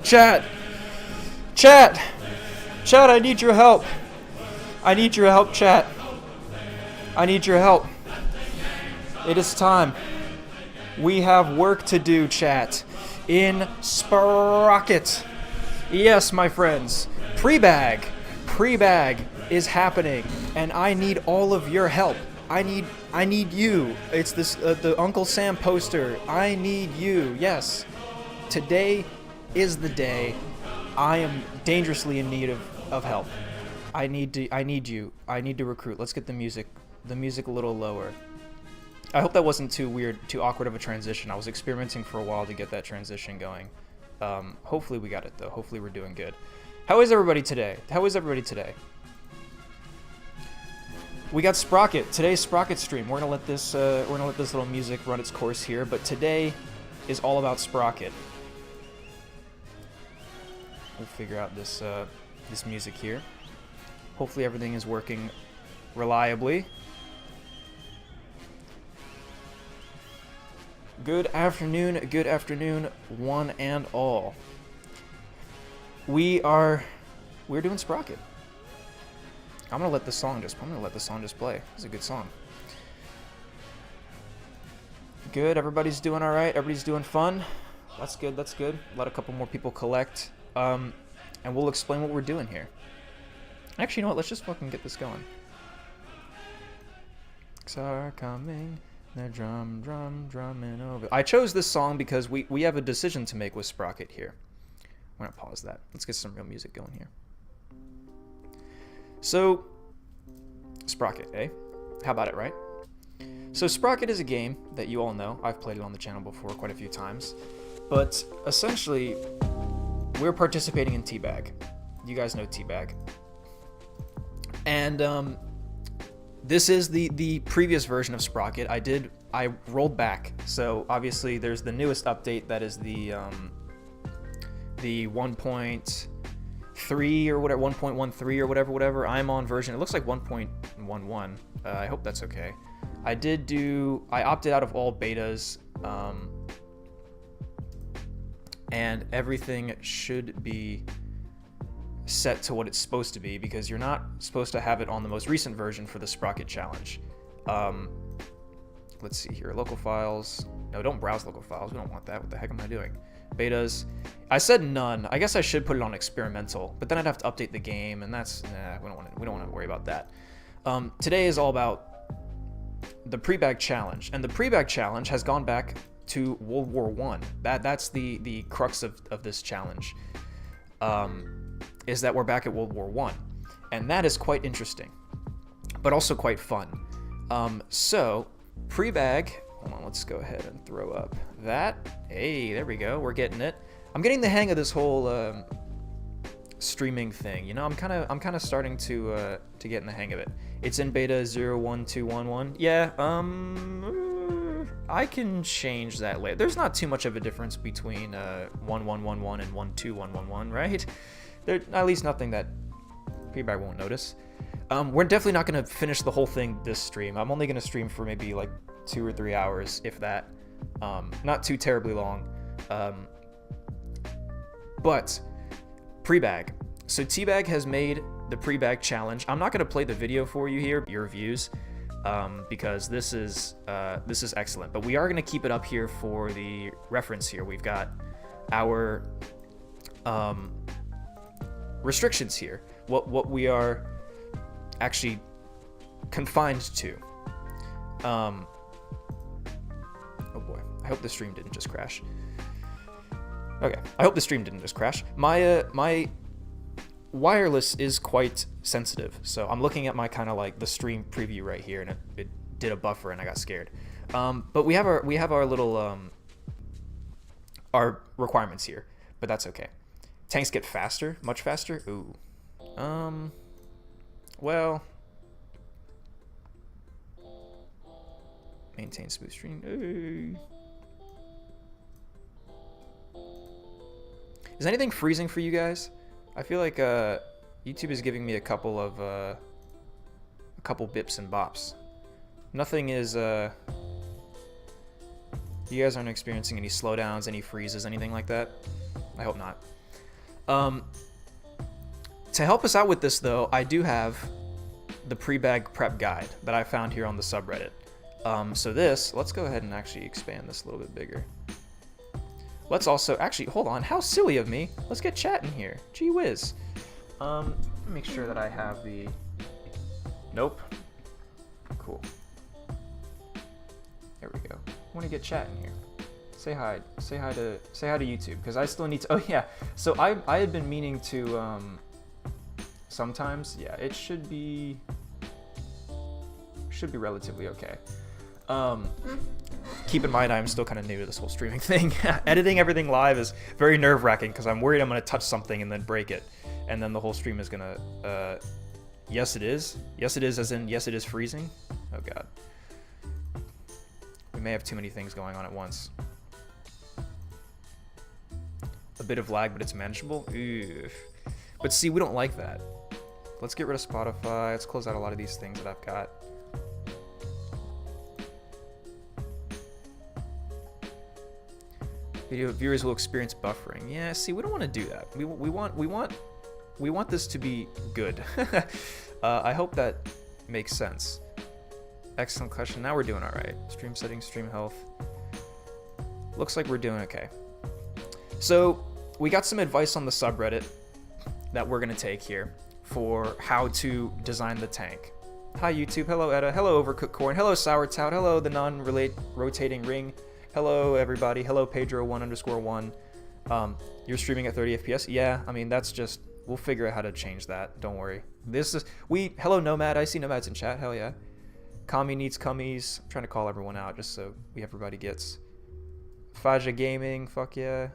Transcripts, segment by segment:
Chat! Chat! Chat, I need your help. I need your help, chat. I need your help. It is time. We have work to do, chat. In Sprocket. Yes, my friends. Prebag. Prebag is happening, and I need all of your help. I need you. It's this the Uncle Sam poster. I need you. Yes. Today is the day. I am dangerously in need of help. I need you. I need to recruit. Let's get the music a little lower. I hope that wasn't too weird, too awkward of a transition. I was experimenting for a while to get that transition going. Hopefully we got it though. Hopefully we're doing good. How is everybody today? We got Sprocket. Today's Sprocket stream. We're gonna let this little music run its course here, but today is all about Sprocket. We'll figure out this this music here. Hopefully everything is working reliably. Good afternoon, one and all. We're doing Sprocket. I'm gonna let the song just play. It's a good song. Good, everybody's doing all right. Everybody's doing fun. That's good. Let a couple more people collect, and we'll explain what we're doing here. Actually, you know what? Let's just fucking get this going. Are coming. They're drumming over. I chose this song because we have a decision to make with Sprocket here. I'm gonna pause that. Let's get some real music going here. So, Sprocket, eh? How about it, right? So Sprocket is a game that you all know. I've played it on the channel before quite a few times. But essentially, we're participating in P.R.E.B.A.G. You guys know Prebag. And this is the previous version of Sprocket. I rolled back. So obviously there's the newest update that is the 1.3 or whatever, 1.13 or whatever. I'm on version, it looks like 1.11. I hope that's okay. I opted out of all betas, and everything should be set to what it's supposed to be, because you're not supposed to have it on the most recent version for the Sprocket challenge. Let's see here, local files. No, don't browse local files. We don't want that. What the heck am I doing? Betas. I said none. I guess I should put it on experimental, but then I'd have to update the game, and that's we don't want to worry about that. Today is all about the Prebag challenge, and the Prebag challenge has gone back to World War I. That's the crux of this challenge. Is that we're back at World War I, and that is quite interesting, but also quite fun. So Prebag, hold on, let's go ahead and throw up that. Hey, there we go. We're getting it. I'm getting the hang of this whole streaming thing. You know, I'm kind of starting to get in the hang of it. It's in beta 0.1211. Yeah. I can change that later. There's not too much of a difference between 1.111 and 1.2111, right? There, at least nothing that P.R.E.B.A.G won't notice. We're definitely not going to finish the whole thing this stream. I'm only going to stream for maybe like 2 or 3 hours, if that. Not too terribly long. But Prebag. So Prebag has made the Prebag challenge. I'm not going to play the video for you here, your views, because this is excellent. But we are going to keep it up here for the reference here. We've got our restrictions here. What we are actually confined to. Oh boy, I hope the stream didn't just crash. Okay, I hope the stream didn't just crash. My wireless is quite sensitive, so I'm looking at my kind of like the stream preview right here, and it did a buffer, and I got scared. But we have our little our requirements here, but that's okay. Tanks get faster, much faster. Ooh, well, maintain smooth stream. Ooh. Is anything freezing for you guys? I feel like YouTube is giving me a couple bips and bops. Nothing is you guys aren't experiencing any slowdowns, any freezes, anything like that? I hope not. To help us out with this, though, I do have the Prebag prep guide that I found here on the subreddit. So this, let's go ahead and actually expand this a little bit bigger. Let's also, actually, hold on, how silly of me. Let's get chat in here. Gee whiz. Make sure that I have the, nope. Cool. There we go. I want to get chat in here. Say hi to YouTube, because I still need to, oh yeah. So I had been meaning to, sometimes, yeah, it should be relatively okay. Keep in mind, I'm still kind of new to this whole streaming thing. Editing everything live is very nerve-wracking because I'm worried I'm going to touch something and then break it. And then the whole stream is going to... yes, it is. Yes, it is, as in, yes, it is freezing. Oh, God. We may have too many things going on at once. A bit of lag, but it's manageable. Ew. But see, we don't like that. Let's get rid of Spotify. Let's close out a lot of these things that I've got. Video viewers will experience buffering. Yeah, see, we don't want to do that. We want this to be good. I hope that makes sense. Excellent question. Now we're doing all right. Stream settings, stream health. Looks like we're doing okay. So we got some advice on the subreddit that we're gonna take here for how to design the tank. Hi YouTube. Hello Etta. Hello Overcooked Corn. Hello Sour Tout. Hello the non-rotating ring. Hello everybody. Hello Pedro1_1. You're streaming at 30 FPS? Yeah, I mean that's just, we'll figure out how to change that. Don't worry. Hello Nomad. I see Nomads in chat. Hell yeah. Kami needs cummies. I'm trying to call everyone out just so everybody gets. P.R.E.B.A.G Gaming. Fuck yeah.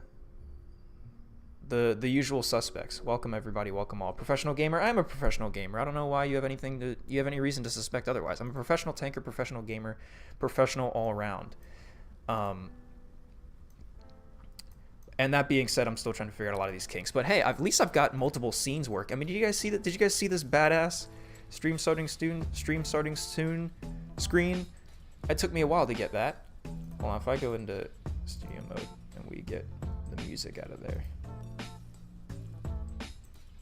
The usual suspects. Welcome everybody. Welcome all. Professional gamer. I'm a professional gamer. I don't know why you have any reason to suspect otherwise. I'm a professional tanker, professional gamer, professional all around. And that being said, I'm still trying to figure out a lot of these kinks. But hey, at least I've got multiple scenes work. I mean, did you guys see that? Did you guys see this badass stream starting soon screen? It took me a while to get that. Hold on, if I go into studio mode and we get the music out of there.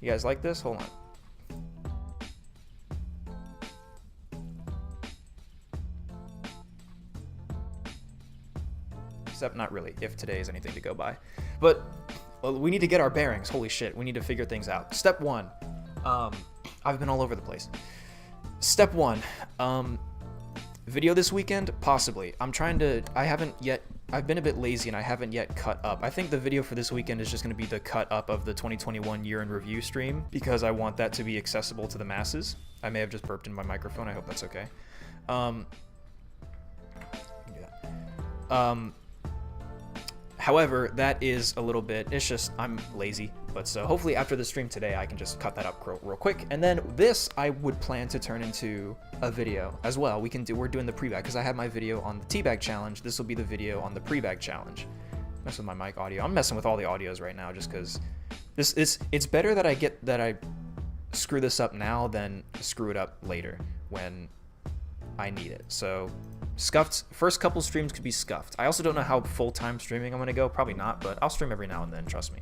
You guys like this? Hold on. Except not really, if today is anything to go by. But we need to get our bearings. Holy shit, we need to figure things out. Step one. I've been all over the place. Step one. Video this weekend? Possibly. I've been a bit lazy and I haven't yet cut up. I think the video for this weekend is just going to be the cut up of the 2021 year in review stream because I want that to be accessible to the masses. I may have just burped in my microphone. I hope that's okay. However, that is a little bit, it's just, I'm lazy. But so hopefully after the stream today, I can just cut that up real quick. And then this, I would plan to turn into a video as well. We're doing the P.R.E.B.A.G because I have my video on the teabag challenge. This will be the video on the P.R.E.B.A.G challenge. Mess with my mic audio. I'm messing with all the audios right now just because it's better that I screw this up now than screw it up later when I need it. So scuffed, first couple streams could be scuffed. I also don't know how full-time streaming I'm gonna go. Probably not, but I'll stream every now and then, trust me.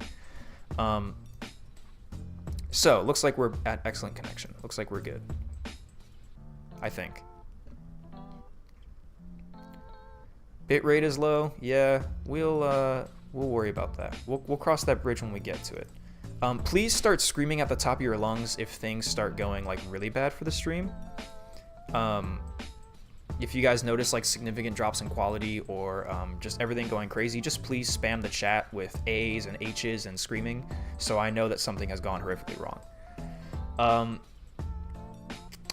So looks like we're at excellent connection. Looks like we're good, I think. Bitrate is low. Yeah, we'll worry about that. We'll cross that bridge when we get to it. Please start screaming at the top of your lungs if things start going like really bad for the stream. If you guys notice like significant drops in quality or just everything going crazy, just please spam the chat with A's and H's and screaming so I know that something has gone horrifically wrong.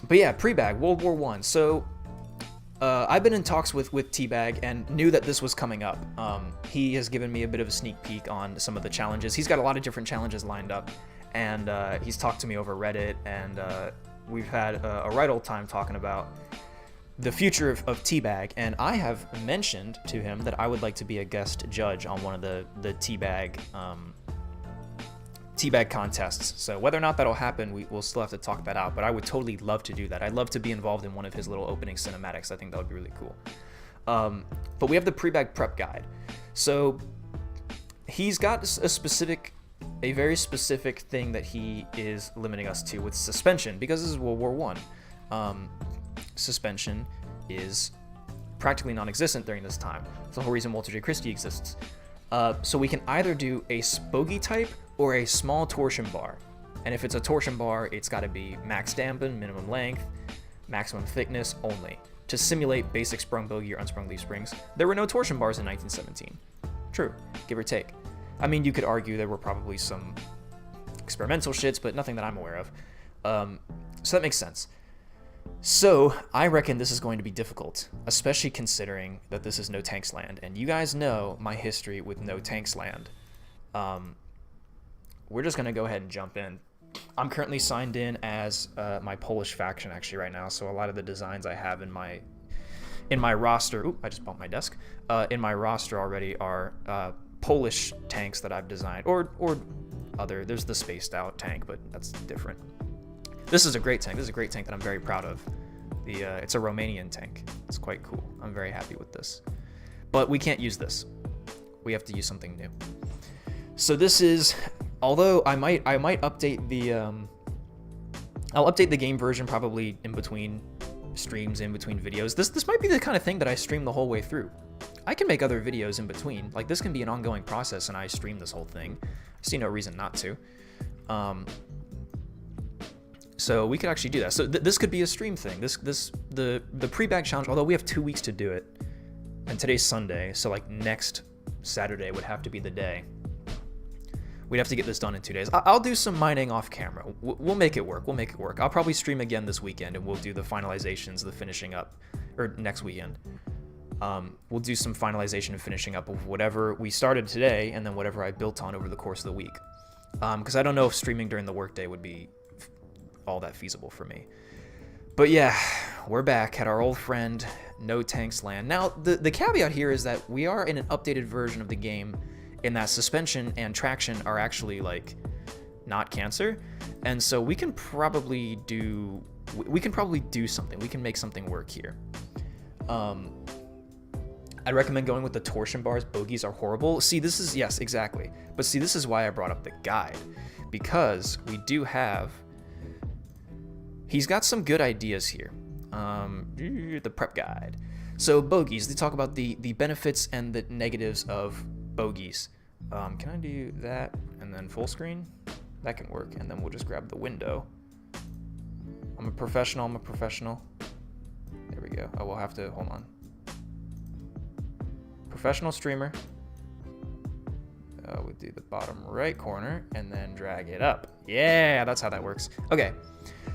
But yeah, P.R.E.B.A.G, World War I. So I've been in talks with T-Bag and knew that this was coming up. He has given me a bit of a sneak peek on some of the challenges. He's got a lot of different challenges lined up, and he's talked to me over Reddit, and we've had a right old time talking about the future of T-Bag, and I have mentioned to him that I would like to be a guest judge on one of the T-Bag contests. So whether or not that'll happen, we'll still have to talk that out, but I would totally love to do that. I'd love to be involved in one of his little opening cinematics. I think that would be really cool. But we have the P.R.E.B.A.G prep guide. So he's got a specific a very specific thing that he is limiting us to with suspension, because this is World War One. Suspension is practically non-existent during this time. That's the whole reason Walter J. Christie exists. So we can either do a bogey type or a small torsion bar. And if it's a torsion bar, it's got to be max dampen, minimum length, maximum thickness only, to simulate basic sprung bogey or unsprung leaf springs. There were no torsion bars in 1917. True, give or take. I mean, you could argue there were probably some experimental shits, but nothing that I'm aware of. So that makes sense. So I reckon this is going to be difficult, especially considering that this is no tanks land. And you guys know my history with no tanks land. We're just going to go ahead and jump in. I'm currently signed in as my Polish faction actually right now. So a lot of the designs I have in my roster, oop, I just bumped my desk, in my roster already are Polish tanks that I've designed, or other, there's the spaced out tank, but that's different. This is a great tank. This is a great tank that I'm very proud of. It's a Romanian tank. It's quite cool. I'm very happy with this. But we can't use this. We have to use something new. So this is, although I might update the I'll update the game version probably in between streams, in between videos. This might be the kind of thing that I stream the whole way through. I can make other videos in between. Like, this can be an ongoing process and I stream this whole thing. I see no reason not to. So we could actually do that. So this could be a stream thing. The P.R.E.B.A.G challenge, although we have 2 weeks to do it, and today's Sunday, so like next Saturday would have to be the day. We'd have to get this done in 2 days. I'll do some mining off camera. We'll make it work. We'll make it work. I'll probably stream again this weekend, and we'll do the finalizations, the finishing up, or next weekend. We'll do some finalization and finishing up of whatever we started today, and then whatever I built on over the course of the week. Because I don't know if streaming during the workday would be all that feasible for me. But yeah, we're back at our old friend No Tanks Land. Now, the caveat here is that we are in an updated version of the game, in that suspension and traction are actually like not cancer, and so we can probably do something. We can make something work here. I'd recommend going with the torsion bars. Bogies are horrible. See, this is, yes, exactly. But see, this is why I brought up the guide, because we do have, he's got some good ideas here. The prep guide. So bogies, they talk about the benefits and the negatives of bogies. Can I do that and then full screen? That can work, and then we'll just grab the window. I'm a professional. There we go. Oh, we'll have to, hold on. Professional streamer. We'll do the bottom right corner and then drag it up. Yeah, that's how that works. Okay,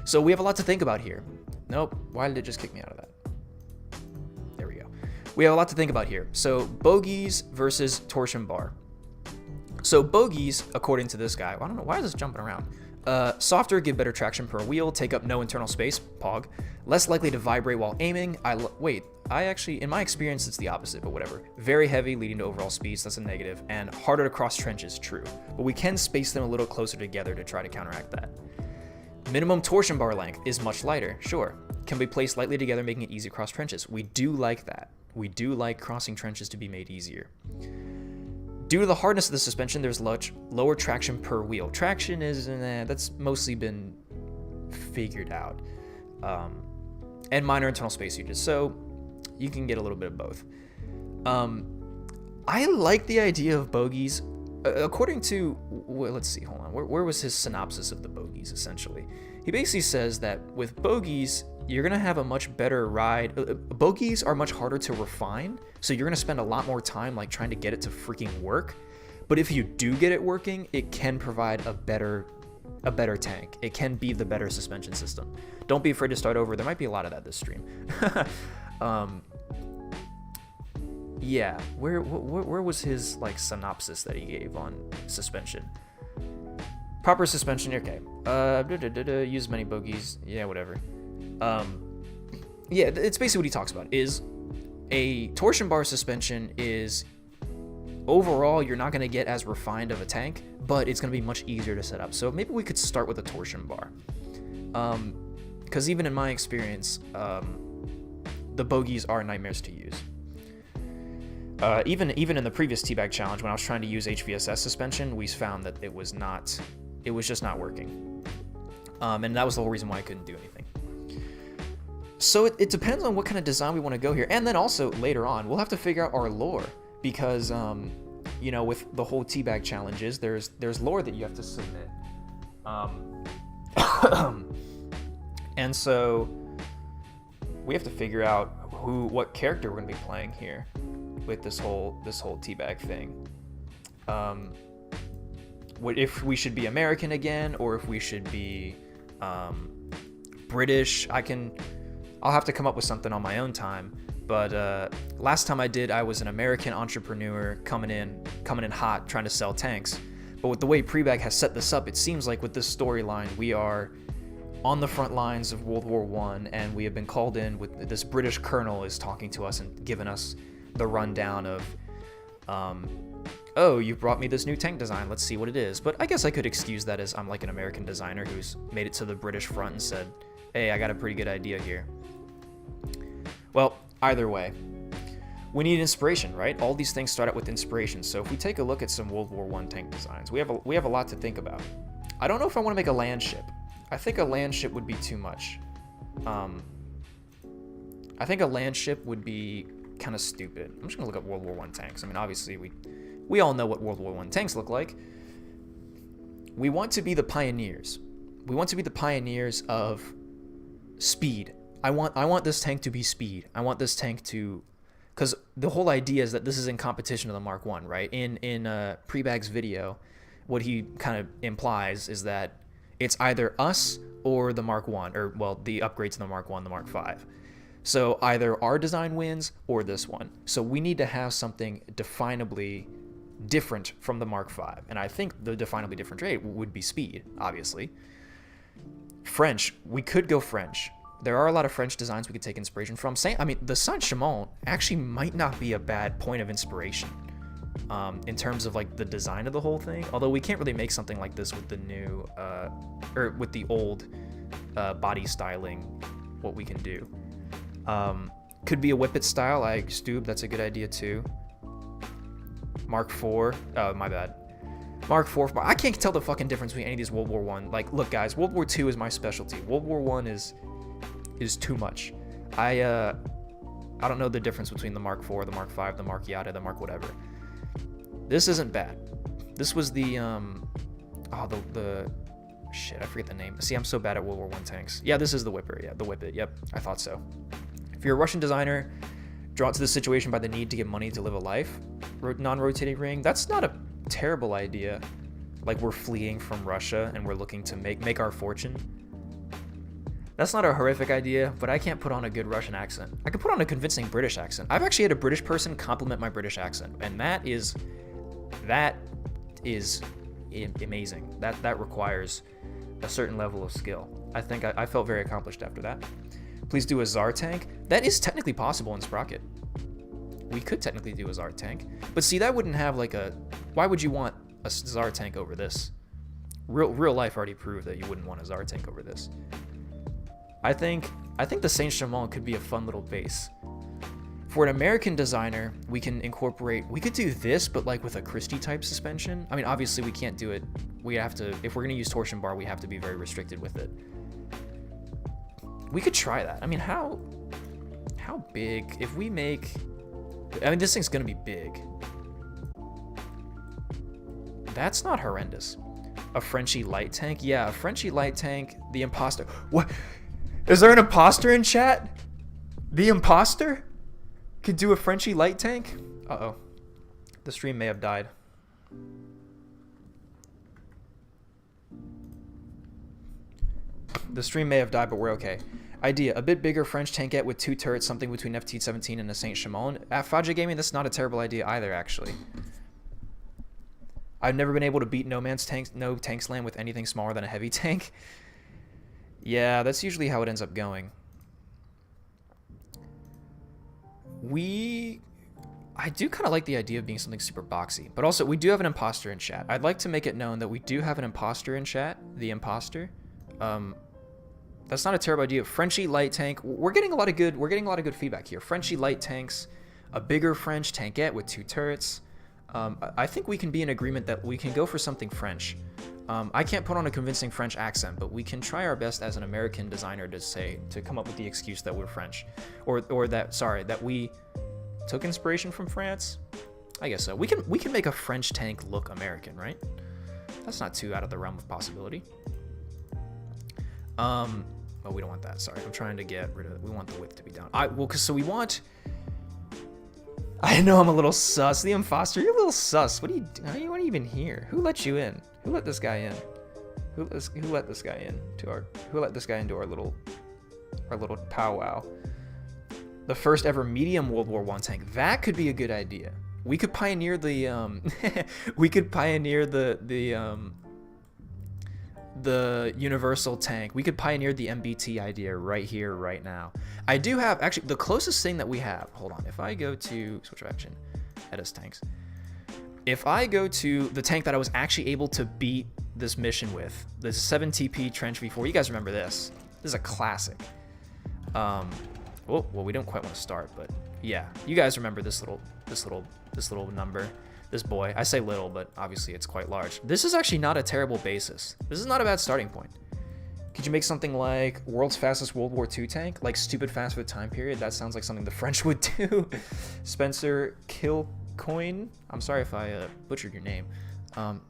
so we have a lot to think about here. Nope, why did it just kick me out of that? There we go. We have a lot to think about here. So bogies versus torsion bar. So bogies, according to this guy, I don't know, why is this jumping around? Softer, give better traction per wheel, take up no internal space, P.R.E.B.A.G. Less likely to vibrate while aiming. I actually, in my experience, it's the opposite, but whatever. Very heavy, leading to overall speeds, that's a negative, and harder to cross trenches, true. But we can space them a little closer together to try to counteract that. Minimum torsion bar length is much lighter, sure. Can be placed lightly together, making it easy to cross trenches. We do like that. We do like crossing trenches to be made easier. Due to the hardness of the suspension, there's much lower traction per wheel. Traction is, that's mostly been figured out. And minor internal space uses, so you can get a little bit of both. I like the idea of bogies. According to, let's see, hold on. Where was his synopsis of the bogies, essentially? He basically says that with bogies, you're going to have a much better ride. Bogies are much harder to refine, so you're going to spend a lot more time like trying to get it to freaking work. But if you do get it working, it can provide a better tank. It can be the better suspension system. Don't be afraid to start over. There might be a lot of that this stream. Yeah, where was his like synopsis that he gave on suspension? Proper suspension, okay. Use many bogies, yeah, whatever. Yeah, it's basically what he talks about. Is a torsion bar suspension is overall you're not going to get as refined of a tank, but it's going to be much easier to set up. So maybe we could start with a torsion bar, because even in my experience, the bogies are nightmares to use. Even in the previous T-Bag challenge, when I was trying to use HVSS suspension, we found that it was just not working. And that was the whole reason why I couldn't do anything. So it depends on what kind of design we want to go here. And then also later on, we'll have to figure out our lore, because you know, with the whole T-Bag challenges, there's lore that you have to submit. And so we have to figure out what character we're going to be playing here with this whole T-Bag thing. If we should be American again, or if we should be British. I'll have to come up with something on my own time. But last time I was an American entrepreneur coming in hot, trying to sell tanks. But with the way Prebag has set this up, it seems like with this storyline, we are on the front lines of World War I, and we have been called in with this British colonel is talking to us and giving us the rundown of, oh, you brought me this new tank design, let's see what it is. But I guess I could excuse that as I'm like an American designer who's made it to the British front and said, hey, I got a pretty good idea here. Well, either way, we need inspiration, right? All these things start out with inspiration. So if we take a look at some World War I tank designs, we have a lot to think about. I don't know if I want to make a land ship. I think a land ship would be too much. I think a land ship would be kind of stupid. I'm just gonna look up World War I tanks. I mean, obviously we all know what World War I tanks look like. We want to be the pioneers. We want to be the pioneers of speed. I want this tank to be speed. I want this tank to, because the whole idea is that this is in competition to the Mark I, right? In Pre.B.A.G's video, what he kind of implies is that it's either us or the Mark I, or, well, the upgrade to the Mark I, the Mark V. So either our design wins or this one. So we need to have something definably different from the Mark V. And I think the definably different trait would be speed, obviously. French, we could go French. There are a lot of French designs we could take inspiration from. I mean, the Saint-Chamond actually might not be a bad point of inspiration. In terms of like the design of the whole thing, although we can't really make something like this with the new or with the old body styling. What we can do could be a Whippet style like Stoob. That's a good idea too. Mark IV, my bad, Mark IV. I can't tell the fucking difference between any of these World War I. Like, look guys, World War II is my specialty. World War I is too much. I don't know the difference between the Mark IV, the Mark V, the Mark Yada, the Mark whatever. This isn't bad. This was the shit, I forget the name. See, I'm so bad at World War I tanks. Yeah, this is the Whipper. Yeah, the Whippet. Yep, I thought so. If you're a Russian designer, drawn to this situation by the need to get money to live a life, non-rotating ring, that's not a terrible idea. Like, we're fleeing from Russia and we're looking to make our fortune. That's not a horrific idea, but I can't put on a good Russian accent. I could put on a convincing British accent. I've actually had a British person compliment my British accent, and that is amazing. That requires a certain level of skill. I think I felt very accomplished after that. Please do a Tsar tank. That is technically possible in Sprocket. We could technically do a Tsar tank, but see, that wouldn't have like a. Why would you want a Tsar tank over this? Real life already proved that you wouldn't want a Tsar tank over this. I think the Saint-Chamond could be a fun little base. For an American designer, we could do this, but like with a Christie type suspension. I mean, obviously we can't do it. We have to, if we're gonna use torsion bar, we have to be very restricted with it. We could try that. I mean, how big, if we make, I mean, this thing's gonna be big. That's not horrendous. A Frenchie light tank? Yeah, a Frenchie light tank, the imposter. What? Is there an imposter in chat? The imposter could do a Frenchie light tank? Uh-oh. The stream may have died. The stream may have died, but we're okay. Idea, a bit bigger French tankette with 2 turrets, something between FT-17 and a Saint-Chamond. At P.R.E.B.A.G Gaming, that's not a terrible idea either, actually. I've never been able to beat no tank slam with anything smaller than a heavy tank. Yeah, that's usually how it ends up going. I do kind of like the idea of being something super boxy, but also we do have an imposter in chat. I'd like to make it known that we do have an imposter in chat, the imposter. That's not a terrible idea. Frenchie light tank. We're getting a lot of good feedback here. Frenchie light tanks, a bigger French tankette with 2 turrets. I think we can be in agreement that we can go for something French. I can't put on a convincing French accent, but we can try our best as an American designer to come up with the excuse that we're French, or that we took inspiration from France. I guess so. We can make a French tank look American, right? That's not too out of the realm of possibility. Oh, we don't want that. Sorry, I'm trying to get rid of it. We want the width to be down. So we want. I know I'm a little sus. Liam Foster, you're a little sus. What are you even here? Who let you in? Who let this guy in? Who let this guy into our little powwow? The first ever medium World War I tank. That could be a good idea. We could pioneer the the universal tank. We could pioneer the MBT idea right here, right now. I do have, actually, the closest thing that we have, hold on, if I go to switch of action, edit tanks. If I go to the tank that I was actually able to beat this mission with, the 7TP Trench V4, you guys remember this. This is a classic. Well, we don't quite want to start, but yeah, you guys remember this little number. This boy, I say little, but obviously it's quite large. This is actually not a terrible basis. This is not a bad starting point. Could you make something like world's fastest World War II tank? Like stupid fast for the time period? That sounds like something the French would do. Spencer Kilcoin. I'm sorry if I butchered your name.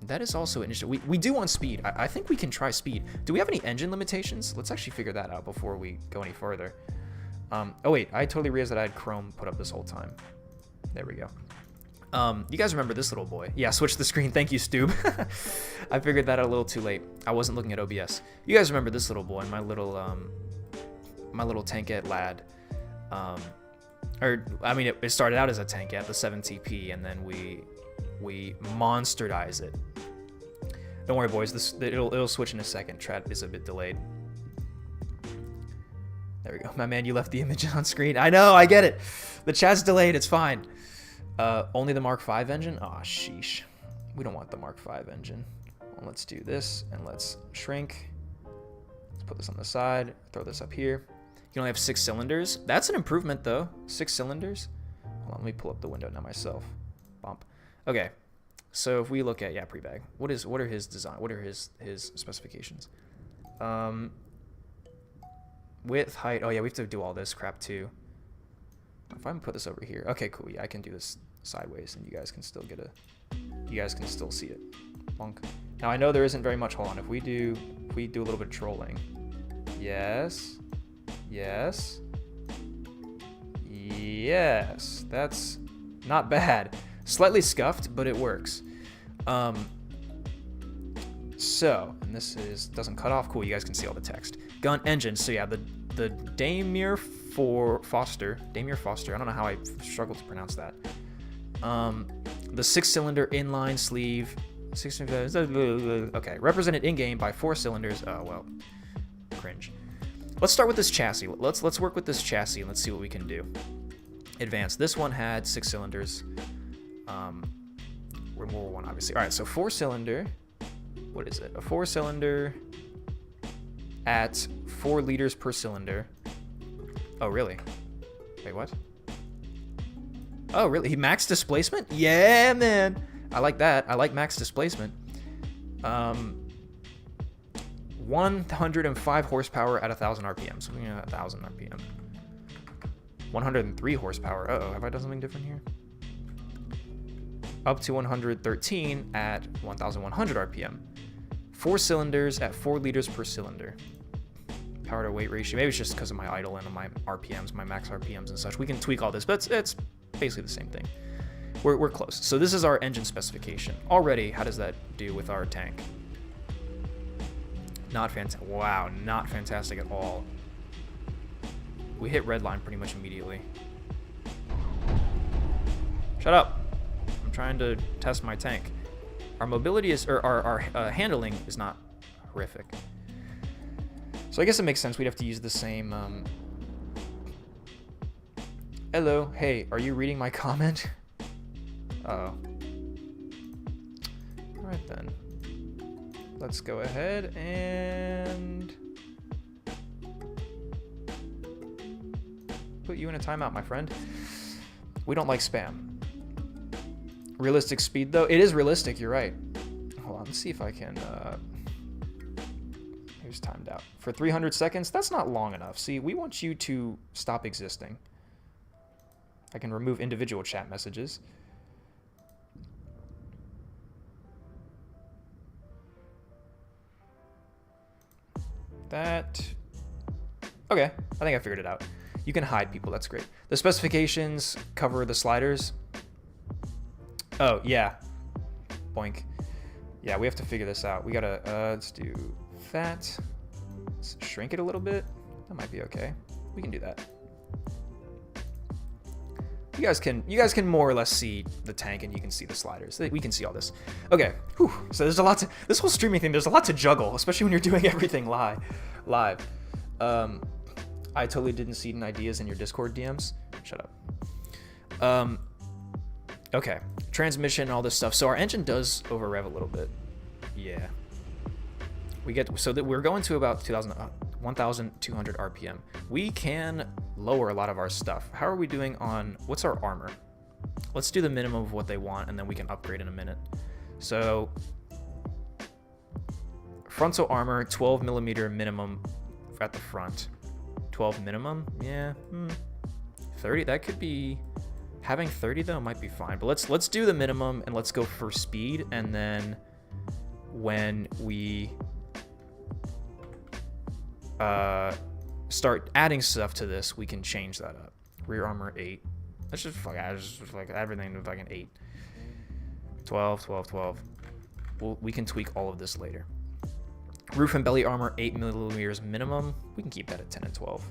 That is also interesting. We do want speed. I think we can try speed. Do we have any engine limitations? Let's actually figure that out before we go any further. Oh wait, I totally realized that I had Chrome put up this whole time. There we go. You guys remember this little boy? Yeah, switch the screen. Thank you, Stube. I figured that out a little too late. I wasn't looking at OBS. You guys remember this little boy, my little tankette lad. It started out as a tankette, the 7TP, and then we monsterized it. Don't worry, boys. It'll switch in a second. Chat is a bit delayed. There we go. My man, you left the image on screen. I know, I get it. The chat's delayed. It's fine. Only the Mark V engine? Aw, sheesh. We don't want the Mark V engine. Well, let's do this, and let's shrink. Let's put this on the side, throw this up here. You only have 6 cylinders. That's an improvement, though. 6 cylinders. Hold on, let me pull up the window now myself. Bump. Okay, so if we look at, P.R.E.B.A.G. What are his design? What are his specifications? Width, height. Oh, yeah, we have to do all this crap, too. If I can put this over here. Okay, cool. Yeah, I can do this sideways, and you guys can still see it. Bonk. Now I know there isn't very much. Hold on. If we do a little bit of trolling. Yes. That's not bad. Slightly scuffed, but it works. So, and this doesn't cut off. Cool. You guys can see all the text. Gun engine. So yeah, the Damir Foster. I don't know how I struggled to pronounce that. The 6-cylinder inline sleeve. Okay, represented in-game by 4 cylinders. Oh well, cringe. Let's start with this chassis. Let's work with this chassis and let's see what we can do. Advanced. This one had 6 cylinders. World War I, obviously. All right, so 4-cylinder. What is it? A 4-cylinder at 4 liters per cylinder. Oh, really? Wait, what? Oh, really? He max displacement? Yeah, man. I like that. I like max displacement. 105 horsepower at 1,000 RPM. So, 1,000 RPM. 103 horsepower. Uh-oh, have I done something different here? Up to 113 at 1,100 RPM. 4 cylinders at 4 liters per cylinder. Power to weight ratio. Maybe it's just because of my idle and my RPMs, my max RPMs and such. We can tweak all this, but it's basically the same thing. We're close. So this is our engine specification. Already, how does that do with our tank? Not fantastic. Wow, not fantastic at all. We hit red line pretty much immediately. Shut up. I'm trying to test my tank. Our mobility is, or our handling is not horrific. So I guess it makes sense we'd have to use the same, Hello, hey, are you reading my comment? Uh-oh. Alright then. Let's go ahead and put you in a timeout, my friend. We don't like spam. Realistic speed, though. It is realistic, you're right. Hold on, let's see if I can... Here's timed out. For 300 seconds, that's not long enough. See, we want you to stop existing. I can remove individual chat messages. That... Okay, I think I figured it out. You can hide people, that's great. The specifications cover the sliders. Oh, yeah. Boink. Yeah, we have to figure this out. We gotta, let's do that. Let's shrink it a little bit. That might be okay. We can do that. You guys can more or less see the tank, and you can see the sliders. We can see all this. Okay. Whew. So there's a lot to this whole streaming thing. There's a lot to juggle, especially when you're doing everything live. I totally didn't see any ideas in your Discord DMs. Shut up. Okay. Transmission and all this stuff. So our engine does over rev a little bit. Yeah. We get so that we're going to about 1,200 RPM. We can lower a lot of our stuff. How are we doing on what's our armor? Let's do the minimum of what they want, and then we can upgrade in a minute. So frontal armor, 12 millimeter minimum at the front. 12 minimum, yeah. 30. That could be. Having 30 though might be fine. But let's do the minimum, and let's go for speed, and then when we start adding stuff to this, we can change that up. Rear armor 8. Let's just like everything to like an 8. 12, 12, 12. We can tweak all of this later. Roof and belly armor 8 millimeters minimum. We can keep that at 10 and 12.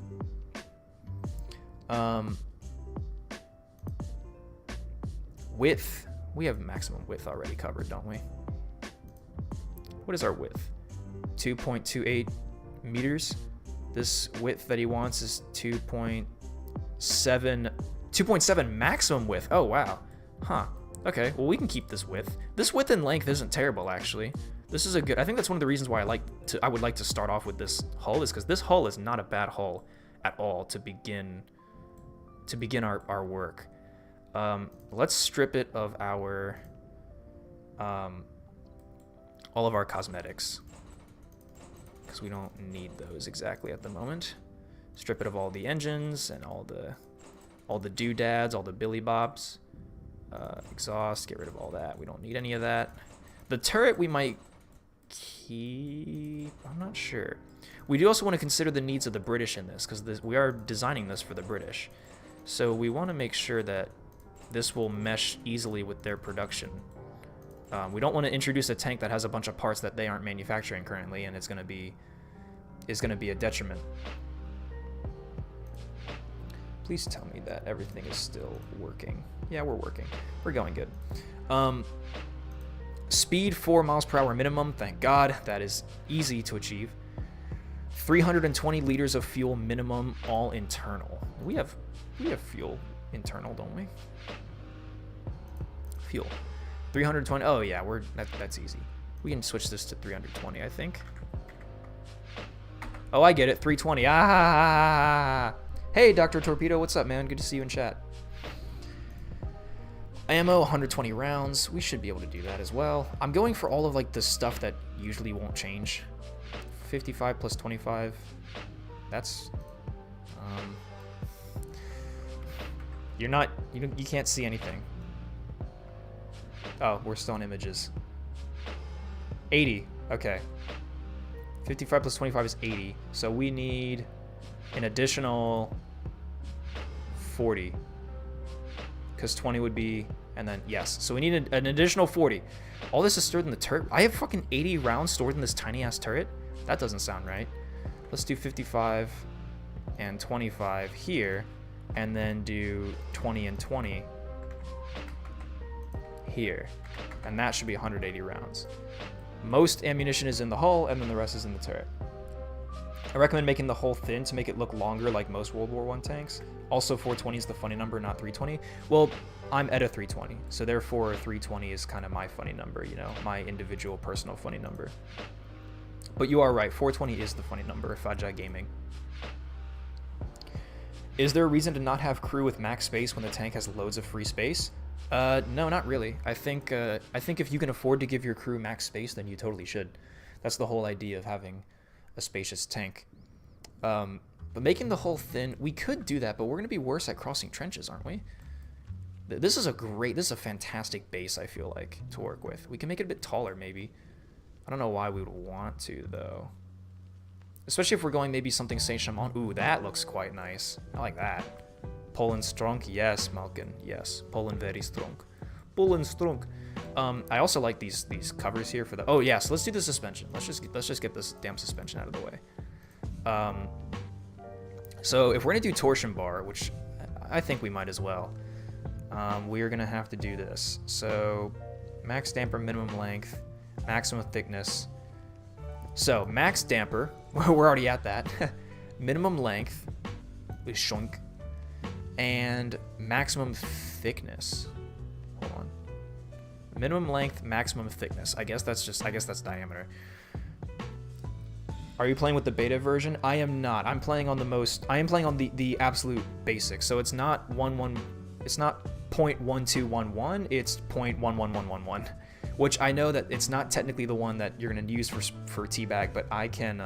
Width. We have maximum width already covered, don't we? What is our width? 2.28 meters. This width that he wants is 2.7 maximum width. Oh wow. Huh. Okay, well we can keep this width. This width and length isn't terrible actually. This is a good, I think that's one of the reasons why I would like to start off with this hull, is because this hull is not a bad hull at all to begin our work. Let's strip it of our all of our cosmetics, because we don't need those exactly at the moment. Strip it of all the engines and all the doodads, all the billy bobs, exhaust. Get rid of all that. We don't need any of that. The turret we might keep. I'm not sure. We do also want to consider the needs of the British in this, because we are designing this for the British, so we want to make sure that this will mesh easily with their production. We don't want to introduce a tank that has a bunch of parts that they aren't manufacturing currently, and it's going to be a detriment. Please tell me that everything is still working. Yeah, we're working. We're going good. Speed 4 miles per hour minimum. Thank God. That is easy to achieve. 320 liters of fuel minimum, all internal. We have fuel internal, don't we? Fuel. 320. Oh yeah, that's easy. We can switch this to 320, I think. Oh, I get it. 320. Ah! Hey, Dr. Torpedo, what's up, man? Good to see you in chat. Ammo, 120 rounds. We should be able to do that as well. I'm going for all of like the stuff that usually won't change. 55 plus 25. That's you can't see anything. Oh, we're still on images. 80. Okay. 55 plus 25 is 80. So we need an additional 40. Because 20 would be, and then, yes. So we need an additional 40. All this is stored in the turret. I have fucking 80 rounds stored in this tiny ass turret? That doesn't sound right. Let's do 55 and 25 here, and then do 20 and 20 here. And that should be 180 rounds. Most ammunition is in the hull, and then the rest is in the turret. I recommend making the hull thin to make it look longer like most World War I tanks. Also, 420 is the funny number, not 320. Well, I'm at a 320, so therefore 320 is kind of my funny number, you know, my individual personal funny number. But you are right, 420 is the funny number, Faja Gaming. Is there a reason to not have crew with max space when the tank has loads of free space? No, not really. I think if you can afford to give your crew max space, then you totally should. That's the whole idea of having a spacious tank. But making the hull thin, we could do that, but we're going to be worse at crossing trenches, aren't we? This is a fantastic base, I feel like, to work with. We can make it a bit taller, maybe. I don't know why we would want to, though. Especially if we're going maybe something Saint-Chamond. Ooh, that looks quite nice. I like that. Poland strong, yes, Malkin, yes. Poland very strong. Poland strong. I also like these covers here for the. Oh yeah, so let's do the suspension. Let's just get this damn suspension out of the way. So if we're gonna do torsion bar, which I think we might as well, we are gonna have to do this. So max damper, minimum length, maximum thickness. So max damper, we're already at that. Minimum length is shunk, and maximum thickness. Hold on. Minimum length, maximum thickness. I guess that's diameter. Are you playing with the beta version? I am not. I'm playing on the absolute basics. So it's not it's not 0.1211, it's 0.11111. Which I know that it's not technically the one that you're gonna use for P.R.E.B.A.G, but I can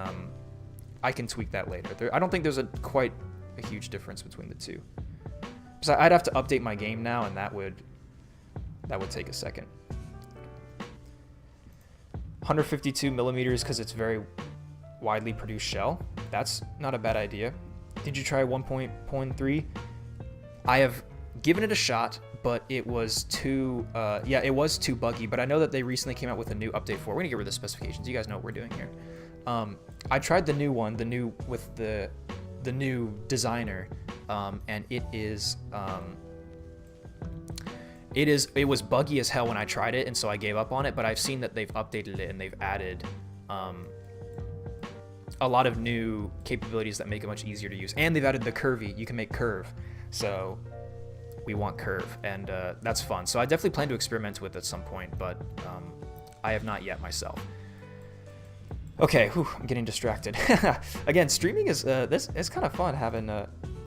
tweak that later. I don't think there's quite a huge difference between the two. So I'd have to update my game now, and that would take a second. 152 millimeters because it's very widely produced shell. That's not a bad idea. Did you try 1.3? I have given it a shot, but it was too it was too buggy. But I know that they recently came out with a new update for it. We're gonna get rid of the specifications. You guys know what we're doing here. I tried the new one, with the new designer, and it was buggy as hell when I tried it, and so I gave up on it. But I've seen that they've updated it and they've added a lot of new capabilities that make it much easier to use, and they've added the curvy. You can make curve, so we want curve, and that's fun. So I definitely plan to experiment with it at some point, but I have not yet myself. Okay, I'm getting distracted. Again, streaming is it's kind of fun having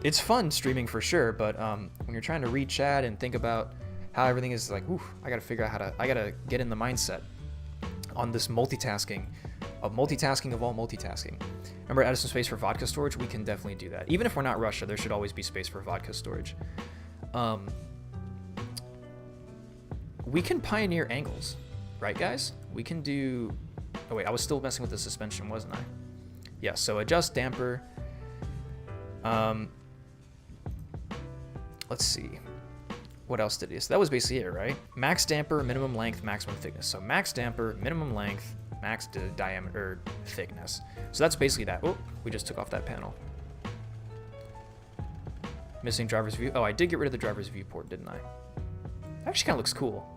it's fun streaming for sure, but when you're trying to read chat and think about how everything is like, I gotta figure out I gotta get in the mindset on this multitasking of all multitasking. Remember, add some space for vodka storage? We can definitely do that. Even if we're not Russia, there should always be space for vodka storage. We can pioneer angles, right, guys? We can do. Oh wait, I was still messing with the suspension, wasn't I? Yeah. So adjust damper. Let's see. What else did he? So that was basically it, right? Max damper, minimum length, maximum thickness. So max damper, minimum length, max diameter, thickness. So that's basically that. Oh, we just took off that panel. Missing driver's view. Oh, I did get rid of the driver's viewport, didn't I? That actually kind of looks cool.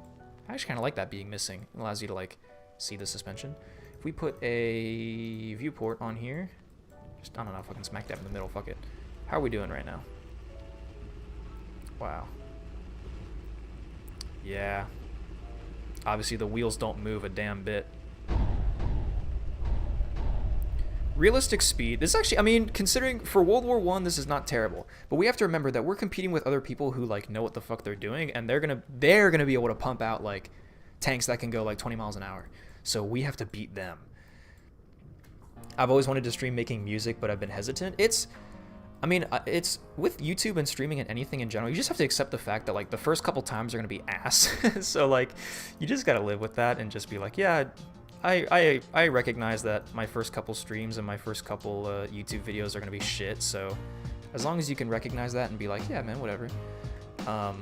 I actually kind of like that being missing. It allows you to like see the suspension. If we put a viewport on here, just I don't know if I can smack that in the middle. Fuck it. How are we doing right now? Wow. Yeah. Obviously the wheels don't move a damn bit. Realistic speed. This is actually, I mean, considering for World War I, this is not terrible. But we have to remember that we're competing with other people who like know what the fuck they're doing, and they're gonna be able to pump out like tanks that can go like 20 miles an hour. So we have to beat them. I've always wanted to stream making music, but I've been hesitant. It's with YouTube and streaming and anything in general, you just have to accept the fact that like the first couple times are gonna be ass. So like, you just gotta live with that and just be like, yeah, I recognize that my first couple streams and my first couple YouTube videos are gonna be shit. So as long as you can recognize that and be like, yeah, man, whatever, that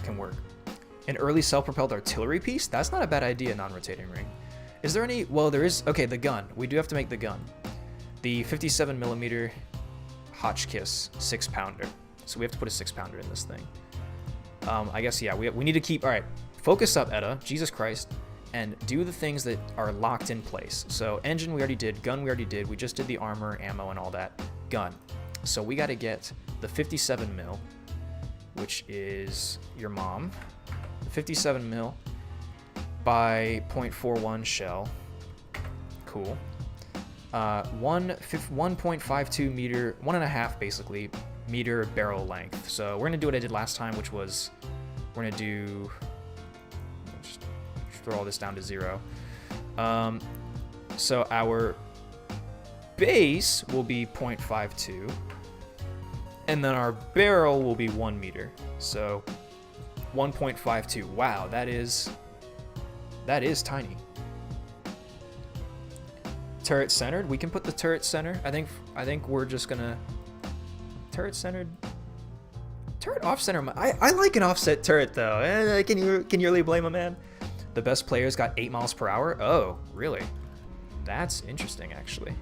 can work. An early self-propelled artillery piece? That's not a bad idea. Non-rotating ring. Is there any? Well, there is. Okay, the gun. We do have to make the gun. The 57 millimeter Hotchkiss 6-pounder. So we have to put a 6-pounder in this thing. I guess, yeah, we need to keep, all right, focus up, Edda, Jesus Christ, and do the things that are locked in place. So engine we already did, gun we already did, we just did the armor, ammo, and all that. Gun. So we got to get the 57 mil, which is your mom. The 57 mil by .41 shell. Cool. 1.52 meter, 1.5 basically meter barrel length. So we're gonna do what I did last time, which was we're gonna do just throw all this down to 0. So our base will be 0.52, and then our barrel will be 1 meter. So 1.52. Wow, that is tiny. Turret centered. We can put the turret center. I think we're just gonna turret centered. Turret off center. I like an offset turret though. Can you really blame a man? The best players got 8 miles per hour. Oh, really? That's interesting actually.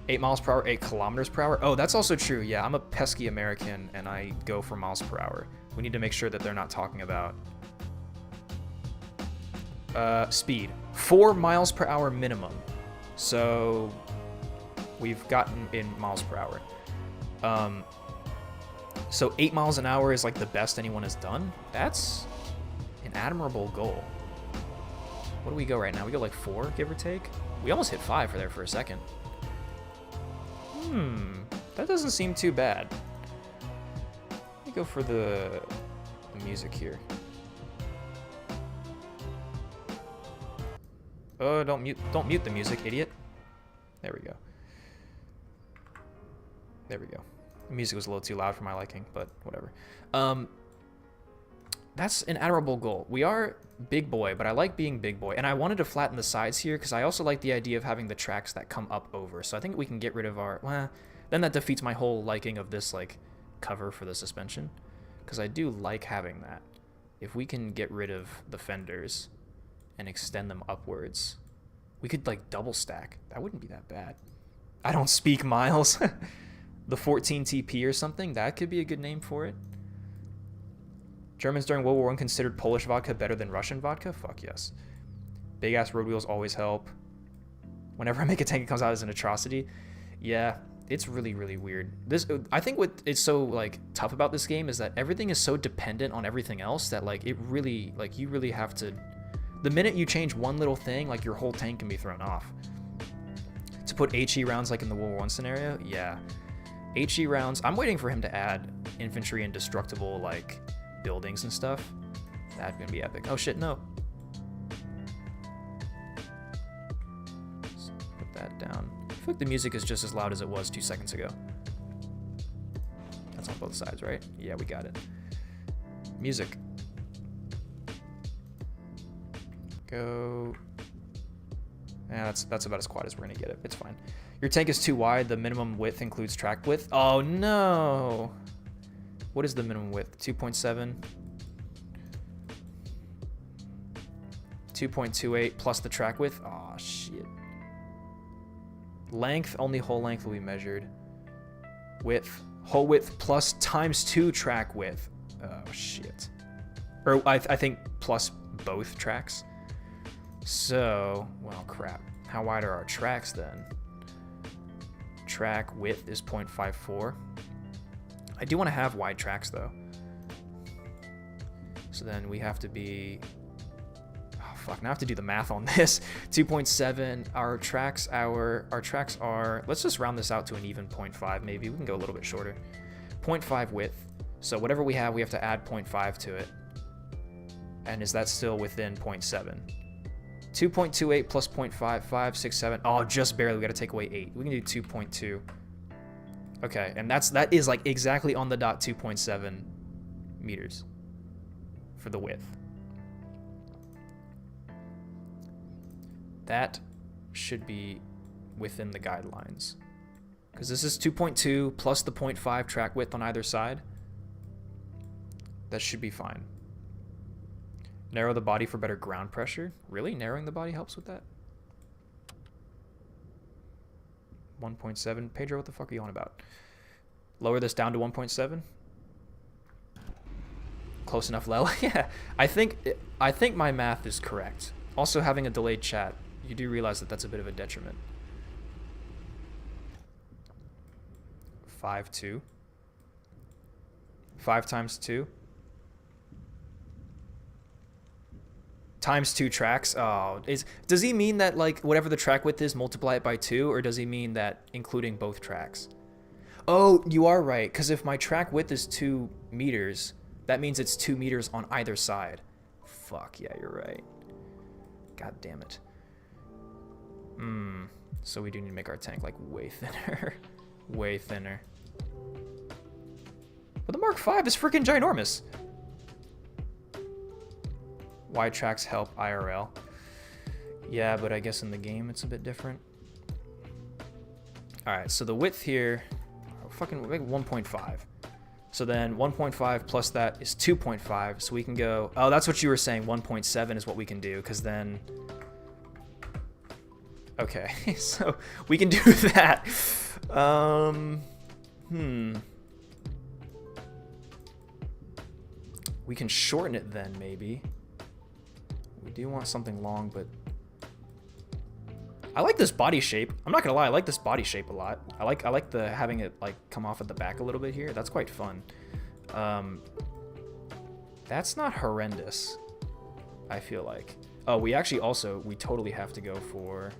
8 miles per hour, 8 kilometers per hour. Oh, that's also true. Yeah, I'm a pesky American and I go for miles per hour. We need to make sure that they're not talking about speed. 4 miles per hour minimum. So we've gotten in miles per hour. So 8 miles an hour is like the best anyone has done. That's an admirable goal. What do we go right now? We go like 4, give or take. We almost hit 5 there for a second. That doesn't seem too bad. Let me go for the music here. Oh, don't mute the music, idiot. There we go. There we go. The music was a little too loud for my liking, but whatever. That's an admirable goal. We are big boy, but I like being big boy. And I wanted to flatten the sides here because I also like the idea of having the tracks that come up over. So I think we can get rid of our... Well, then that defeats my whole liking of this like cover for the suspension. Because I do like having that. If we can get rid of the fenders and extend them upwards, we could like double stack. That wouldn't be that bad. I don't speak miles. The 14 TP or something, that could be a good name for it. Germans during World War I considered Polish vodka better than Russian vodka? Fuck yes. Big ass road wheels always help. Whenever I make a tank, it comes out as an atrocity. Yeah, it's really, really weird. I think what is so like tough about this game is that everything is so dependent on everything else that like it really, like you really have to, the minute you change one little thing, like your whole tank can be thrown off. To put HE rounds like in the World War I scenario, yeah. HE rounds, I'm waiting for him to add infantry and destructible like buildings and stuff. That's gonna be epic. Oh shit, no. Let's put that down. I feel like the music is just as loud as it was 2 seconds ago. That's on both sides, right? Yeah, we got it. Music. Go. Yeah, that's about as quiet as we're gonna get it. It's fine. Your tank is too wide. The minimum width includes track width. Oh no. What is the minimum width? 2.7. 2.28 plus the track width. Oh shit. Length, only whole length will be measured. Width, whole width plus times 2 track width. Oh shit. Or I think plus both tracks. So, well crap. How wide are our tracks then? Track width is 0.54. I do want to have wide tracks though. So then we have to be, oh fuck, now I have to do the math on this. 2.7, our tracks are, let's just round this out to an even 0.5 maybe. We can go a little bit shorter. 0.5 width. So whatever we have to add 0.5 to it. And is that still within 0.7? 2.28 plus 0.5, 5, 6, 7. Oh, just barely. We got to take away 8. We can do 2.2. Okay, and that is like exactly on the dot 2.7 meters for the width. That should be within the guidelines. Because this is 2.2 plus the 0.5 track width on either side. That should be fine. Narrow the body for better ground pressure. Really? Narrowing the body helps with that? 1.7. Pedro, what the fuck are you on about? Lower this down to 1.7. Close enough, Lel. Yeah, I think my math is correct. Also, having a delayed chat, you do realize that that's a bit of a detriment. 5.2. 5 times 2. Times 2 tracks. Oh, does he mean that like whatever the track width is, multiply it by 2, or does he mean that including both tracks? Oh, you are right, because if my track width is 2 meters, that means it's 2 meters on either side. Fuck, yeah, you're right. God damn it. So we do need to make our tank like way thinner. Way thinner. But the Mark V is freaking ginormous. Wide tracks help IRL. Yeah, but I guess in the game it's a bit different. Alright, so the width here, fucking make 1.5. So then 1.5 plus that is 2.5. So we can go, oh, that's what you were saying. 1.7 is what we can do, because then, okay, so we can do that. We can shorten it then, maybe. We do want something long, but I like this body shape. I'm not gonna lie, I like this body shape a lot. I like the having it like come off at the back a little bit here. That's quite fun. That's not horrendous, I feel like. Oh, we actually also, we totally have to go for,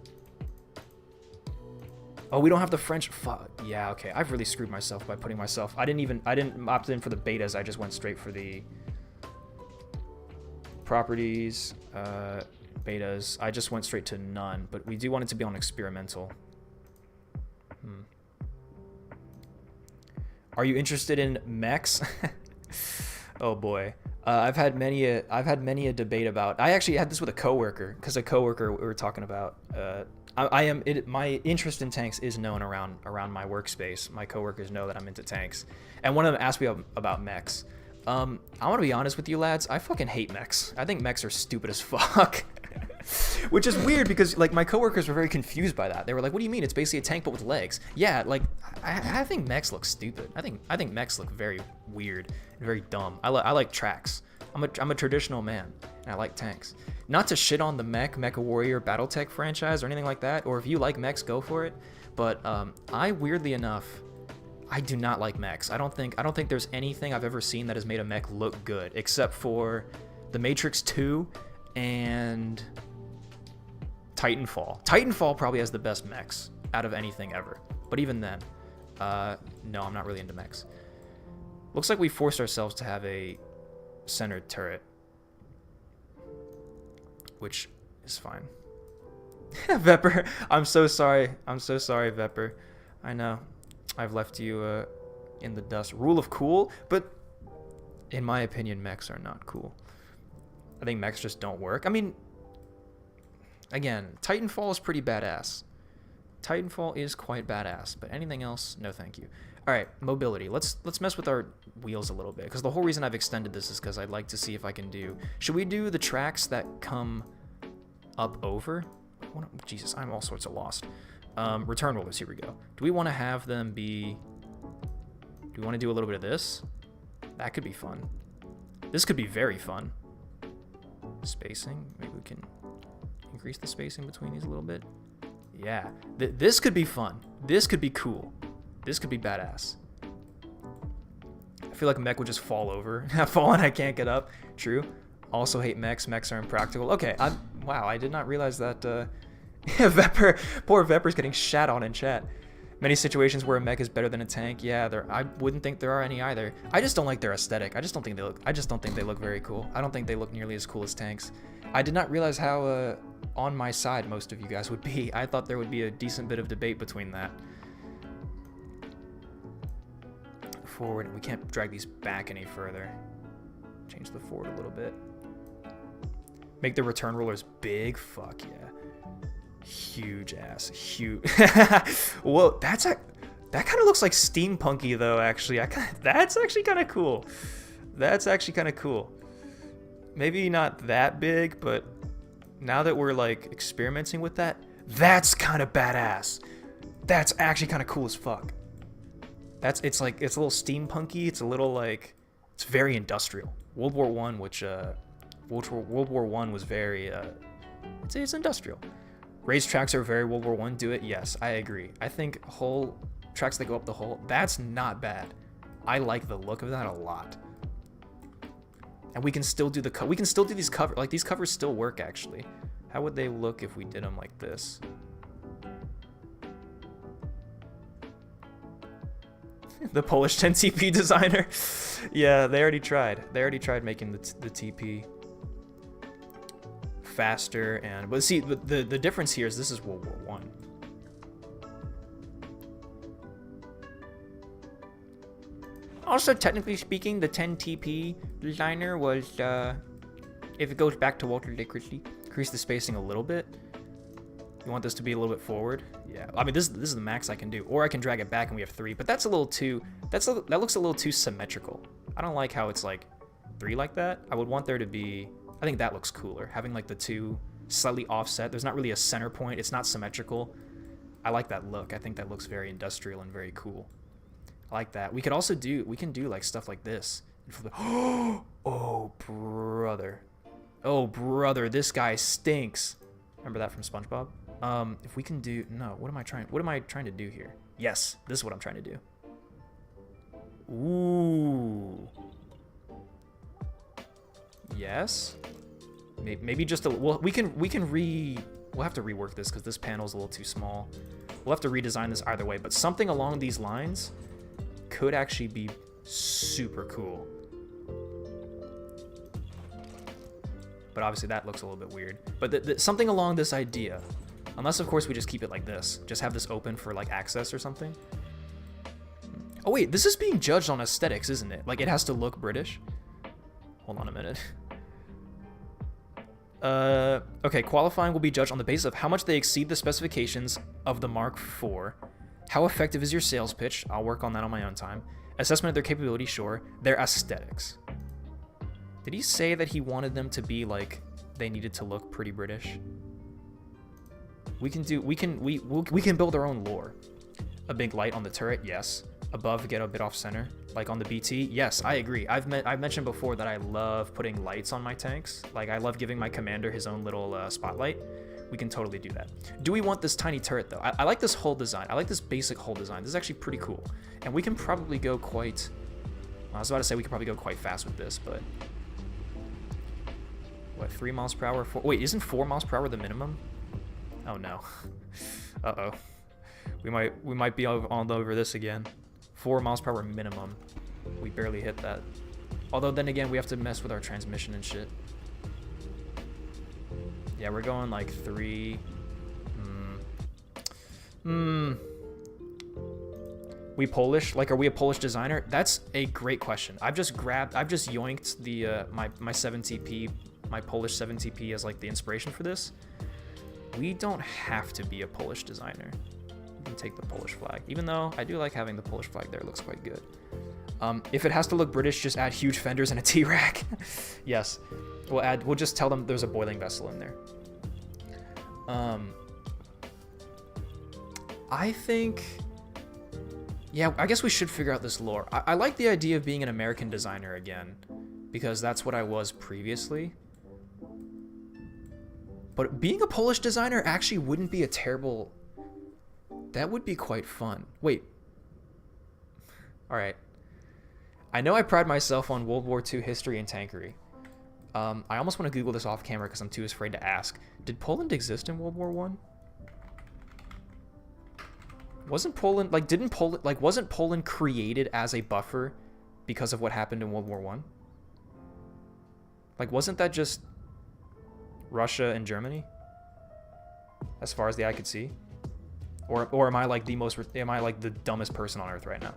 oh, we don't have the French. Fuck. Yeah, okay. I've really screwed myself by putting myself. I didn't opt in for the betas. I just went straight for the properties, betas. I just went straight to none, but we do want it to be on experimental. Are you interested in mechs? Oh boy. I've had many a debate about. I actually had this with a coworker, because a coworker we were talking about. My interest in tanks is known around my workspace. My coworkers know that I'm into tanks, and one of them asked me about mechs. I want to be honest with you lads. I fucking hate mechs. I think mechs are stupid as fuck. Which is weird, because like my coworkers were very confused by that. They were like, "What do you mean? It's basically a tank but with legs." Yeah, like I think mechs look stupid. I think mechs look very weird and very dumb. I like tracks. I'm a traditional man, and I like tanks. Not to shit on the Mecha Warrior BattleTech franchise or anything like that, or if you like mechs, go for it. But I weirdly enough, I do not like mechs. I don't think there's anything I've ever seen that has made a mech look good, except for The Matrix 2 and Titanfall. Titanfall probably has the best mechs out of anything ever. But even then, no, I'm not really into mechs. Looks like we forced ourselves to have a centered turret, which is fine. Vepper, I'm so sorry. I'm so sorry, Vepper. I know I've left you in the dust. Rule of cool, but in my opinion, mechs are not cool. I think mechs just don't work. I mean, again, Titanfall is pretty badass. Titanfall is quite badass, but anything else, no thank you. All right, mobility. Let's mess with our wheels a little bit, because the whole reason I've extended this is because I'd like to see if I can do. Should we do the tracks that come up over? Jesus, I'm all sorts of lost. Return rollers. Here we go. Do we want to have them be? Do we want to do a little bit of this? That could be fun. This could be very fun. Spacing. Maybe we can increase the spacing between these a little bit. Yeah, this could be fun. This could be cool. This could be badass. I feel like a mech would just fall over. Fall and I can't get up. True. Also hate mechs. Mechs are impractical. Okay, wow, I did not realize that. Vepper, poor Vepper's getting shat on in chat. Many situations where a mech is better than a tank. Yeah, I wouldn't think there are any either. I just don't like their aesthetic. I just don't think they look very cool. I don't think they look nearly as cool as tanks. I did not realize how on my side most of you guys would be. I thought there would be a decent bit of debate between that. Forward, we can't drag these back any further. Change the forward a little bit. Make the return rollers big. Fuck yeah. Huge ass. Huge. Whoa, that kind of looks like steampunky though, actually. That's actually kind of cool. That's actually kind of cool. Maybe not that big, but now that we're like experimenting with that, that's kind of badass. That's actually kind of cool as fuck. It's a little steampunky. It's a little like, it's very industrial. World War I, which World War I was very it's industrial. Raised tracks are very World War I. Do it? Yes, I agree. I think whole tracks that go up the hole, that's not bad. I like the look of that a lot. And we can still do we can still do these covers. Like, these covers still work, actually. How would they look if we did them like this? The Polish 10 TP designer. Yeah, they already tried. They already tried making the TP faster. And but see, the difference here is this is World War One. Also, technically speaking, the 10 TP designer was, if it goes back to Walter Day Christie, increase the spacing a little bit. You want this to be a little bit forward? Yeah. I mean, this is the max I can do. Or I can drag it back and we have 3, but that's a little too, that looks a little too symmetrical. I don't like how it's like 3 like that. I would want there to be, I think that looks cooler. Having like the 2 slightly offset. There's not really a center point. It's not symmetrical. I like that look. I think that looks very industrial and very cool. I like that. We can do like stuff like this. Oh, brother. Oh, brother, this guy stinks. Remember that from SpongeBob? If we can do, no, what am I trying to do here? Yes, this is what I'm trying to do. Ooh. Yes. Maybe just a, well, we'll have to rework this because this panel's a little too small. We'll have to redesign this either way, but something along these lines could actually be super cool. But obviously that looks a little bit weird. But something along this idea, unless of course we just keep it like this, just have this open for like access or something. Oh wait, this is being judged on aesthetics, isn't it? Like it has to look British. Hold on a minute. Okay, qualifying will be judged on the basis of how much they exceed the specifications of the Mark IV. How effective is your sales pitch? I'll work on that on my own time. Assessment of their capability, sure. Their aesthetics. Did he say that he wanted them to be like they needed to look pretty British? We can build our own lore. A big light on the turret, yes. Above, get a bit off center, like on the BT. Yes, I agree. I've mentioned before that I love putting lights on my tanks. Like I love giving my commander his own little spotlight. We can totally do that. Do we want this tiny turret though? I like this hull design. I like this basic hull design. This is actually pretty cool. And we can probably go quite, I was about to say we could probably go quite fast with this, but what, 3 miles per hour? Wait, isn't 4 miles per hour the minimum? Oh no. Uh-oh. We might be all over this again. 4 miles per hour minimum. We barely hit that. Although then again, we have to mess with our transmission and shit. Yeah, we're going like 3. We Polish? Like, are we a Polish designer? That's a great question. I've just yoinked the my 7TP, my Polish 7TP as like the inspiration for this. We don't have to be a Polish designer. You can take the Polish flag, even though I do like having the Polish flag there. It looks quite good. If it has to look British, just add huge fenders and a T-rack. Yes, we'll just tell them there's a boiling vessel in there. I think, yeah, I guess we should figure out this lore. I like the idea of being an American designer again, because that's what I was previously. But being a Polish designer actually wouldn't be a terrible... That would be quite fun. Wait. Alright. I know I pride myself on World War II history and tankery. I almost want to Google this off camera because I'm too afraid to ask. Did Poland exist in World War I? Wasn't Poland, like, wasn't Poland created as a buffer because of what happened in World War I? Like, wasn't that just Russia and Germany? As far as the eye could see? Or am I like the dumbest person on earth right now?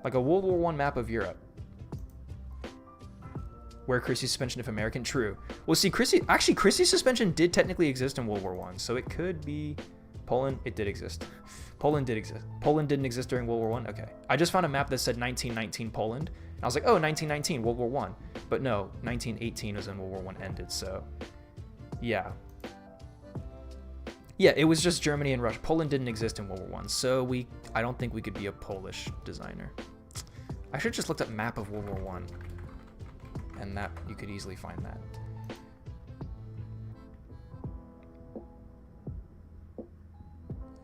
Like a World War I map of Europe. Where Christie's suspension, if American, true. Well, see, Christie's suspension did technically exist in World War I, so it could be Poland. It did exist. Poland did exist. Poland didn't exist during World War I? Okay. I just found a map that said 1919 Poland. And I was like, oh, 1919, World War I. But no, 1918 was when World War I ended, so yeah. Yeah, it was just Germany and Russia. Poland didn't exist in World War I, so I don't think we could be a Polish designer. I should have just looked up map of World War I, and that you could easily find that.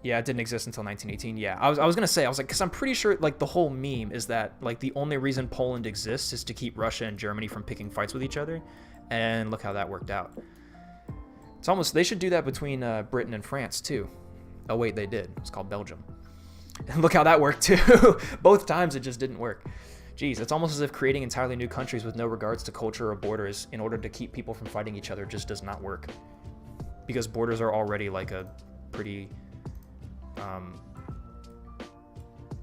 Yeah, it didn't exist until 1918. Yeah, I was gonna say, I was like, because I'm pretty sure like the whole meme is that like the only reason Poland exists is to keep Russia and Germany from picking fights with each other, and look how that worked out. It's almost, they should do that between Britain and France too. Oh wait, they did. It's called Belgium. And look how that worked too. Both times it just didn't work. Jeez, it's almost as if creating entirely new countries with no regards to culture or borders in order to keep people from fighting each other just does not work. Because borders are already like a pretty,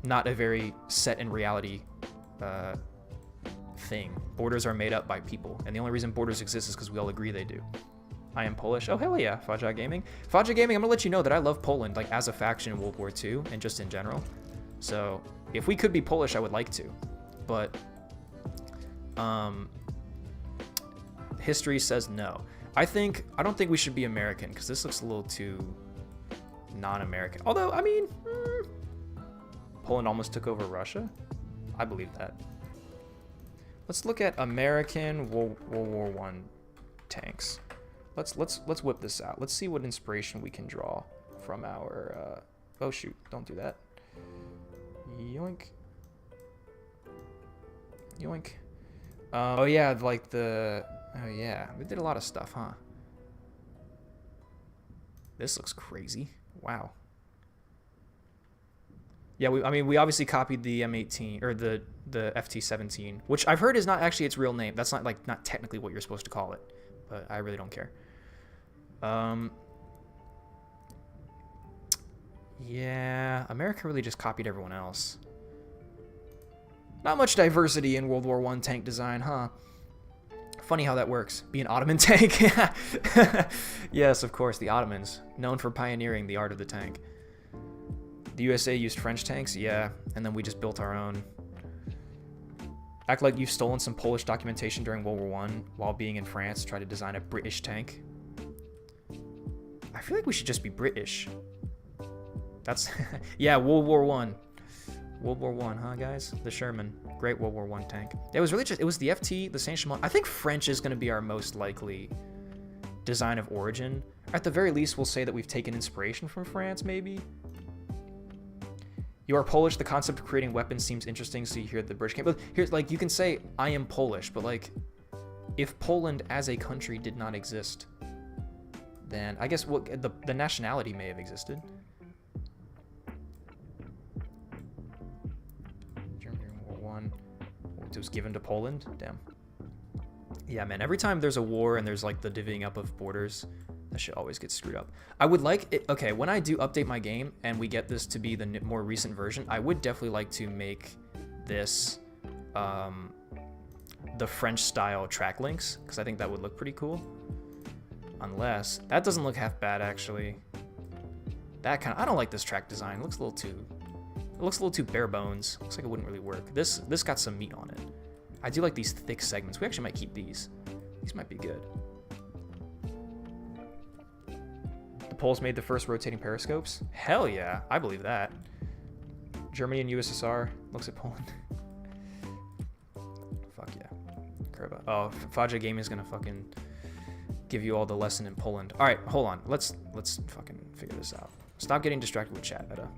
not a very set in reality thing. Borders are made up by people, and the only reason borders exist is because we all agree they do. I am Polish. Oh, hell yeah, P.R.E.B.A.G Gaming. P.R.E.B.A.G Gaming, I'm gonna let you know that I love Poland, like as a faction in World War II and just in general. So if we could be Polish, I would like to, but history says no. I don't think we should be American because this looks a little too non-American. Although, I mean, Poland almost took over Russia. I believe that. Let's look at American World War I tanks. Let's whip this out. Let's see what inspiration we can draw from our. Oh shoot! Don't do that. Yoink. Yoink. Oh yeah, like the. Oh yeah, we did a lot of stuff, huh? This looks crazy. Wow. Yeah, I mean, we obviously copied the M18 or the FT-17, which I've heard is not actually its real name. That's not technically what you're supposed to call it, but I really don't care. Yeah, America really just copied everyone else. Not much diversity in World War I tank design, huh? Funny how that works. Be an Ottoman tank. Yes, of course, the Ottomans, known for pioneering the art of the tank. The USA used French tanks, yeah, and then we just built our own. Act like you've stolen some Polish documentation during World War I while being in France to try to design a British tank. I feel like we should just be British. That's, yeah, World War I. World War I, huh, guys? The Sherman. Great World War I tank. It was really just, it was the FT, the Saint-Chamond. I think French is going to be our most likely design of origin. At the very least, we'll say that we've taken inspiration from France, maybe. You are Polish. The concept of creating weapons seems interesting, so you hear the British camp. But here's, like, you can say, I am Polish, but, like, if Poland as a country did not exist, then I guess what the nationality may have existed. Germany, World War I. It was given to Poland. Damn. Yeah, man. Every time there's a war and there's, like, the divvying up of borders, that shit always gets screwed up. I would like it. Okay, when I do update my game and we get this to be the more recent version, I would definitely like to make this the French style track links, because I think that would look pretty cool. Unless that doesn't look half bad, actually. That kind of, I don't like this track design. It looks a little too bare bones. Looks like it wouldn't really work. This got some meat on it. I do like these thick segments. We actually might keep these. These might be good. The Poles made the first rotating periscopes? Hell yeah, I believe that. Germany and USSR looks at Poland. Fuck yeah. P.R.E.B.A.G. Oh, P.R.E.B.A.G Gaming is gonna fucking give you all the lesson in Poland. All right, hold on. Let's fucking figure this out. Stop getting distracted with chat, Etta.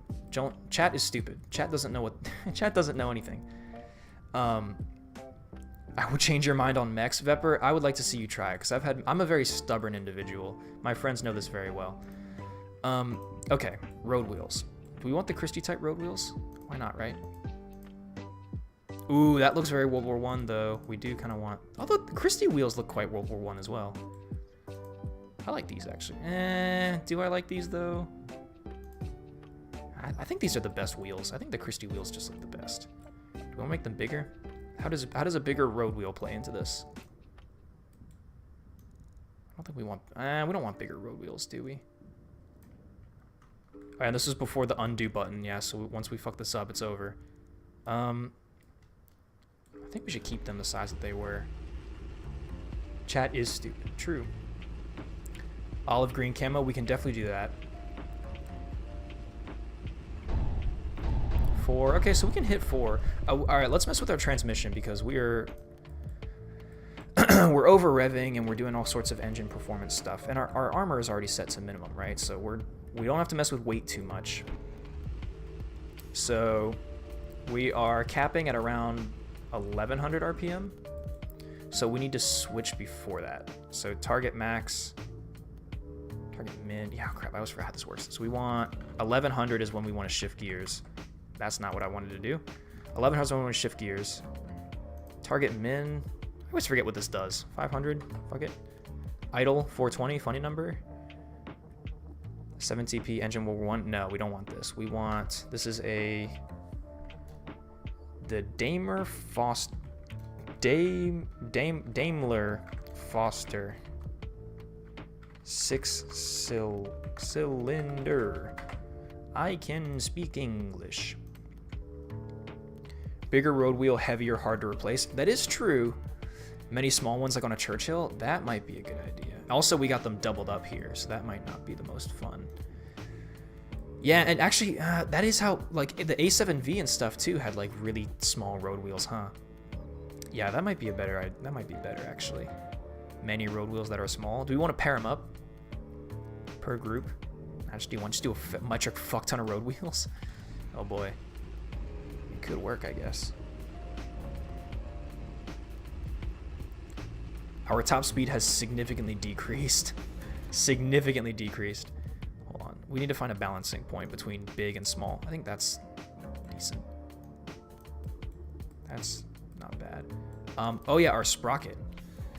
Chat is stupid. Chat doesn't know what. Chat doesn't know anything. I would change your mind on mechs, Vepper. I would like to see you try, because I'm a very stubborn individual. My friends know this very well. Okay, road wheels. Do we want the Christie type road wheels? Why not, right? Ooh, that looks very World War I, though. We do kind of want... Although the Christie wheels look quite World War I as well. I like these, actually. Do I like these, though? I think these are the best wheels. I think the Christie wheels just look the best. Do we want to make them bigger? How does a bigger road wheel play into this? I don't think we want... we don't want bigger road wheels, do we? Alright, and this is before the undo button, yeah, so once we fuck this up, it's over. I think we should keep them the size that they were. Chat is stupid. True. Olive green camo, we can definitely do that. 4. Okay, so we can hit 4. Alright, let's mess with our transmission, because we're over revving and we're doing all sorts of engine performance stuff, and our armor is already set to minimum, right? So we're We don't have to mess with weight too much. So we are capping at around 1100 RPM. So we need to switch before that. So target max, target min. Yeah, crap, I always forgot how this works. So we want 1100 is when we want to shift gears. That's not what I wanted to do. 1100 is when we want to shift gears. Target min, I always forget what this does. 500, fuck it. Idle, 420, funny number. 7 TP, engine World War 1. No, we don't want this. We want, this is the Daimler Foster. Daimler Foster 6-cylinder. I can speak English. Bigger road wheel, heavier, hard to replace. That is true. Many small ones like on a Churchill, that might be a good idea. Also, we got them doubled up here, so that might not be the most fun. Yeah, and actually, that is how, like, the A7V and stuff too had like really small road wheels, huh? Yeah, that might be better, actually. Many road wheels that are small. Do we want to pair them up per group? Just do a metric fuck ton of road wheels? Oh boy. It could work, I guess. Our top speed has significantly decreased. Significantly decreased. Hold on. We need to find a balancing point between big and small. I think that's decent. That's not bad. Oh yeah, our sprocket.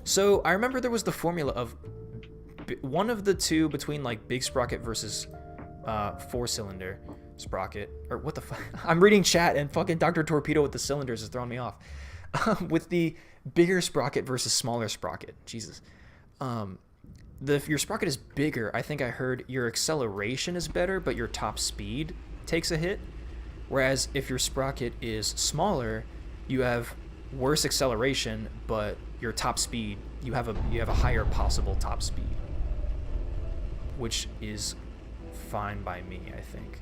So I remember there was the formula of one of the two between like big sprocket versus 4-cylinder sprocket. Or what the fuck? I'm reading chat and fucking Dr. Torpedo with the cylinders is throwing me off. With the bigger sprocket versus smaller sprocket. Jesus. If your sprocket is bigger, I think I heard your acceleration is better, but your top speed takes a hit. Whereas if your sprocket is smaller, you have worse acceleration, but your top speed, you have a higher possible top speed, which is fine by me, I think.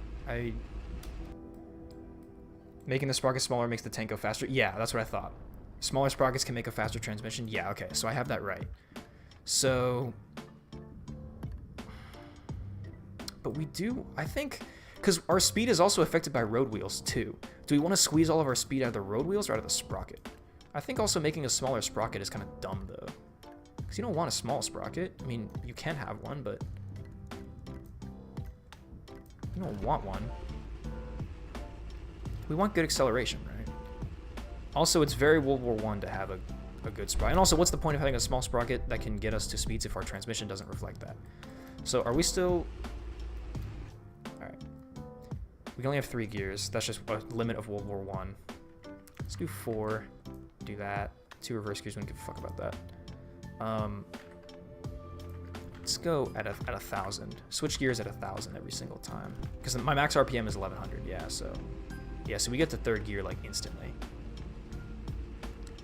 Making the sprocket smaller makes the tank go faster. Yeah, that's what I thought. Smaller sprockets can make a faster transmission. Yeah, okay, so I have that right. So, but we do, I think, because our speed is also affected by road wheels too. Do we want to squeeze all of our speed out of the road wheels or out of the sprocket? I think also making a smaller sprocket is kind of dumb though, because you don't want a small sprocket. I mean, you can have one, but you don't want one. We want good acceleration, right? Also, it's very World War I to have a good sprocket. And also, what's the point of having a small sprocket that can get us to speeds if our transmission doesn't reflect that? So are we still... Alright. We can only have 3 gears. That's just a limit of World War I. Let's do 4. Do that. 2 reverse gears. We don't give a fuck about that. Let's go at 1,000. Switch gears at 1,000 every single time. Because my max RPM is 1,100. Yeah, so we get to 3rd gear like instantly.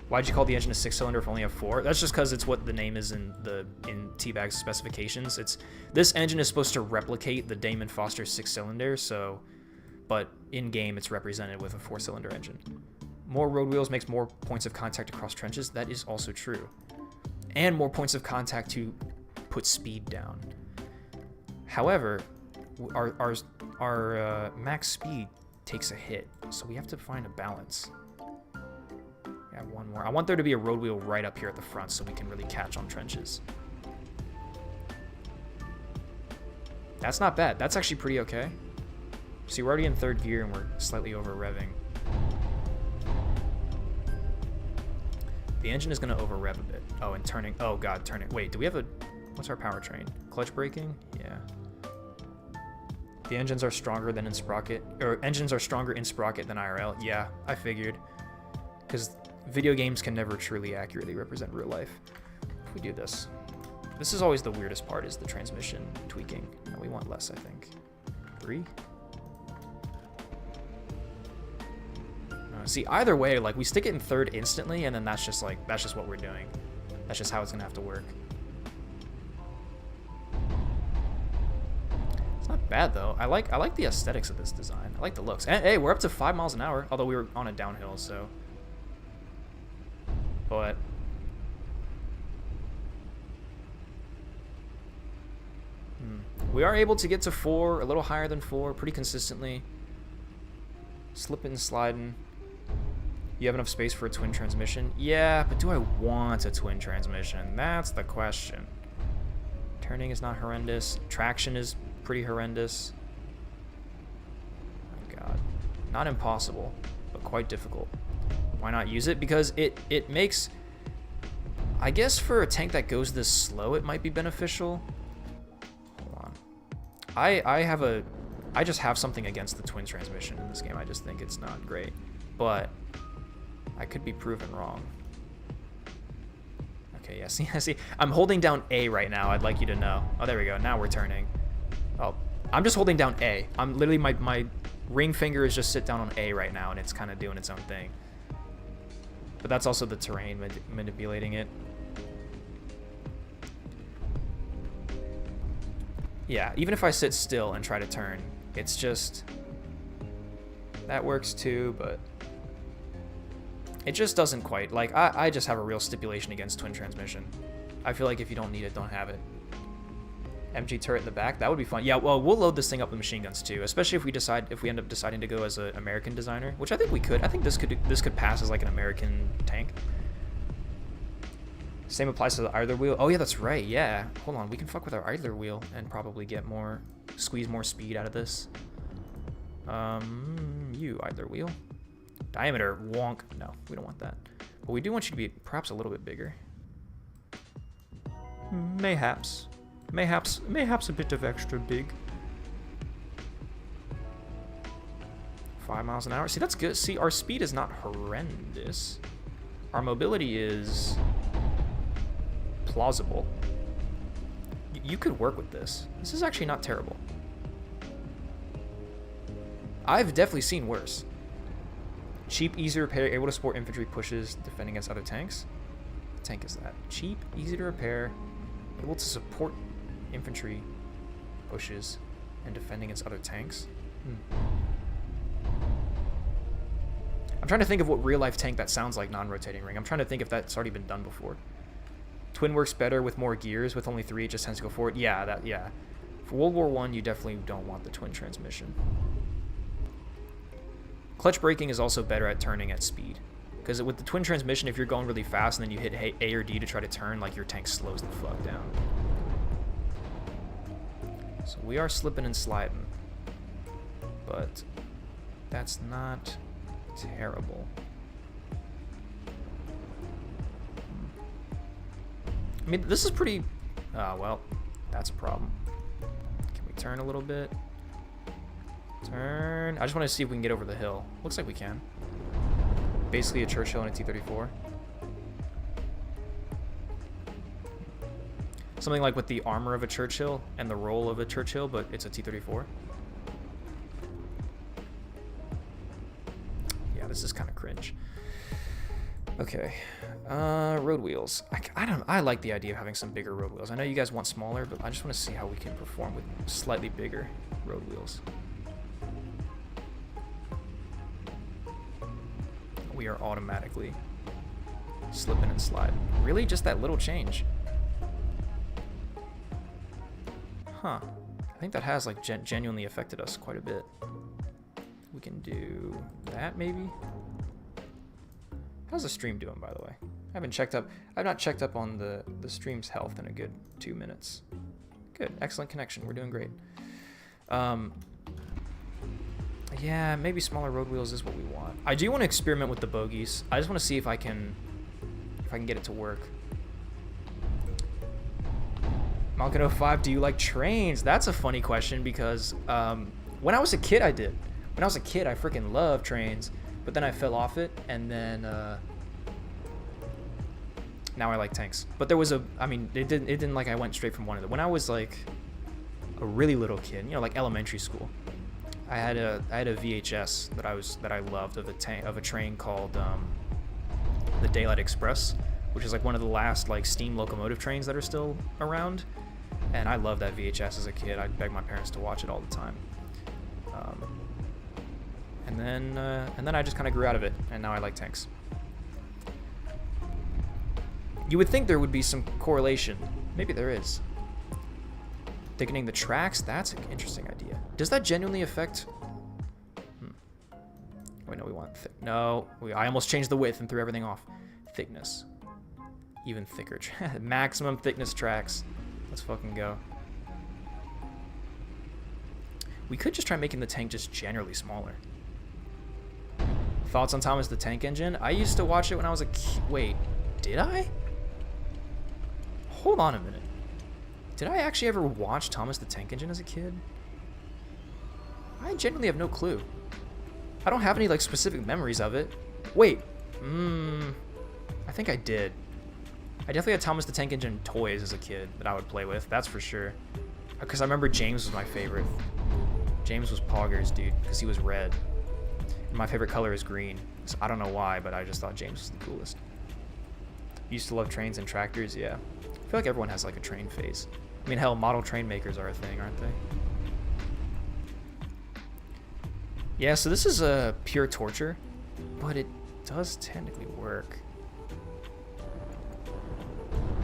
Why'd you call the engine a 6-cylinder if we only have 4? That's just because it's what the name is in P.R.E.B.A.G's specifications. This engine is supposed to replicate the Damon Foster 6-cylinder, but in game it's represented with a 4-cylinder engine. More road wheels makes more points of contact across trenches. That is also true, and more points of contact to put speed down. However, our max speed takes a hit, so we have to find a balance. Yeah, one more. I want there to be a road wheel right up here at the front so we can really catch on trenches. That's not bad. That's actually pretty okay. See, we're already in 3rd gear and we're slightly over revving. The engine is going to over rev a bit. Oh, and turning. Oh god, turning. Wait, do we have a... What's our powertrain? Clutch braking? Yeah. The engines are stronger than in Sprocket. Or engines are stronger in Sprocket than IRL. Yeah, I figured. Because video games can never truly accurately represent real life. If we do this. This is always the weirdest part, is the transmission tweaking. No, we want less, I think. 3? See, either way, like, we stick it in 3rd instantly, and then that's just what we're doing. That's just how it's gonna have to work. It's not bad though. I like the aesthetics of this design. I like the looks. And hey, we're up to 5 miles an hour, although we were on a downhill, so. But We are able to get to 4, a little higher than 4, pretty consistently. Slipping and sliding. You have enough space for a twin transmission? Yeah, but do I want a twin transmission? That's the question. Turning is not horrendous. Traction is pretty horrendous. Oh my god. Not impossible, but quite difficult. Why not use it? Because it makes... I guess for a tank that goes this slow, it might be beneficial. Hold on. I just have something against the twin transmission in this game. I just think it's not great. But I could be proven wrong. Okay, yeah, see, I'm holding down A right now, I'd like you to know. Oh, there we go, now we're turning. Oh, I'm just holding down A. I'm literally, my ring finger is just sit down on A right now, and it's kind of doing its own thing. But that's also the terrain manipulating it. Yeah, even if I sit still and try to turn, it's just... That works too, but... It just doesn't quite. Like, I just have a real stipulation against twin transmission. I feel like if you don't need it, don't have it. MG turret in the back, that would be fun. Yeah, well, we'll load this thing up with machine guns too, especially if we end up deciding to go as an American designer, which I think we could. I think this could pass as like an American tank. Same applies to the idler wheel. Oh yeah, that's right. Yeah. Hold on, we can fuck with our idler wheel and probably get squeeze more speed out of this. You idler wheel. Diameter, wonk. No, we don't want that. But we do want you to be perhaps a little bit bigger. Mayhaps a bit of extra big. 5 miles an hour. See, that's good. See, our speed is not horrendous. Our mobility is plausible. You could work with this. This is actually not terrible. I've definitely seen worse. Cheap, easy to repair, able to support infantry pushes, defending against other tanks. What tank is that? Cheap, easy to repair, able to support infantry pushes, and defending against other tanks. I'm trying to think of what real-life tank that sounds like non-rotating ring. I'm trying to think if that's already been done before. Twin works better with more gears. With only 3, it just tends to go forward. Yeah. For World War I, you definitely don't want the twin transmission. Clutch braking is also better at turning at speed. Because with the twin transmission, if you're going really fast and then you hit A or D to try to turn, like your tank slows the fuck down. So we are slipping and sliding. But that's not terrible. I mean, this is pretty... well, that's a problem. Can we turn a little bit? Turn. I just want to see if we can get over the hill. Looks like we can. Basically a Churchill and a T-34. Something like with the armor of a Churchill and the roll of a Churchill, but it's a T-34. Yeah, this is kind of cringe. Okay. Road wheels. I like the idea of having some bigger road wheels. I know you guys want smaller, but I just want to see how we can perform with slightly bigger road wheels. We are automatically slipping and sliding. Really? Just that little change? Huh. I think that has like genuinely affected us quite a bit. We can do that maybe? How's the stream doing, by the way? I've not checked up on the stream's health in a good 2 minutes. Good, excellent connection. We're doing great. Yeah, maybe smaller road wheels is what we want. I do want to experiment with the bogies. I just want to see if I can get it to work. Malkin 05, do you like trains? That's a funny question because when I was a kid, I did. When I was a kid, I freaking loved trains, but then I fell off it, and then now I like tanks. But there was it didn't like I went straight from one of them. When I was like a really little kid, you know, like elementary school, I had a VHS that I loved of a train called the Daylight Express, which is like one of the last like steam locomotive trains that are still around, and I loved that VHS as a kid. I'd beg my parents to watch it all the time, and then I just kind of grew out of it, and now I like tanks. You would think there would be some correlation. Maybe there is. Thickening the tracks? That's an interesting idea. Does that genuinely affect... Wait, no, we want... No, I almost changed the width and threw everything off. Thickness. Even thicker. Maximum thickness tracks. Let's fucking go. We could just try making the tank just generally smaller. Thoughts on Thomas the Tank Engine? I used to watch it when I was a kid. Wait, did I? Hold on a minute. Did I actually ever watch Thomas the Tank Engine as a kid? I genuinely have no clue. I don't have any like specific memories of it. Wait. I think I did. I definitely had Thomas the Tank Engine toys as a kid that I would play with. That's for sure. Because I remember James was my favorite. James was poggers, dude, because he was red. And my favorite color is green. So I don't know why, but I just thought James was the coolest. Used to love trains and tractors, yeah. I feel like everyone has like a train phase. I mean, hell, model train makers are a thing, aren't they? Yeah, so this is a pure torture, but it does technically work.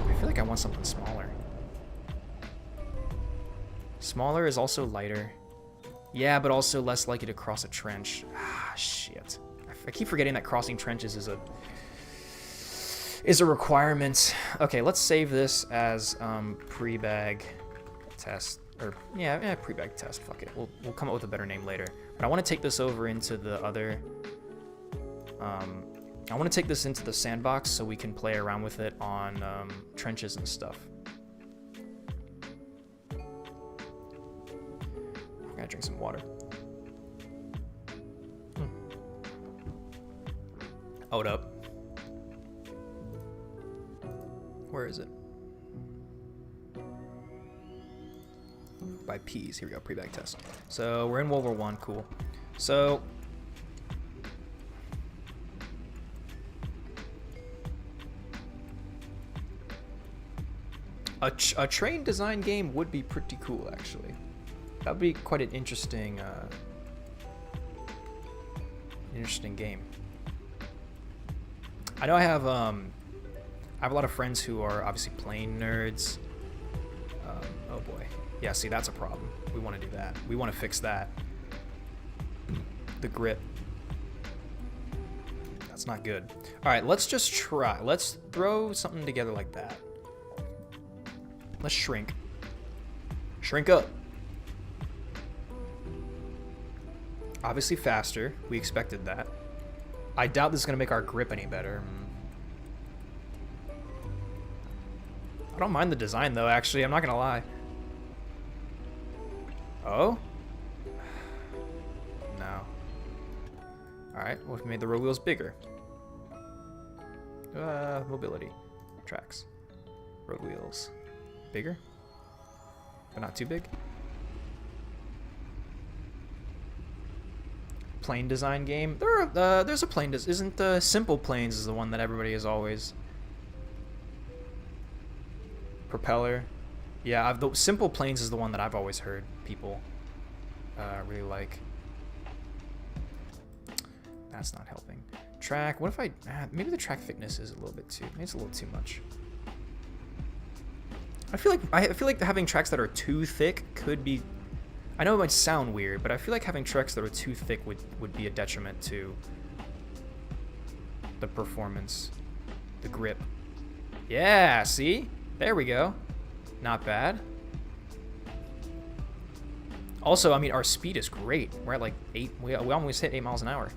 I feel like I want something smaller. Smaller is also lighter. Yeah, but also less likely to cross a trench. Ah, shit. I keep forgetting that crossing trenches is a requirement. Okay, let's save this as Pre.B.A.G test. Or, yeah, Pre.B.A.G test. Fuck it. We'll come up with a better name later. But I want to take this over into the other... I want to take this into the sandbox so we can play around with it on trenches and stuff. I gotta drink some water. Hold up. Where is it? By P's. Here we go. Pre.B.A.G test. So we're in World War I. Cool. So a train design game would be pretty cool, actually. That would be quite an interesting game. I know I have a lot of friends who are obviously plane nerds. Oh boy. Yeah, see, that's a problem. We want to do that. We want to fix that. The grip. That's not good. All right, let's just try. Let's throw something together like that. Let's shrink. Shrink up. Obviously faster. We expected that. I doubt this is going to make our grip any better. I don't mind the design, though, actually. I'm not going to lie. Oh? No. Alright, well, we made the road wheels bigger. Mobility. Tracks. Road wheels. Bigger? But not too big? Plane design game. There's a plane. Isn't the Simple Planes is the one that everybody is always. Propeller. Yeah, the Simple Planes is the one that I've always heard people really like. That's not helping. Track. What if I? Maybe the track thickness is a little bit too. Maybe it's a little too much. I feel like having tracks that are too thick could be. I know it might sound weird, but I feel like having tracks that are too thick would be a detriment to the performance, the grip. Yeah, see? There we go. Not bad. Also, I mean, our speed is great. We're at like 8. We almost hit 8 miles an hour.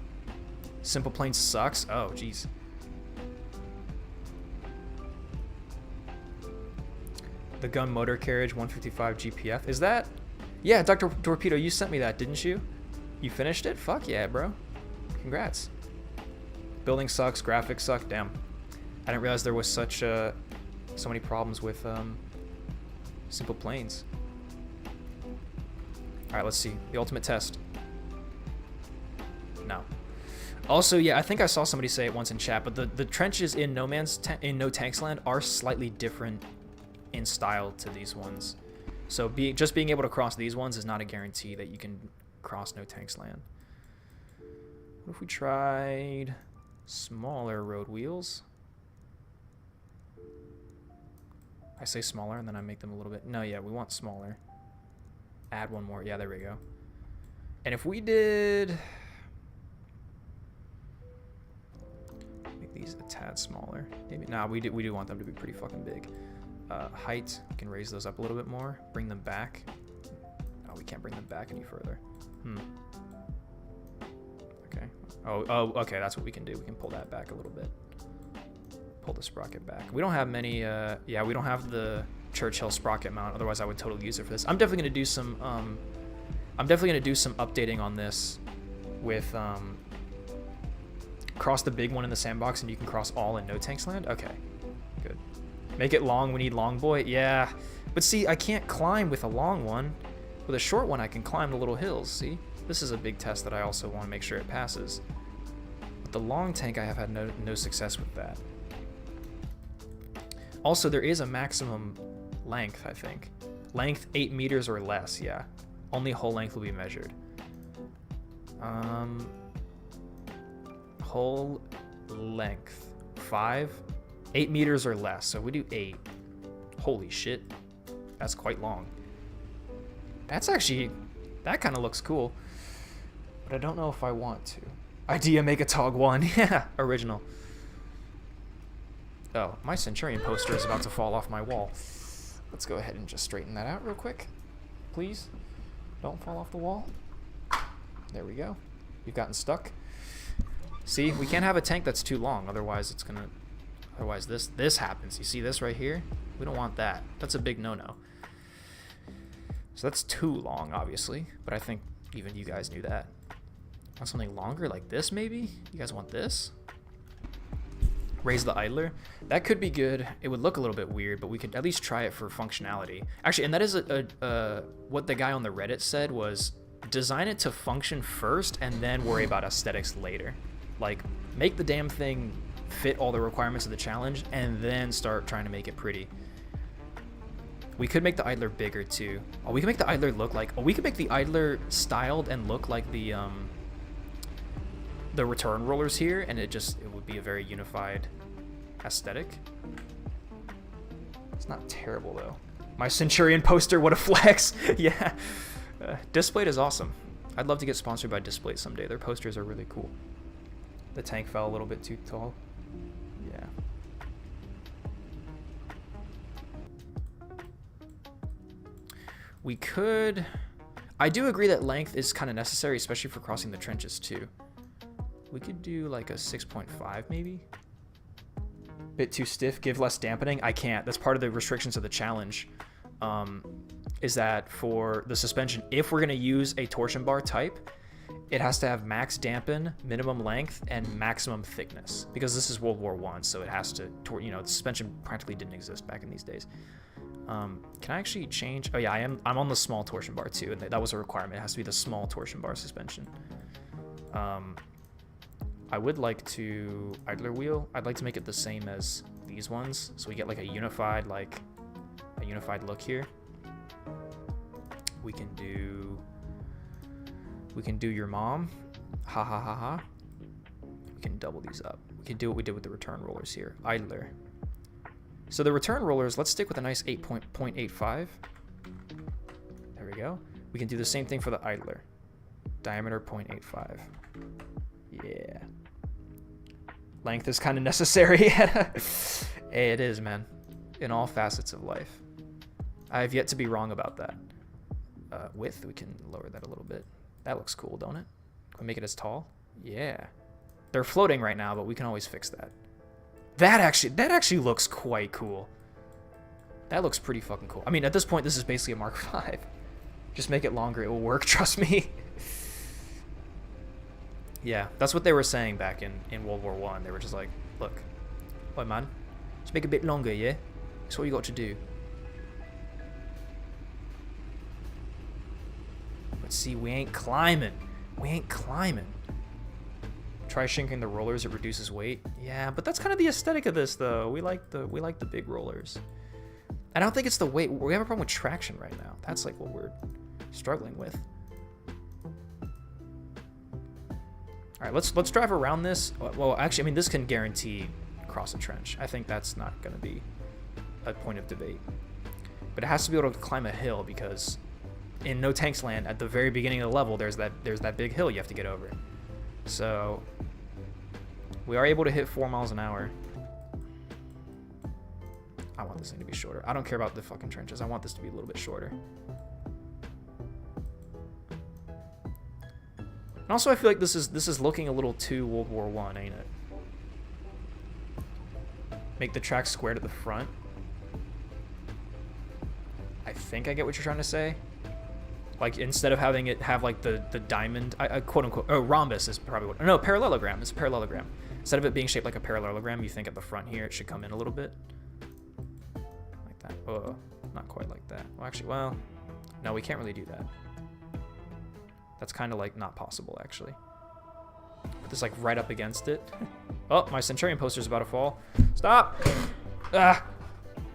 Simple Plane sucks. Oh, jeez. The gun motor carriage 155 GPF. Is that? Yeah, Dr. Torpedo, you sent me that, didn't you? You finished it? Fuck yeah, bro. Congrats. Building sucks. Graphics suck. Damn. I didn't realize there was so many problems with Simple Planes. All right, let's see. The ultimate test. No. Also, yeah, I think I saw somebody say it once in chat, but the trenches in No Tanks Land are slightly different in style to these ones. So just being able to cross these ones is not a guarantee that you can cross No Tanks Land. What if we tried smaller road wheels? I say smaller and then I make them a little bit. No, yeah, we want smaller. add one more. Yeah, there we go. And if we did make these a tad smaller, maybe. Nah, we do want them to be pretty fucking big. Height, we can raise those up a little bit more. Bring them back. Oh, we can't bring them back any further. Okay. Oh, okay, that's what we can do. We can pull that back a little bit. Pull the sprocket back. We don't have many, yeah, we don't have the Churchill sprocket mount, otherwise I would totally use it for this. I'm definitely gonna do some, updating on this with, cross the big one in the sandbox and you can cross all in No Tanks Land? Okay, good. Make it long, we need long boy? Yeah, but see, I can't climb with a long one. With a short one, I can climb the little hills, see? This is a big test that I also want to make sure it passes. With the long tank, I have had no success with that. Also, there is a maximum length, I think. Length 8 meters or less, yeah. Only hull length will be measured. Hull length 5, 8 meters or less. So we do 8. Holy shit, that's quite long. That's actually, that kind of looks cool, but I don't know if I want to. Idea, make a Tog 1. Yeah, original. Oh, my Centurion poster is about to fall off my wall. Let's go ahead and just straighten that out real quick. Please, don't fall off the wall. There we go. You've gotten stuck. See, we can't have a tank that's too long, otherwise it's gonna, otherwise this happens. You see this right here? We don't want that. That's a big no-no. So that's too long, obviously, but I think even you guys knew that. Want something longer like this, maybe? You guys want this? Raise the idler. That could be good. It would look a little bit weird, but we could at least try it for functionality. Actually, and that is what the guy on the Reddit said was, design it to function first and then worry about aesthetics later. Like, make the damn thing fit all the requirements of the challenge and then start trying to make it pretty. We could make the idler bigger too. Oh, we can make the idler look like, oh, we could make the idler styled and look like the return rollers here, and it would be a very unified aesthetic. It's not terrible though. My Centurion poster, what a flex. Yeah. Displayed is awesome. I'd love to get sponsored by Displayed someday. Their posters are really cool. The tank fell a little bit too tall. Yeah. We could, I do agree that length is kind of necessary, especially for crossing the trenches too. We could do like a 6.5 maybe. Bit too stiff, give less dampening. I can't, that's part of the restrictions of the challenge. Is that for the suspension, if we're gonna use a torsion bar type, it has to have max dampen, minimum length, and maximum thickness. Because this is World War I, so it has to, you know, the suspension practically didn't exist back in these days. Can I actually change? Oh yeah, I'm on the small torsion bar too, and that was a requirement. It has to be the small torsion bar suspension. I would like to idler wheel. I'd like to make it the same as these ones, so we get like a unified look here. We can do your mom. Ha ha ha ha. We can double these up. We can do what we did with the return rollers here. Idler. So the return rollers, let's stick with a nice 8.85. There we go. We can do the same thing for the idler. Diameter 0.85. Yeah. Length is kind of necessary. It is, man. In all facets of life. I have yet to be wrong about that. Width, we can lower that a little bit. That looks cool, don't it? Can we make it as tall? Yeah. They're floating right now, but we can always fix that. That actually looks quite cool. That looks pretty fucking cool. I mean, at this point, this is basically a Mark V. Just make it longer, it will work, trust me. Yeah, that's what they were saying back in World War I. They were just like, look, oi man, just make it a bit longer, yeah? That's what you got to do. But see, we ain't climbing. We ain't climbing. Try shrinking the rollers, it reduces weight. Yeah, but that's kind of the aesthetic of this though. We like the big rollers. I don't think it's the weight. We have a problem with traction right now. That's like what we're struggling with. All right, let's drive around this. Well, actually, I mean, this can guarantee cross a trench. I think that's not going to be a point of debate. But it has to be able to climb a hill because in No Tanks Land, at the very beginning of the level, there's that big hill you have to get over. So we are able to hit 4 miles an hour. I want this thing to be shorter. I don't care about the fucking trenches. I want this to be a little bit shorter. And also, I feel like this is looking a little too World War I, ain't it? Make the track square to the front. I think I get what you're trying to say. Like, instead of having it have like the diamond, quote unquote, oh, rhombus is probably what, no, parallelogram. It's a parallelogram. Instead of it being shaped like a parallelogram, you think at the front here it should come in a little bit. Like that. Oh, not quite like that. Well, actually, well, no, we can't really do that. That's kind of like not possible, actually. Put this like right up against it. Oh, my Centurion poster's about to fall. Stop! Ah!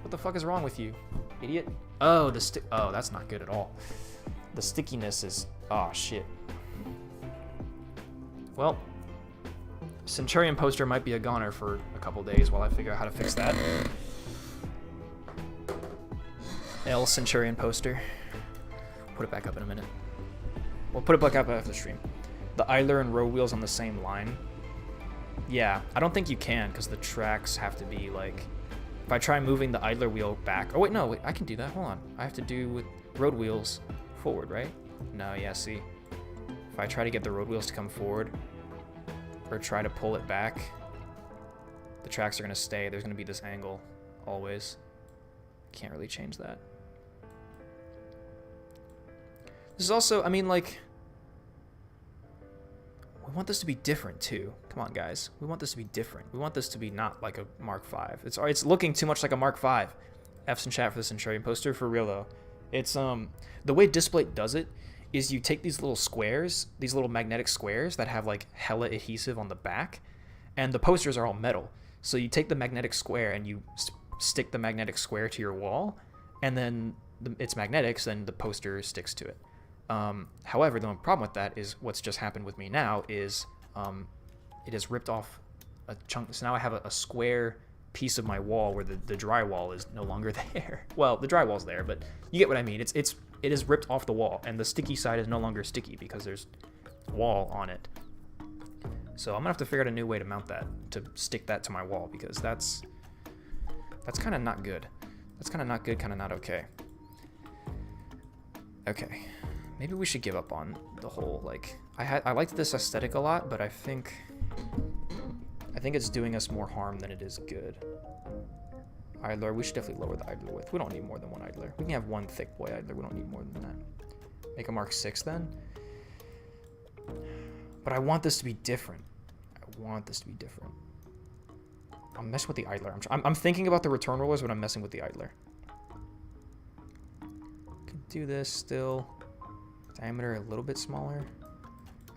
What the fuck is wrong with you, idiot? Oh, oh, that's not good at all. The stickiness is, oh shit. Well, Centurion poster might be a goner for a couple days while I figure out how to fix that. L Centurion poster. Put it back up in a minute. We'll put it back up after the stream. The idler and road wheels on the same line. Yeah, I don't think you can because the tracks have to be like... If I try moving the idler wheel back... Oh, wait, no, wait, I can do that. Hold on. I have to do with road wheels forward, right? No, yeah, see. If I try to get the road wheels to come forward or try to pull it back, the tracks are going to stay. There's going to be this angle always. Can't really change that. This is also, I mean, like... We want this to be different too. Come on, guys. We want this to be different. We want this to be not like a Mark V. It's looking too much like a Mark V. F's in chat for the Centurion poster, for real though. It's the way Displate does it is you take these little squares, these little magnetic squares that have like hella adhesive on the back, and the posters are all metal. So you take the magnetic square and you stick the magnetic square to your wall, and then it's magnetic, so then the poster sticks to it. However, the only problem with that is what's just happened with me now is it has ripped off a chunk. So now I have a square piece of my wall where the drywall is no longer there. Well, the drywall's there, but you get what I mean. It is ripped off the wall, and the sticky side is no longer sticky because there's wall on it. So I'm gonna have to figure out a new way to mount that, to stick that to my wall, because that's kind of not good. That's kind of not good, kind of not okay. Okay. Maybe we should give up on the whole, like, I liked this aesthetic a lot, but I think it's doing us more harm than it is good. Idler, we should definitely lower the idler width. We don't need more than one idler. We can have one thick boy idler. We don't need more than that. Make a Mark 6 then. But I want this to be different. I want this to be different. I'm messing with the idler. I'm thinking about the return rollers, but I'm messing with the idler. Could do this still. Diameter a little bit smaller.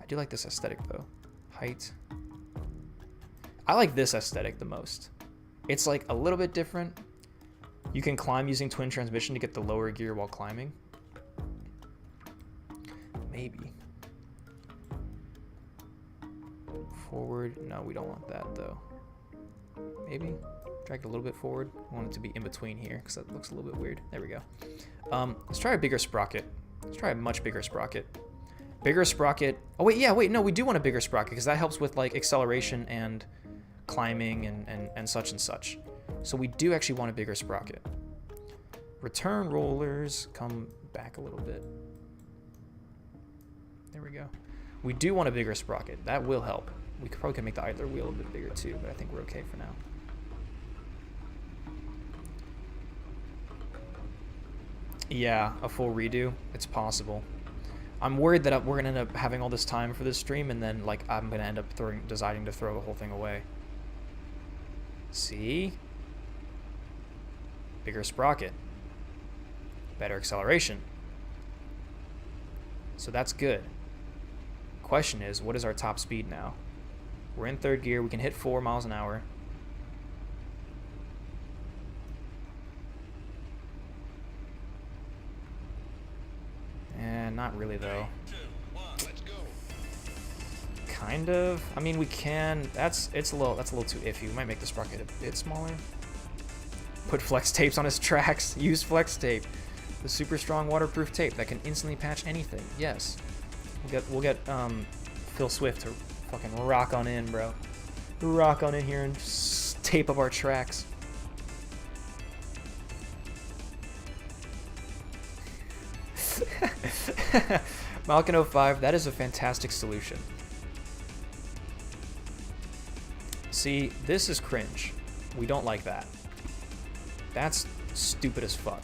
I do like this aesthetic though. Height. I like this aesthetic the most. It's like a little bit different. You can climb using twin transmission to get the lower gear while climbing. Maybe. Forward. No, we don't want that though. Maybe. Drag it a little bit forward. I want it to be in between here because that looks a little bit weird. There we go. Let's try a bigger sprocket. Let's try a much bigger sprocket. Bigger sprocket. Oh, wait, yeah, wait, no, we do want a bigger sprocket because that helps with, like, acceleration and climbing and such and such. So we do actually want a bigger sprocket. Return rollers come back a little bit. There we go. We do want a bigger sprocket. That will help. We probably could make the idler wheel a bit bigger too, but I think we're okay for now. Yeah, a full redo. It's possible. I'm worried that we're gonna end up having all this time for this stream, and then like I'm gonna end up deciding to throw the whole thing away. See? Bigger sprocket. Better acceleration. So that's good. Question is, what is our top speed now? We're in third gear. We can hit 4 miles an hour. Not really though. Kind of. I mean, we can. That's a little too iffy. We might make the sprocket a bit smaller. Put flex tapes on his tracks. Use flex tape. The super strong waterproof tape that can instantly patch anything. Yes. We'll get Phil Swift to fucking rock on in, bro. Rock on in here and tape up our tracks. Malkin 05, that is a fantastic solution. See, this is cringe. We don't like that. That's stupid as fuck.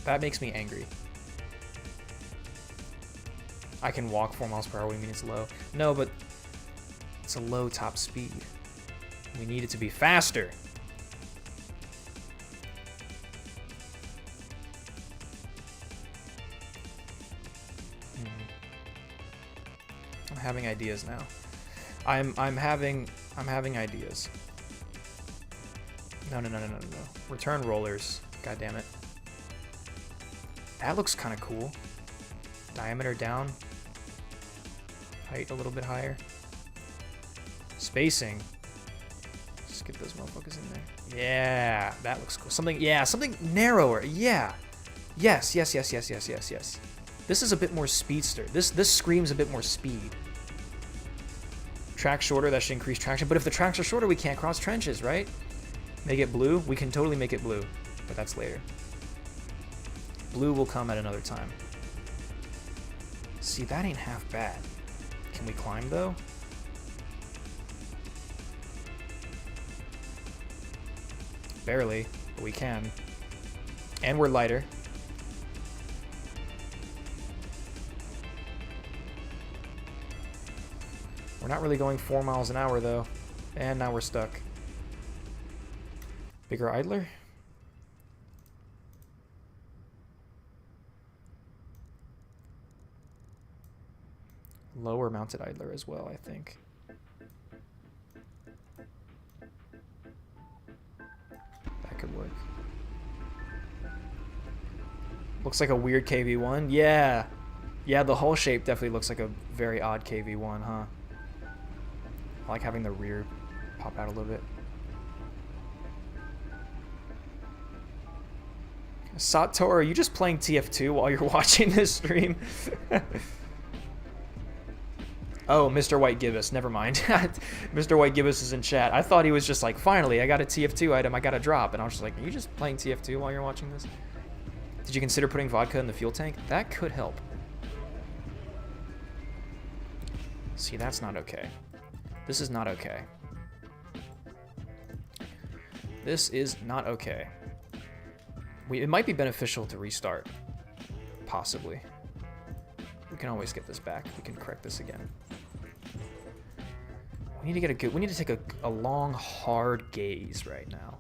That makes me angry. I can walk 4 miles per hour. What do you mean it's low? No, but it's a low top speed. We need it to be faster. I'm having ideas now. I'm having ideas. No. Return rollers. God damn it. That looks kind of cool. Diameter down. Height a little bit higher. Spacing. Just get those motherfuckers in there. Yeah, that looks cool. Something narrower. Yeah. Yes. This is a bit more speedster. This screams a bit more speed. Track shorter, that should increase traction. But if the tracks are shorter, we can't cross trenches, right? Make it blue? We can totally make it blue, but that's later. Blue will come at another time. See, that ain't half bad. Can we climb, though? Barely, but we can. And we're lighter. We're not really going 4 miles an hour, though. And now we're stuck. Bigger idler? Lower mounted idler as well, I think. That could work. Looks like a weird KV1. Yeah. Yeah, the hull shape definitely looks like a very odd KV1, huh? I like having the rear pop out a little bit. Sato, are you just playing TF2 while you're watching this stream? Oh, Mr. White Gibbous. Never mind. Mr. White Gibbous is in chat. I thought he was just like, finally, I got a TF2 item I got to drop. And I was just like, are you just playing TF2 while you're watching this? Did you consider putting vodka in the fuel tank? That could help. See, that's not okay. This is not okay. This is not okay. It might be beneficial to restart. Possibly. We can always get this back. We can correct this again. We need to take a long, hard gaze right now.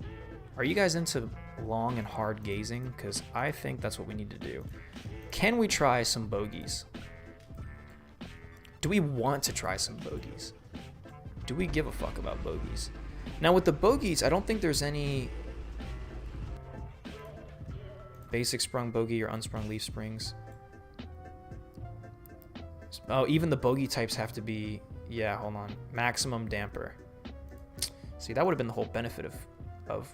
Are you guys into long and hard gazing? Because I think that's what we need to do. Can we try some bogeys? Do we want to try some bogeys? Do we give a fuck about bogeys? Now with the bogeys, I don't think there's any basic sprung bogey or unsprung leaf springs. Oh, even the bogey types have to be, yeah, hold on, maximum damper. See, that would have been the whole benefit of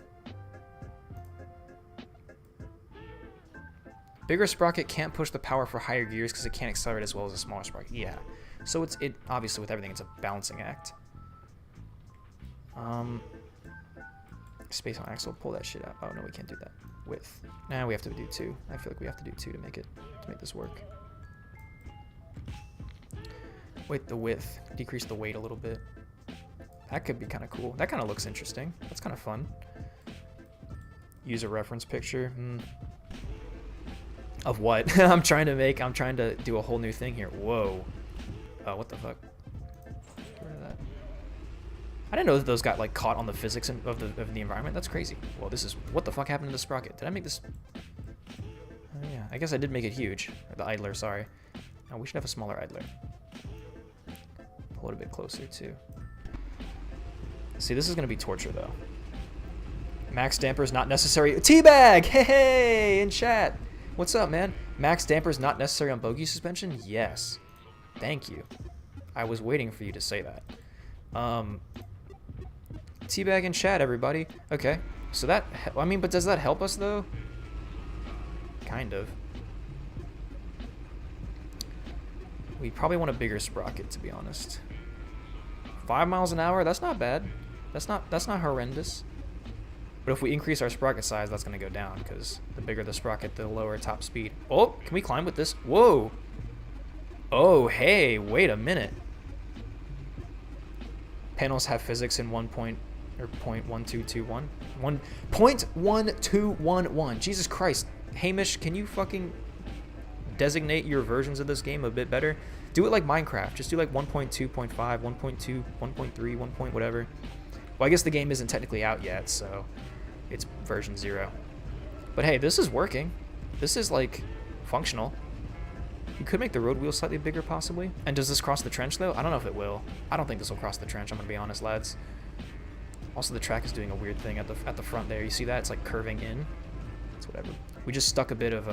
bigger sprocket can't push the power for higher gears because it can't accelerate as well as a smaller sprocket. Yeah, so it obviously with everything it's a balancing act. Space on axle, pull that shit out. Oh no, we can't do that. Width. Nah, we have to do 2. I feel like we have to do 2 to make this work. Wait, the width. Decrease the weight a little bit. That could be kind of cool. That kind of looks interesting. That's kind of fun. Use a reference picture. Of what? I'm trying to do a whole new thing here. Whoa. Oh, what the fuck? Get rid of that. I didn't know that those got like caught on the physics of the environment. That's crazy. Well, this is, what the fuck happened to the sprocket? Did I make this? Oh yeah, I guess I did make it huge. Or the idler, sorry. Oh, we should have a smaller idler. Pull it a bit closer too. See, this is gonna be torture though. Max damper is not necessary. P.R.E.B.A.G! Hey, in chat. What's up, man? Max damper is not necessary on bogey suspension? Yes. Thank you. I was waiting for you to say that. P.R.E.B.A.G in chat, everybody. Okay. So that, I mean, but does that help us though? kind of. We probably want a bigger sprocket, to be honest. 5 miles an hour, that's not bad. That's not horrendous. But if we increase our sprocket size, that's going to go down, because the bigger the sprocket, the lower top speed. Oh, can we climb with this? Whoa. Oh, hey, wait a minute. Panels have physics in 0.1221. 0.1211. Jesus Christ. Hamish, can you fucking designate your versions of this game a bit better? Do it like Minecraft. Just do like 1.2.5, 1.2, 1.3, 1. Whatever. Well, I guess the game isn't technically out yet, so it's version 0. But hey, this is working. This is like functional. You could make the road wheels slightly bigger, possibly. And does this cross the trench, though? I don't know if it will. I don't think this will cross the trench, I'm going to be honest, lads. Also, the track is doing a weird thing at the front there. You see that? It's like curving in. It's whatever. We just stuck a bit of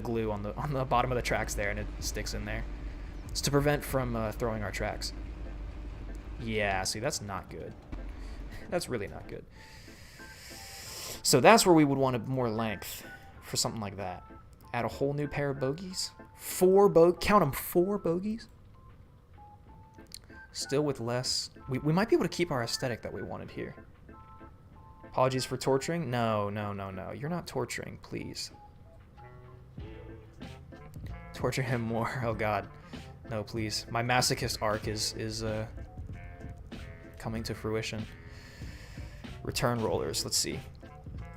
glue on the bottom of the tracks there, and it sticks in there. It's to prevent from throwing our tracks. Yeah, see, that's not good. That's really not good. So that's where we would want more length for something like that. Add a whole new pair of bogies. 4 count them, 4 bogies. Still with less. We might be able to keep our aesthetic that we wanted here. Apologies for torturing. No. You're not torturing, please. Torture him more. Oh God. No, please. My masochist arc is coming to fruition. Return rollers. Let's see.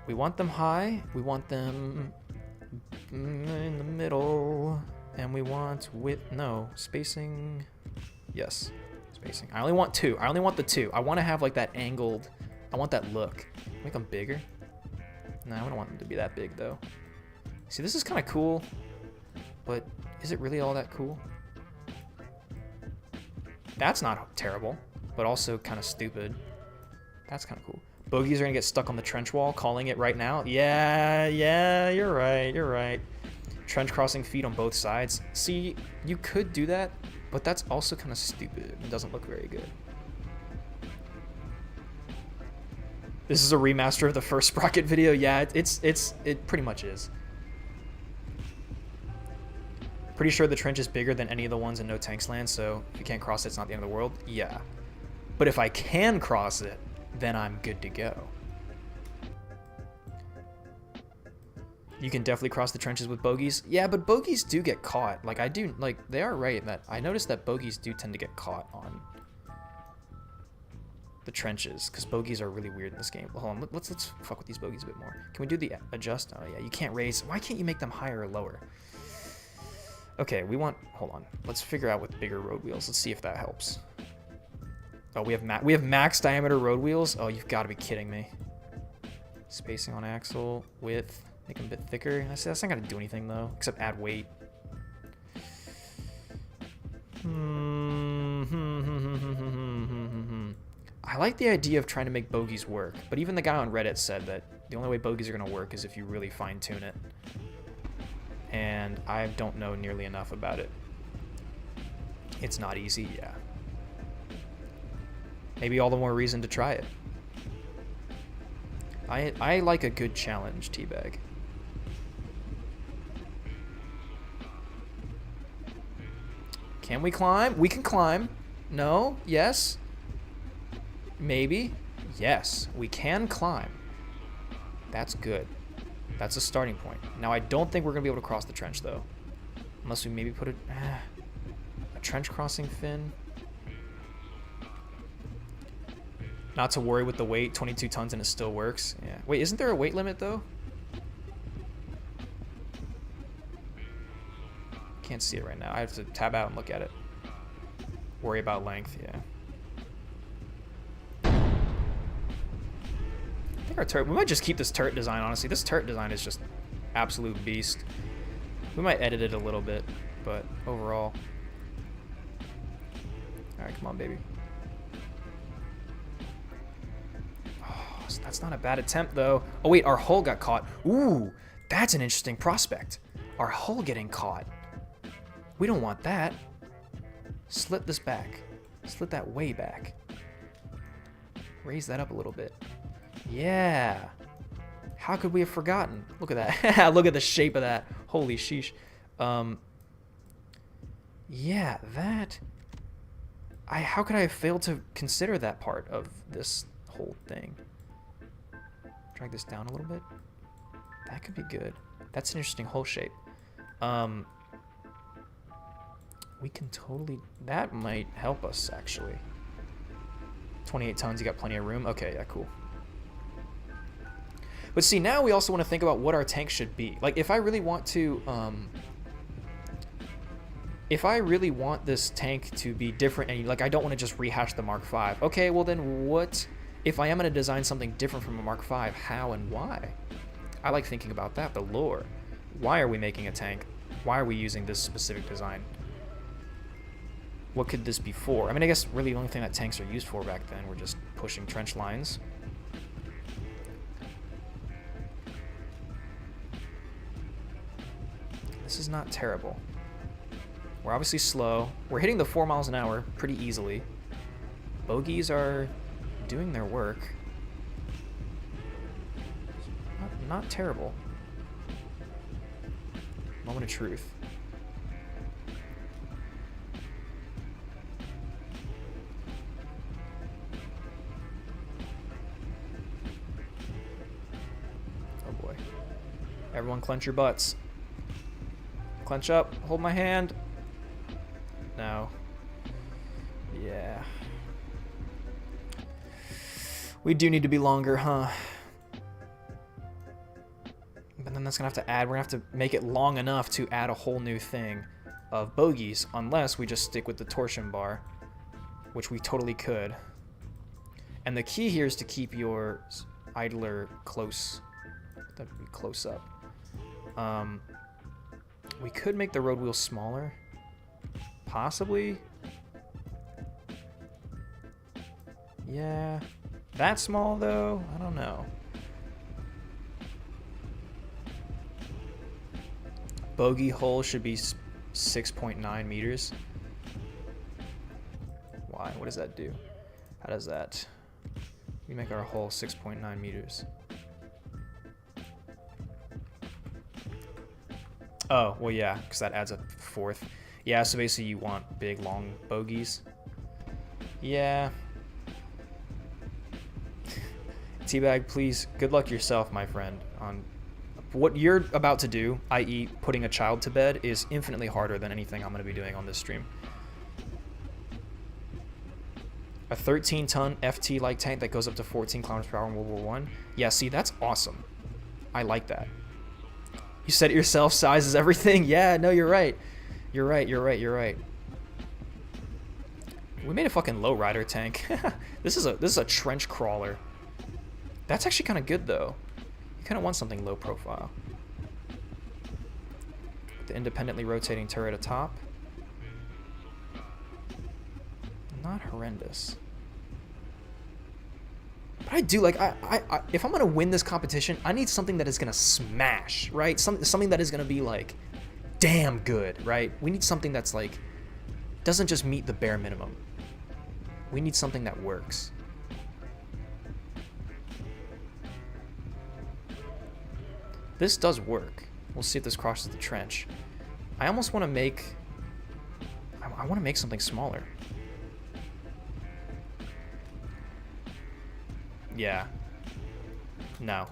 We want them high. We want them in the middle, and we want spacing. Yes, spacing. I only want 2. I only want the 2. I want to have like that angled. I want that look. Make them bigger. No, I don't want them to be that big though. See, this is kind of cool, but is it really all that cool? That's not terrible, but also kind of stupid. That's kind of cool. Bogies are gonna get stuck on the trench wall, calling it right now. Yeah, you're right. Trench crossing feet on both sides. See, you could do that, but that's also kind of stupid. It doesn't look very good. This is a remaster of the first Sprocket video. Yeah, it pretty much is. Pretty sure the trench is bigger than any of the ones in No Tanks Land, so if you can't cross it, it's not the end of the world. Yeah. But if I can cross it, then I'm good to go. You can definitely cross the trenches with bogies. Yeah, but bogies do get caught. Like, they are right that I noticed that bogies do tend to get caught on the trenches, because bogies are really weird in this game. Hold on, let's fuck with these bogies a bit more. Can we do the adjust? Oh yeah, you can't raise. Why can't you make them higher or lower? Okay, hold on. Let's figure out with bigger road wheels. Let's see if that helps. Oh, we have max diameter road wheels? Oh, you've got to be kidding me. Spacing on axle, width, make them a bit thicker. That's not going to do anything, though, except add weight. I like the idea of trying to make bogies work, but even the guy on Reddit said that the only way bogies are going to work is if you really fine-tune it. And I don't know nearly enough about it. It's not easy, yeah. Maybe all the more reason to try it. I like a good challenge, P.R.E.B.A.G. Can we climb? We can climb. No? Yes? Maybe? Yes, we can climb. That's good. That's a starting point. Now, I don't think we're going to be able to cross the trench, though. Unless we maybe put a trench crossing fin. Not to worry with the weight, 22 tons and it still works. Yeah. Wait, isn't there a weight limit though? Can't see it right now. I have to tab out and look at it. Worry about length, yeah. I think our turret, we might just keep this turret design, honestly. This turret design is just absolute beast. We might edit it a little bit, but overall. Alright, come on, baby. That's not a bad attempt, though. Oh, wait, our hull got caught. Ooh, that's an interesting prospect. Our hull getting caught. We don't want that. Slit this back. Slit that way back. Raise that up a little bit. Yeah. How could we have forgotten? Look at that. Look at the shape of that. Holy sheesh. Yeah, that... how could I have failed to consider that part of this whole thing? Drag this down a little bit. That could be good. That's an interesting hole shape. We can totally... That might help us, actually. 28 tons, you got plenty of room. Okay, yeah, cool. But see, now we also want to think about what our tank should be. Like, if I really want to... if I really want this tank to be different, and like I don't want to just rehash the Mark V, okay, well then what... If I am going to design something different from a Mark V, how and why? I like thinking about that, the lore. Why are we making a tank? Why are we using this specific design? What could this be for? I mean, I guess really the only thing that tanks are used for back then were just pushing trench lines. This is not terrible. We're obviously slow. We're hitting the 4 miles an hour pretty easily. Bogies are doing their work. Not terrible. Moment of truth. Oh boy. Everyone clench your butts. Clench up. Hold my hand. No. Yeah. We do need to be longer, huh? But then that's gonna have to add, we're gonna have to make it long enough to add a whole new thing of bogies, unless we just stick with the torsion bar, which we totally could. And the key here is to keep your idler close. That would be close up. We could make the road wheel smaller. Possibly. Yeah. That small, though? I don't know. Bogey hole should be 6.9 meters. Why? What does that do? How does that... We make our hole 6.9 meters. Oh, well, yeah, because that adds a fourth. Yeah, so basically you want big, long bogies. Yeah. T-Bag, please, good luck yourself, my friend. On what you're about to do, i.e. putting a child to bed, is infinitely harder than anything I'm going to be doing on this stream. A 13-ton FT-like tank that goes up to 14 kilometers per hour in World War I? Yeah, see, that's awesome. I like that. You said it yourself, size is everything? Yeah, no, you're right. You're right, you're right, you're right. We made a fucking lowrider tank. This is a trench crawler. That's actually kind of good, though. You kind of want something low profile. The independently rotating turret atop. Not horrendous. But I do, like, if I'm going to win this competition, I need something that is going to smash, right? Something that is going to be, like, damn good, right? We need something that's, like, doesn't just meet the bare minimum. We need something that works. This does work. We'll see if this crosses the trench. I almost want to make... I want to make something smaller. Yeah. No.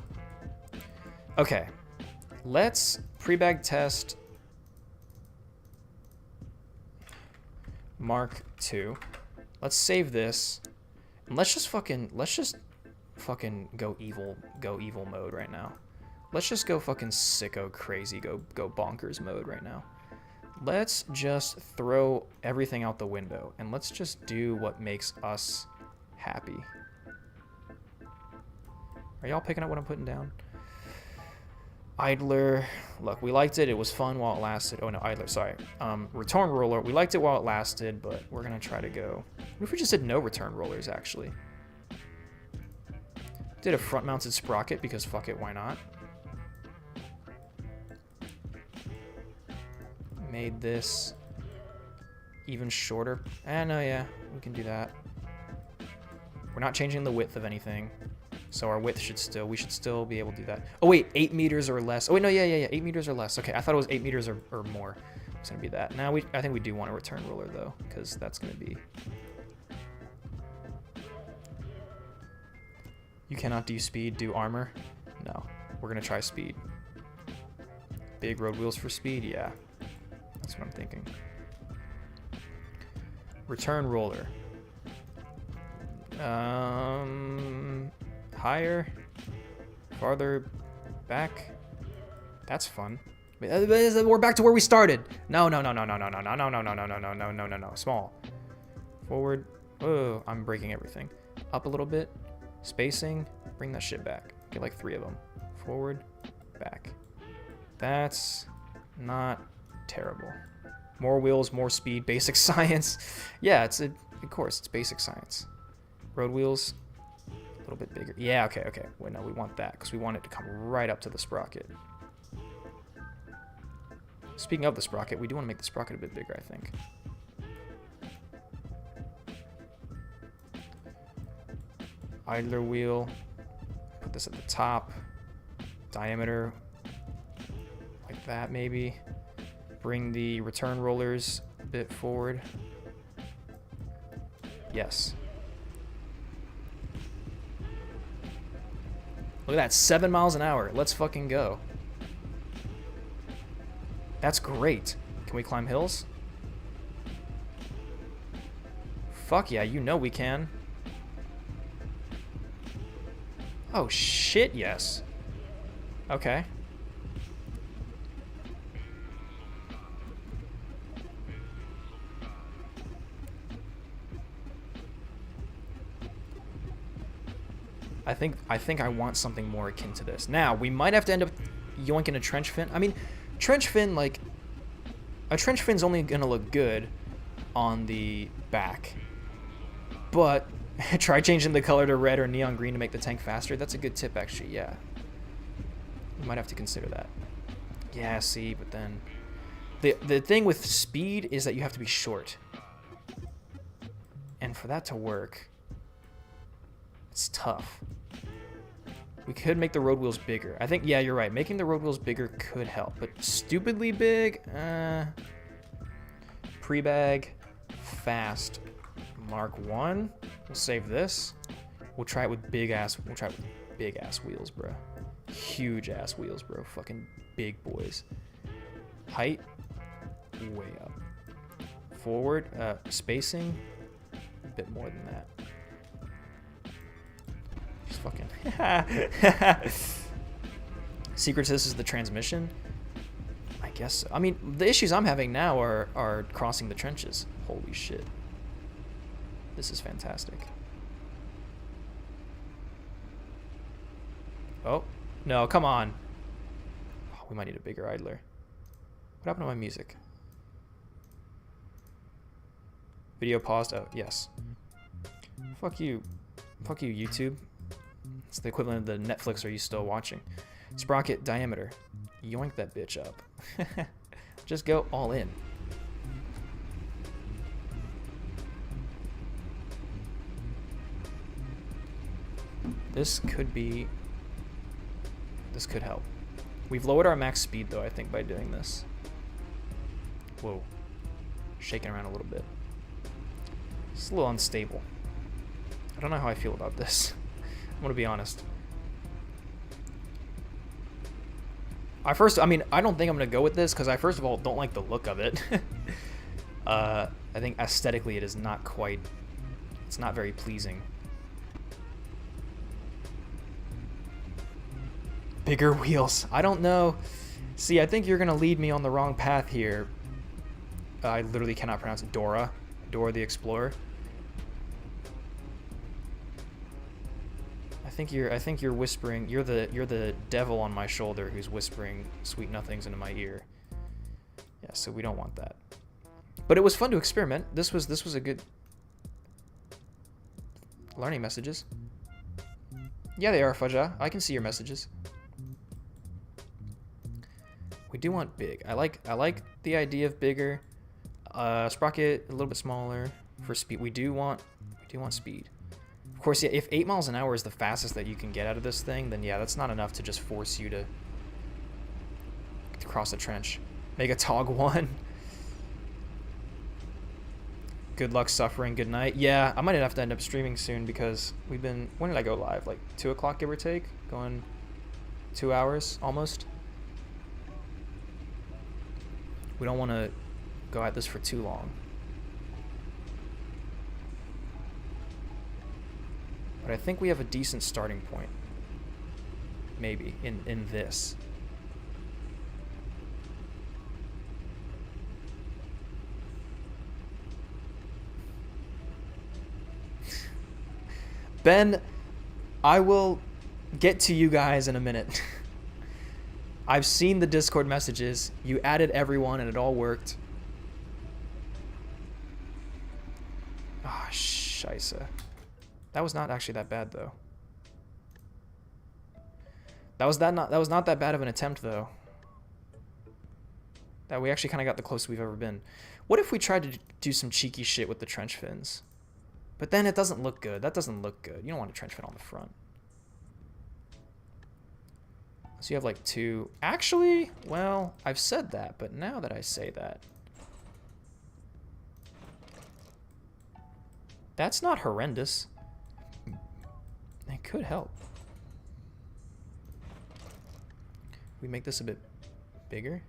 Okay. Let's pre-bag test Mark II. Let's save this. And let's just fucking go evil mode right now. Let's just go fucking sicko crazy, go bonkers mode right now. Let's just throw everything out the window and let's just do what makes us happy. Are y'all picking up what I'm putting down? Idler, look, we liked it. It was fun while it lasted. Oh no, idler, sorry. Return roller, we liked it while it lasted, but we're gonna try to go. What if we just did no return rollers, actually? Did a front-mounted sprocket because fuck it, why not? Made this even shorter. No, yeah, we can do that. We're not changing the width of anything. So our width should still, we should still be able to do that. Oh wait, 8 meters or less. Oh wait, no, yeah, 8 meters or less. Okay, I thought it was 8 meters or more. It's gonna be that. Now I think we do want a return roller though, because that's gonna be. You cannot do speed, do armor. No, we're gonna try speed. Big road wheels for speed, yeah. That's what I'm thinking. Return roller. Higher, farther back. That's fun. We're back to where we started. No. Small. Forward. Oh, I'm breaking everything. Up a little bit. Spacing. Bring that shit back. Get like 3 of them. Forward, back. That's not terrible. More wheels, more speed, basic science. Yeah, of course, it's basic science. Road wheels, a little bit bigger. Yeah, okay. Wait, no, we want that because we want it to come right up to the sprocket. Speaking of the sprocket, we do want to make the sprocket a bit bigger, I think. Idler wheel. Put this at the top. Diameter like that, maybe. Bring the return rollers a bit forward. Yes. Look at that, 7 miles an hour. Let's fucking go. That's great. Can we climb hills? Fuck yeah, you know we can. Oh shit, yes. Okay. I think I want something more akin to this. Now, we might have to end up yoinking a trench fin. I mean, trench fin, like, a trench fin's only gonna look good on the back. But try changing the color to red or neon green to make the tank faster. That's a good tip, actually, yeah. You might have to consider that. Yeah, see, but then the thing with speed is that you have to be short. And for that to work, it's tough. We could make the road wheels bigger. I think, yeah, you're right. Making the road wheels bigger could help, but stupidly big, P.R.E.B.A.G, fast, Mark 1. We'll save this. We'll try it with big ass wheels, bro. Huge ass wheels, bro. Fucking big boys. Height, way up. Forward, spacing, a bit more than that. Just fucking. Secret to this is the transmission. I guess so. I mean, the issues I'm having now are crossing the trenches. Holy shit. This is fantastic. Oh, no, come on. Oh, we might need a bigger idler. What happened to my music? Video paused. Oh, yes. Fuck you. Fuck you, YouTube. It's the equivalent of the Netflix. Are you still watching? Sprocket diameter. Yoink that bitch up. Just go all in. This could help. We've lowered our max speed though, I think, by doing this. Whoa. Shaking around a little bit. It's a little unstable. I don't know how I feel about this. I'm gonna be honest. I don't think I'm gonna go with this because I first of all don't like the look of it. I think aesthetically it is not quite, it's not very pleasing. Bigger wheels. I don't know. See, I think you're gonna lead me on the wrong path here. I literally cannot pronounce it. Dora the Explorer. I think you're whispering. You're the devil on my shoulder who's whispering sweet nothings into my ear. Yeah, so we don't want that. But it was fun to experiment. This was a good learning messages. Yeah, they are, Fudja. I can see your messages. We do want big. I like the idea of bigger. Sprocket a little bit smaller for speed. We do want speed. Of course, yeah, if 8 miles an hour is the fastest that you can get out of this thing, then yeah, that's not enough to just force you to cross a trench. Make a Tog 1. Good luck suffering, good night. Yeah, I might have to end up streaming soon because we've been... When did I go live? Like 2 o'clock, give or take? Going 2 hours, almost. We don't want to go at this for too long. But I think we have a decent starting point. Maybe, in this. Ben, I will get to you guys in a minute. I've seen the Discord messages. You added everyone and it all worked. Ah, scheisse. That was not actually that bad though. That was not that bad of an attempt though. That we actually kind of got the closest we've ever been. What if we tried to do some cheeky shit with the trench fins? But then it doesn't look good. That doesn't look good. You don't want a trench fin on the front. So you have like 2. Actually, well, I've said that, but now that I say that, that's not horrendous. It could help. We make this a bit bigger.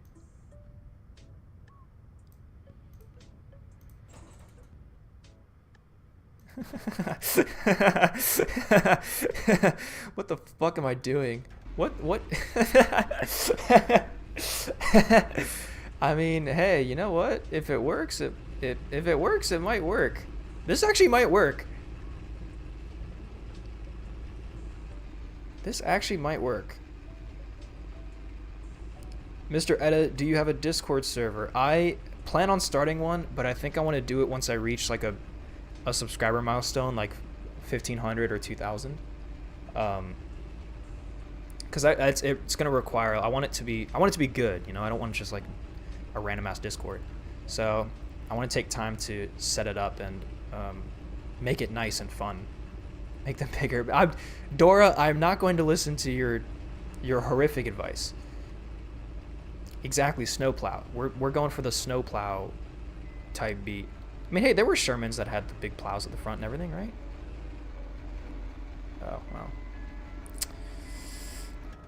What the fuck am I doing? What? I mean, hey, you know what? If it works, if it works, it might work. This actually might work. This actually might work. Mr. Edda, do you have a Discord server? I plan on starting one, but I think I want to do it once I reach like a subscriber milestone, like 1,500 or 2,000. Because it's gonna require. I want it to be good. You know, I don't want just like a random ass Discord. So I want to take time to set it up and make it nice and fun. Make them bigger. Dora, I'm not going to listen to your horrific advice. Exactly, snowplow. We're going for the snowplow type beat. I mean, hey, there were Shermans that had the big plows at the front and everything, right? Oh, well.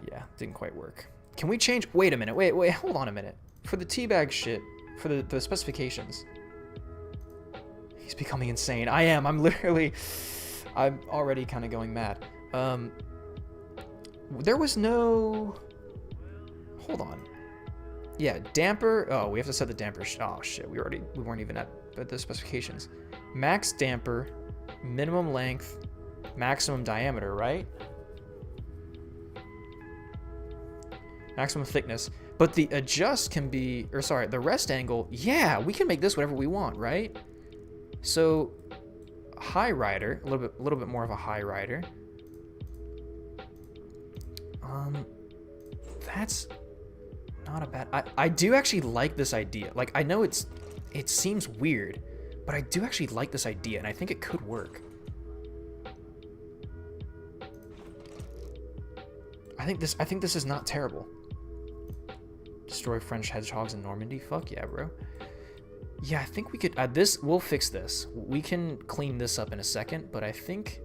Yeah, didn't quite work. Can we change? Wait a minute. Wait, hold on a minute. For the teabag shit, for the specifications. He's becoming insane. I am. I'm already kind of going mad. There was no... Hold on. Yeah, damper. Oh, we have to set the damper. Oh, shit. We weren't even at the specifications. Max damper, minimum length, maximum diameter, right? Maximum thickness. But the adjust can be, or sorry, the rest angle. Yeah, we can make this whatever we want, right? So, high rider, a little bit more of a high rider. That's not a bad. I do actually like this idea. Like, I know it seems weird, but I do actually like this idea, and I think it could work. I think this is not terrible. Destroy French hedgehogs in Normandy? Fuck yeah, bro. Yeah, I think we could... we'll fix this. We can clean this up in a second, but I think...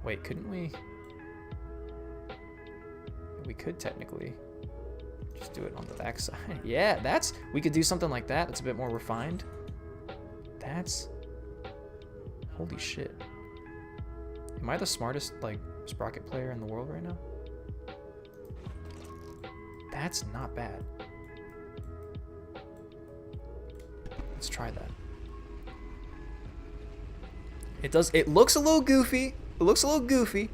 Wait, couldn't we... We could technically just do it on the back side. Yeah, we could do something like that. That's a bit more refined. That's... Holy shit. Am I the smartest, like, Sprocket player in the world right now? That's not bad. Let's try that. It looks a little goofy. It looks a little goofy,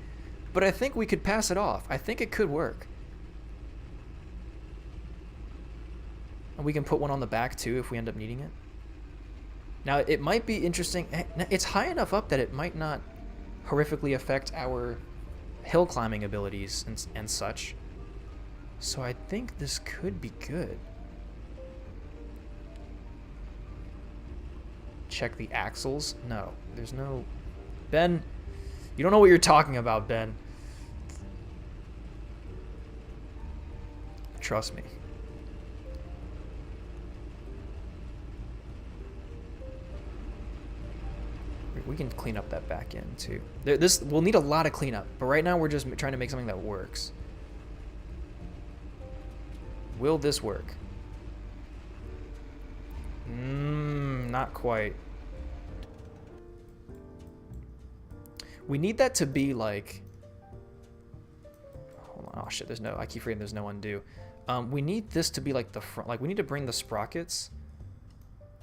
but I think we could pass it off. I think it could work. And we can put one on the back too if we end up needing it. Now, it might be interesting. It's high enough up that it might not horrifically affect our hill climbing abilities and such. So I think this could be good. Check the axles. No, there's no... Ben, You don't know what you're talking about, Ben. Trust me. We can clean up that back end too. This we'll need a lot of cleanup, but right now we're just trying to make something that works. Will this work? Not quite. We need that to be like. Hold on. Oh shit! There's no. I keep forgetting there's no undo. We need this to be like the front. Like we need to bring the sprockets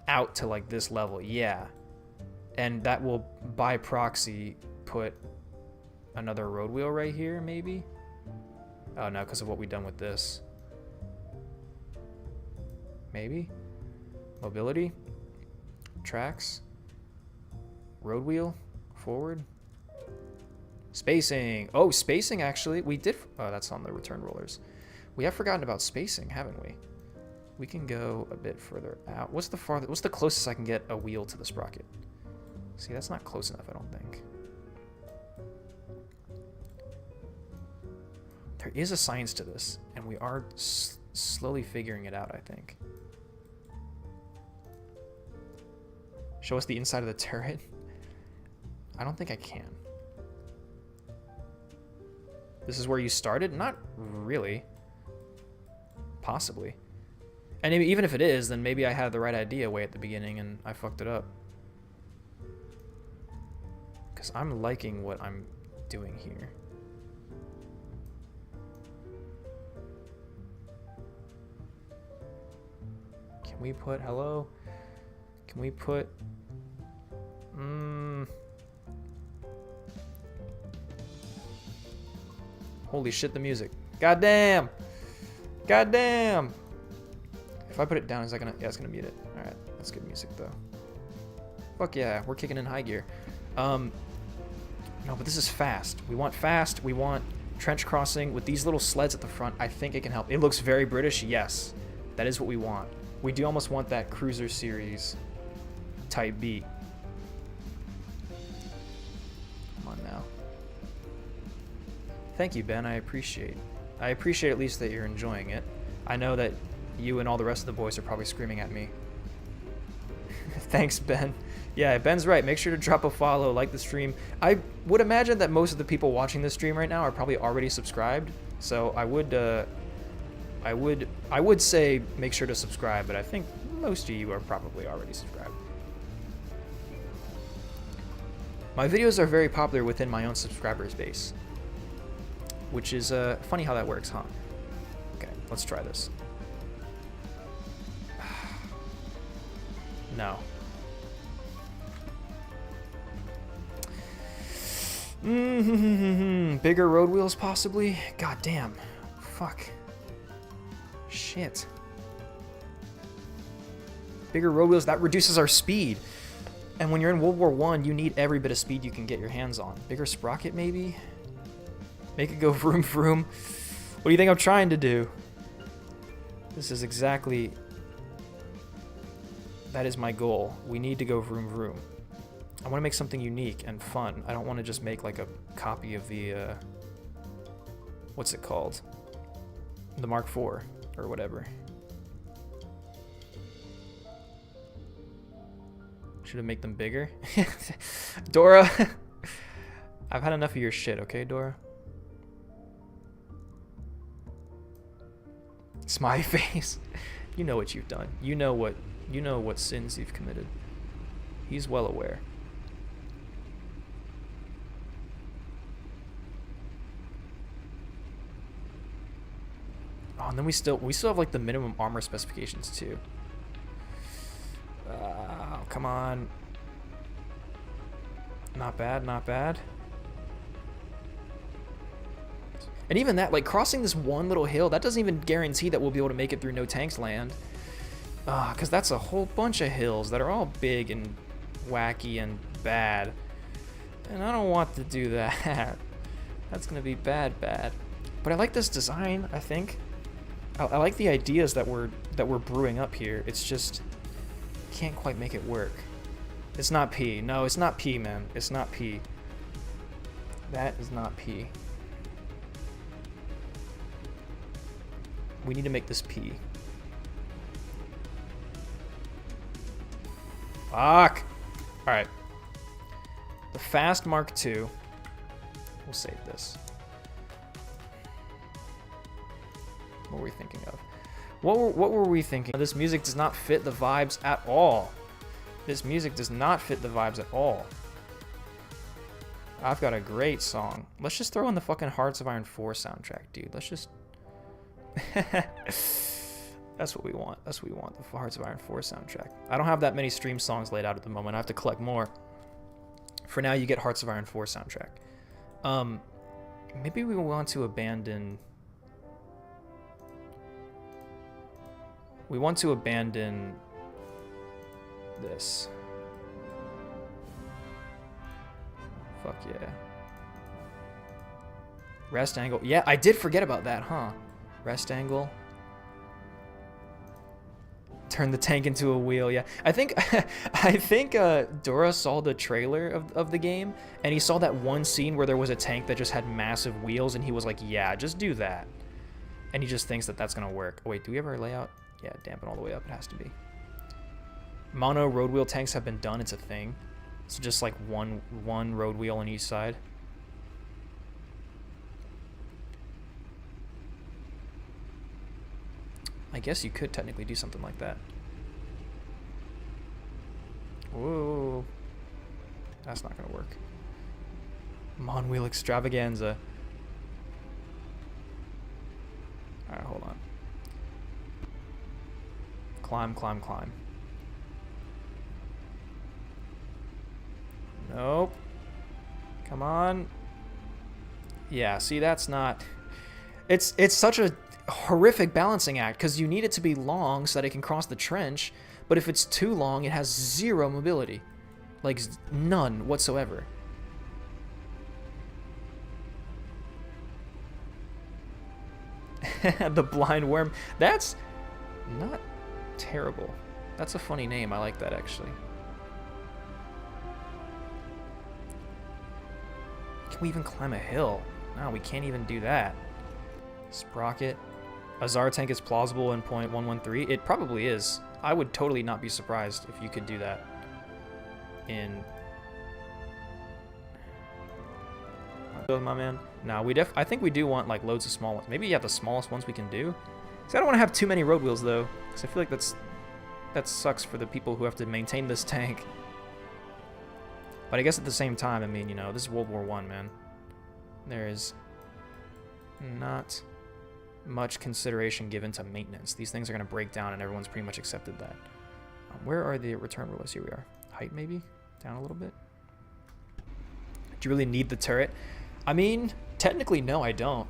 out to like this level. Yeah. And that will, by proxy, put another road wheel right here, maybe? Oh, no, because of what we've done with this. Maybe? Mobility? Tracks? Road wheel? Forward? Spacing! Oh, spacing, actually. We did... Oh, that's on the return rollers. We have forgotten about spacing, haven't we? We can go a bit further out. What's the farthest... What's the closest I can get a wheel to the sprocket? See, that's not close enough, I don't think. There is a science to this, and we are slowly figuring it out, I think. Show us the inside of the turret? I don't think I can. This is where you started? Not really. Possibly. And even if it is, then maybe I had the right idea way at the beginning and I fucked it up. I'm liking what I'm doing here. Can we put hello? Can we put holy shit, the music. Goddamn. Goddamn. If I put it down, is that gonna it's gonna mute it. Alright, that's good music though. Fuck yeah, we're kicking in high gear. No, but this is fast. We want fast. We want trench crossing with these little sleds at the front. I think it can help. It looks very British. Yes, that is what we want. We do almost want that cruiser series type beat. Come on now. Thank you, Ben. I appreciate at least that you're enjoying it. I know that you and all the rest of the boys are probably screaming at me. Thanks, Ben. Yeah, Ben's right. Make sure to drop a follow, like the stream. I would imagine that most of the people watching this stream right now are probably already subscribed. So I would say make sure to subscribe, but I think most of you are probably already subscribed. My videos are very popular within my own subscribers base, which is funny how that works, huh? Okay, let's try this. No. Bigger road wheels, possibly? God damn. Fuck. Shit. Bigger road wheels, that reduces our speed. And when you're in World War I, you need every bit of speed you can get your hands on. Bigger sprocket, maybe? Make it go vroom vroom. What do you think I'm trying to do? This is exactly... That is my goal. We need to go vroom vroom. I want to make something unique and fun. I don't want to just make like a copy of the, what's it called? The Mark IV or whatever. Should have made them bigger. Dora, I've had enough of your shit, okay, Dora? Smiley face. You know what you've done. You know what sins you've committed. He's well aware. Oh, and then we still have like the minimum armor specifications too. Come on. Not bad, not bad. And even that, like crossing this one little hill, that doesn't even guarantee that we'll be able to make it through no tanks land. Because that's a whole bunch of hills that are all big and wacky and bad. And I don't want to do that. That's gonna be bad. But I like this design, I think. I like the ideas that we're brewing up here. It's just can't quite make it work. It's not P. No, it's not P, man. It's not P. That is not P. We need to make this P. Fuck! Alright. The Fast Mark II. We'll save this. What were we thinking of? What were we thinking? This music does not fit the vibes at all. This music does not fit the vibes at all. I've got a great song. Let's just throw in the fucking Hearts of Iron 4 soundtrack, dude. Let's just... That's what we want. That's what we want. The Hearts of Iron 4 soundtrack. I don't have that many stream songs laid out at the moment. I have to collect more. For now, you get Hearts of Iron 4 soundtrack. Maybe we want to abandon... We want to abandon this. Fuck yeah. Rest angle. Yeah, I did forget about that, huh? Rest angle. Turn the tank into a wheel. Yeah, I think Dora saw the trailer of the game, and he saw that one scene where there was a tank that just had massive wheels, and he was like, yeah, just do that. And he just thinks that that's gonna work. Oh, wait, do we have our layout? Yeah, dampen all the way up. It has to be. Mono road wheel tanks have been done. It's a thing. So just like one road wheel on each side. I guess you could technically do something like that. Whoa. That's not gonna work. Mon wheel extravaganza. Alright, hold on. Climb, climb, climb. Nope. Come on. Yeah, see, that's not... It's such a horrific balancing act, because you need it to be long so that it can cross the trench, but if it's too long, it has zero mobility. Like, none whatsoever. The blind worm. That's not terrible. That's a funny name. I like that, actually. Can we even climb a hill? No, we can't even do that. Sprocket. A Zara tank is plausible in .113. It probably is. I would totally not be surprised if you could do that in... My man. No, I think we do want like loads of small ones. Maybe, yeah, the smallest ones we can do. So I don't want to have too many road wheels though, because I feel like that sucks for the people who have to maintain this tank. But I guess at the same time, I mean, you know, this is World War I, man. There is not much consideration given to maintenance. These things are going to break down, and everyone's pretty much accepted that. Where are the return rulers? Here we are. Height, maybe? Down a little bit? Do you really need the turret? I mean, technically, no, I don't.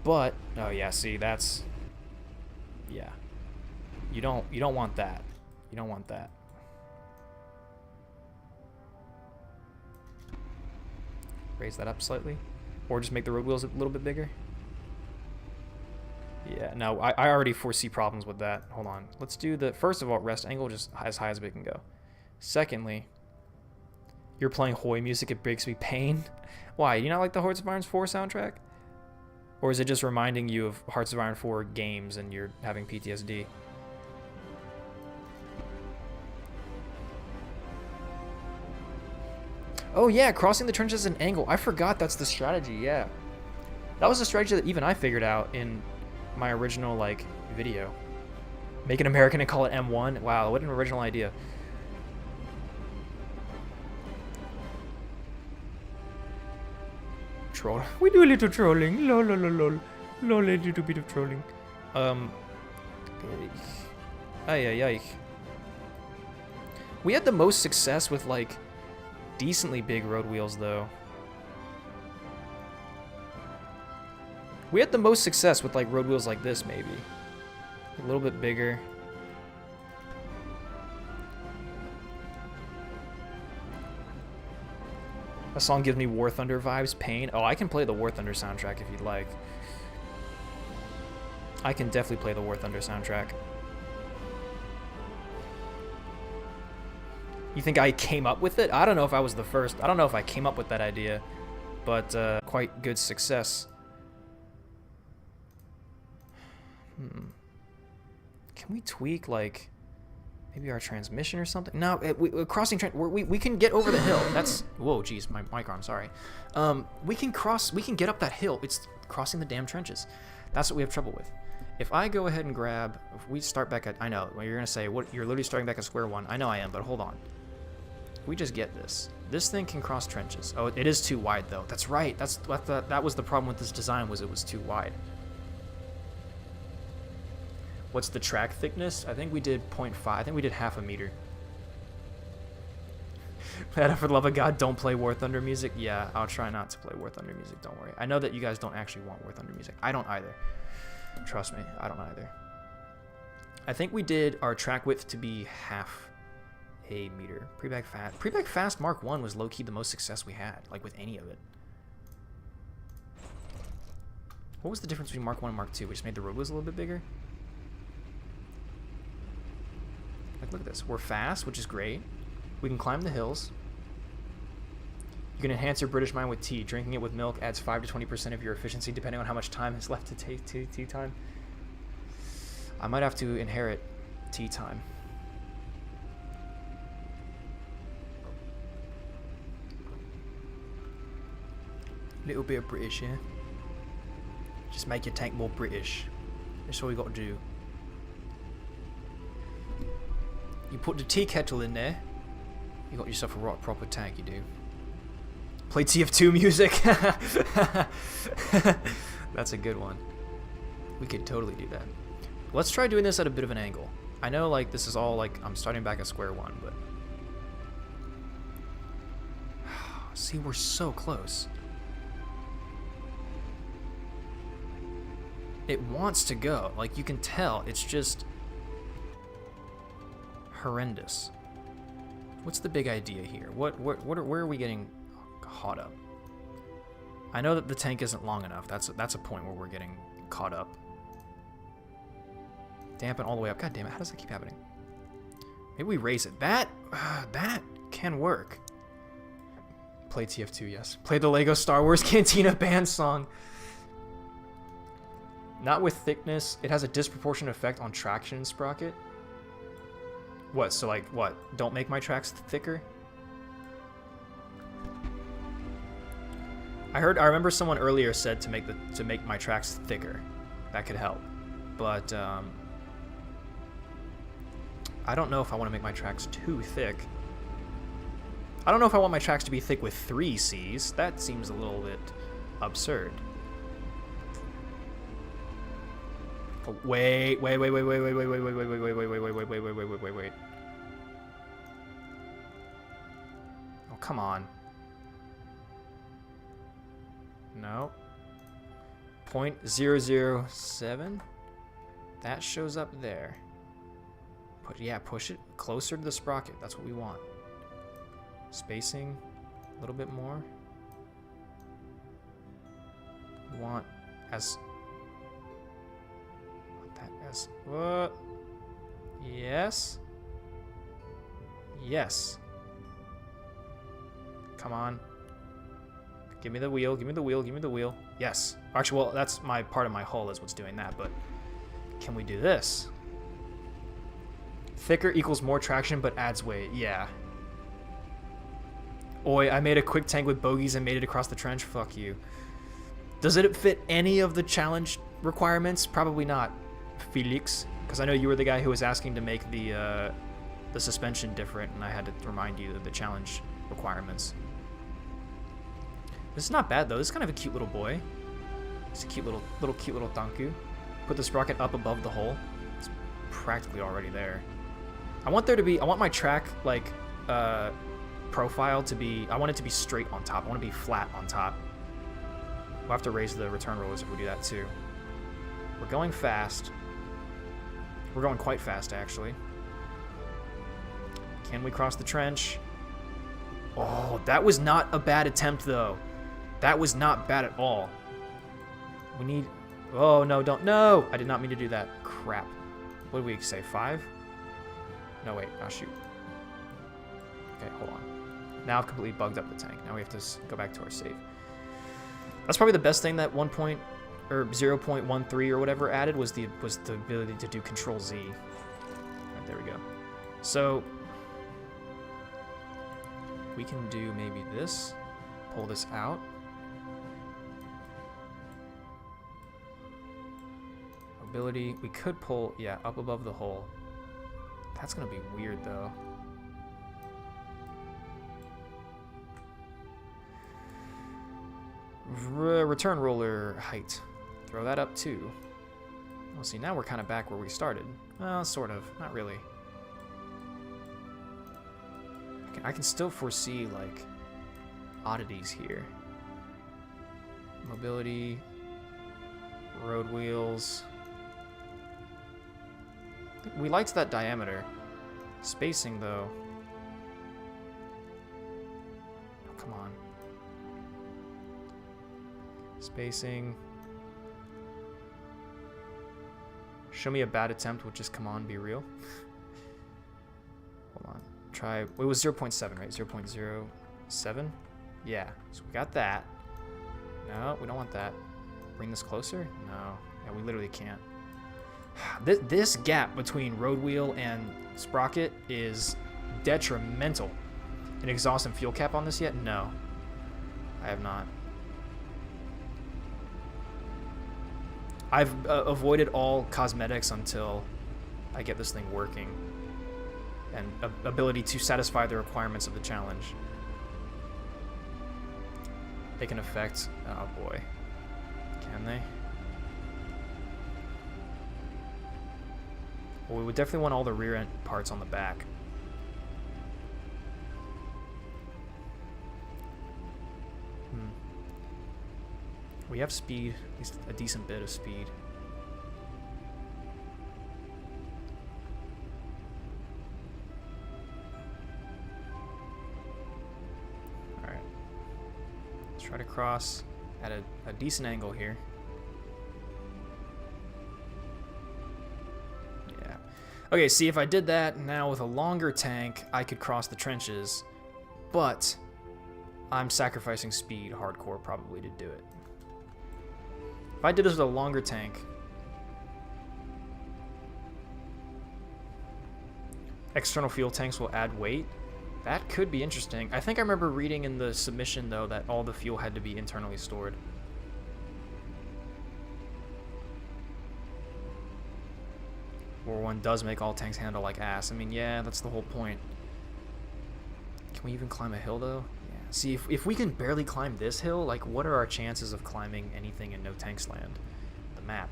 But, oh yeah, see, that's... Yeah. You don't want that. You don't want that. Raise that up slightly. Or just make the road wheels a little bit bigger. Yeah, no, I already foresee problems with that. Hold on. Let's do the... First of all, rest angle just as high as it can go. Secondly, you're playing Hoy music, it breaks me pain. Why? You not like the Hearts of Iron 4 soundtrack? Or is it just reminding you of Hearts of Iron 4 games and you're having PTSD? Oh yeah, crossing the trenches at an angle. I forgot that's the strategy, yeah. That was a strategy that even I figured out in my original, like, video. Make an American and call it M1. Wow, what an original idea. Troll. We do a little trolling. Lol, lol, lol, lol. Lol, a little bit of trolling. Ay. We had the most success with, like, decently big road wheels, though. We had the most success with, like, road wheels like this, maybe. A little bit bigger. A song gives me War Thunder vibes. Pain. Oh, I can play the War Thunder soundtrack if you'd like. I can definitely play the War Thunder soundtrack. You think I came up with it? I don't know if I was the first. I don't know if I came up with that idea. but quite good success. Can we tweak, like, maybe our transmission or something? No, crossing we can get over the hill. That's, whoa, geez, my arm, sorry. We can get up that hill. It's crossing the damn trenches. That's what we have trouble with. If I go ahead and grab, if we start back at, I know, well, you're gonna say, what? You're literally starting back at square one. I know I am, but hold on. We just get this. This thing can cross trenches. Oh, it is too wide though. That's right. That was the problem with this design, was it was too wide. What's the track thickness? I think we did 0.5. I think we did half a meter. For the love of God, don't play War Thunder music. Yeah, I'll try not to play War Thunder music. Don't worry. I know that you guys don't actually want War Thunder music. I don't either. Trust me, I don't either. I think we did our track width to be half a meter. Prebag Fast. Prebag Fast Mark 1 was low-key the most success we had, like with any of it. What was the difference between Mark 1 and Mark 2? We just made the road wheels a little bit bigger? Like, look at this. We're fast, which is great. We can climb the hills. You can enhance your British mind with tea. Drinking it with milk adds 5 to 20% of your efficiency, depending on how much time is left to take tea time. I might have to inherit tea time. Little bit of British, yeah? Just make your tank more British. That's all you got to do. You put the tea kettle in there, you got yourself a right proper tank, you do. Play TF2 music. That's a good one. We could totally do that. Let's try doing this at a bit of an angle. I know, like, this is all, like, I'm starting back at square one, but... See, we're so close. It wants to go. Like, you can tell. It's just... horrendous. What's the big idea here? Where are we getting caught up? I know that the tank isn't long enough. That's a point where we're getting caught up. Dampen all the way up. God damn it! How does that keep happening? Maybe we raise it. That can work. Play TF2, yes. Play the Lego Star Wars Cantina band song. Not with thickness. It has a disproportionate effect on traction in Sprocket. What? So like what? Don't make my tracks thicker? I remember someone earlier said to make my tracks thicker. That could help. But I don't know if I want to make my tracks too thick. I don't know if I want my tracks to be thick with 3 C's. That seems a little bit absurd. Wait. Oh, come on. No. 0.007. That shows up there. Push it closer to the sprocket. That's what we want. Spacing a little bit more. We want as what? Yes. Yes. Come on. Give me the wheel. Give me the wheel. Give me the wheel. Yes. Actually, well, that's my part of my hull is what's doing that. But can we do this? Thicker equals more traction, but adds weight. Yeah. Oi, I made a quick tank with bogies and made it across the trench. Fuck you. Does it fit any of the challenge requirements? Probably not, Felix. Because I know you were the guy who was asking to make the suspension different, and I had to remind you of the challenge requirements. This is not bad though. This is kind of a cute little boy. It's a cute little Tanku. Put the sprocket up above the hole. It's practically already there. I want my track like profile to be. I want it to be straight on top. I want to be flat on top. We'll have to raise the return rollers if we do that too. We're going fast. We're going quite fast actually. Can we cross the trench? Oh, that was not a bad attempt though. That was not bad at all. We need... Oh, no, don't... No! I did not mean to do that. Crap. What did we say? 5? No, wait. Oh, shoot. Okay, hold on. Now I've completely bugged up the tank. Now we have to go back to our save. That's probably the best thing that 1 point or 0.13 or whatever added was the ability to do Control Z. Right, there we go. So we can do maybe this. Pull this out. Mobility. We could pull, yeah, up above the hole. That's gonna be weird though. Return roller height. Throw that up too. Well, see, now we're kind of back where we started. Well, sort of. Not really. I can still foresee, like, oddities here. Mobility. Road wheels. We liked that diameter. Spacing, though. Oh, come on. Spacing. Show me a bad attempt, which is come on, be real. Hold on. Try. It was 0.7, right? 0.07? Yeah. So we got that. No, we don't want that. Bring this closer? No. Yeah, we literally can't. This gap between road wheel and sprocket is detrimental. An exhaust and fuel cap on this yet? No. I have not. I've avoided all cosmetics until I get this thing working and ability to satisfy the requirements of the challenge. They can affect, oh boy, can they? Well, we would definitely want all the rear end parts on the back. We have speed, at least a decent bit of speed. Alright. Let's try to cross at a decent angle here. Yeah. Okay, see, if I did that now with a longer tank, I could cross the trenches, but I'm sacrificing speed hardcore probably to do it. If I did this with a longer tank, external fuel tanks will add weight. That could be interesting. I think I remember reading in the submission, though, that all the fuel had to be internally stored. War 1 does make all tanks handle like ass. I mean, yeah, that's the whole point. Can we even climb a hill, though? See, if we can barely climb this hill, like, what are our chances of climbing anything in No Tanks Land? The map.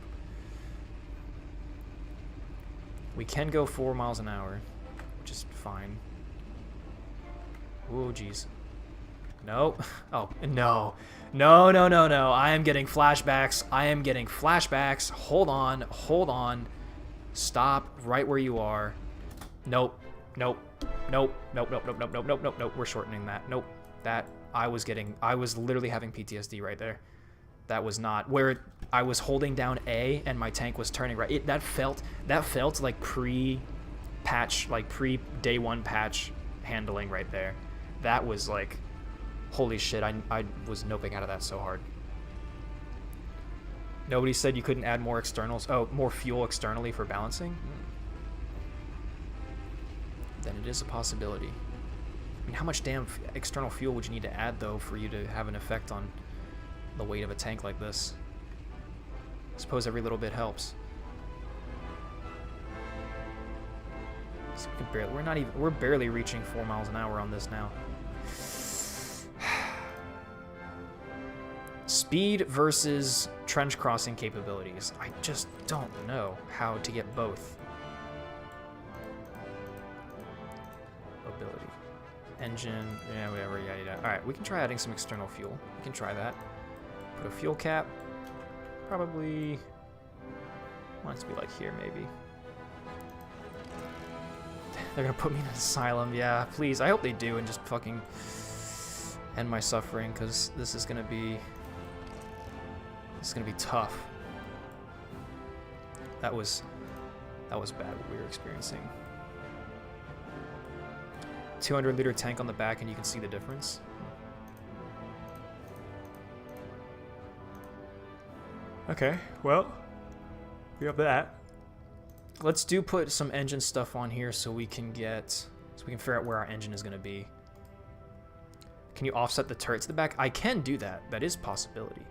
We can go 4 miles an hour, which is fine. Whoa, jeez. No. Oh, no. No, no, no, no. I am getting flashbacks. I am getting flashbacks. Hold on. Hold on. Stop right where you are. Nope. Nope. Nope. Nope, nope, nope, nope, nope, nope, nope, nope. We're shortening that. Nope. That I was literally having PTSD right there. That was not where I was holding down A and my tank was turning right. That felt like pre-patch, like pre-day 1 patch handling right there. That was like, holy shit, I was noping out of that so hard. Nobody said you couldn't add more externals. Oh, more fuel externally for balancing? Then it is a possibility. I mean, how much damn external fuel would you need to add, though, for you to have an effect on the weight of a tank like this? I suppose every little bit helps. So we can barely, we're barely reaching 4 miles an hour on this now. Speed versus trench crossing capabilities. I just don't know how to get both. Ability. Engine, yeah, whatever, yeah. Alright, we can try adding some external fuel. We can try that. Put a fuel cap. Probably wants to be like here, maybe. They're gonna put me in an asylum, yeah, please. I hope they do and just fucking end my suffering, because this is gonna be tough. That was bad what we were experiencing. 200-liter tank on the back, and you can see the difference. Okay, well, we have that. Let's put some engine stuff on here so we can figure out where our engine is going to be. Can you offset the turret to the back? I can do that. That is a possibility.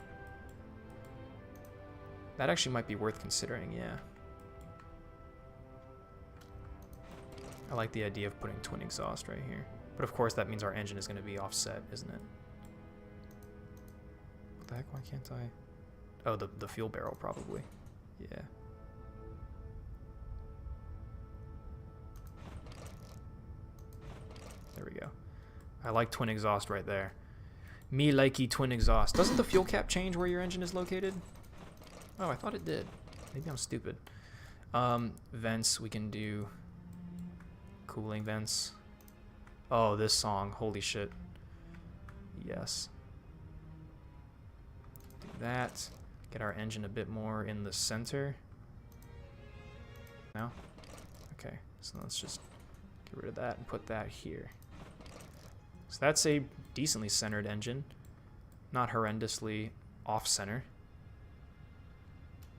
That actually might be worth considering, yeah. I like the idea of putting twin exhaust right here. But of course that means our engine is going to be offset, isn't it? What the heck, why can't I? Oh, the fuel barrel probably. Yeah. There we go. I like twin exhaust right there. Me likey twin exhaust. Doesn't the fuel cap change where your engine is located? Oh, I thought it did. Maybe I'm stupid. Vents, we can do cooling vents. Oh, this song. Holy shit. Yes. Do that. Get our engine a bit more in the center. No? Okay, so let's just get rid of that and put that here. So that's a decently centered engine. Not horrendously off-center.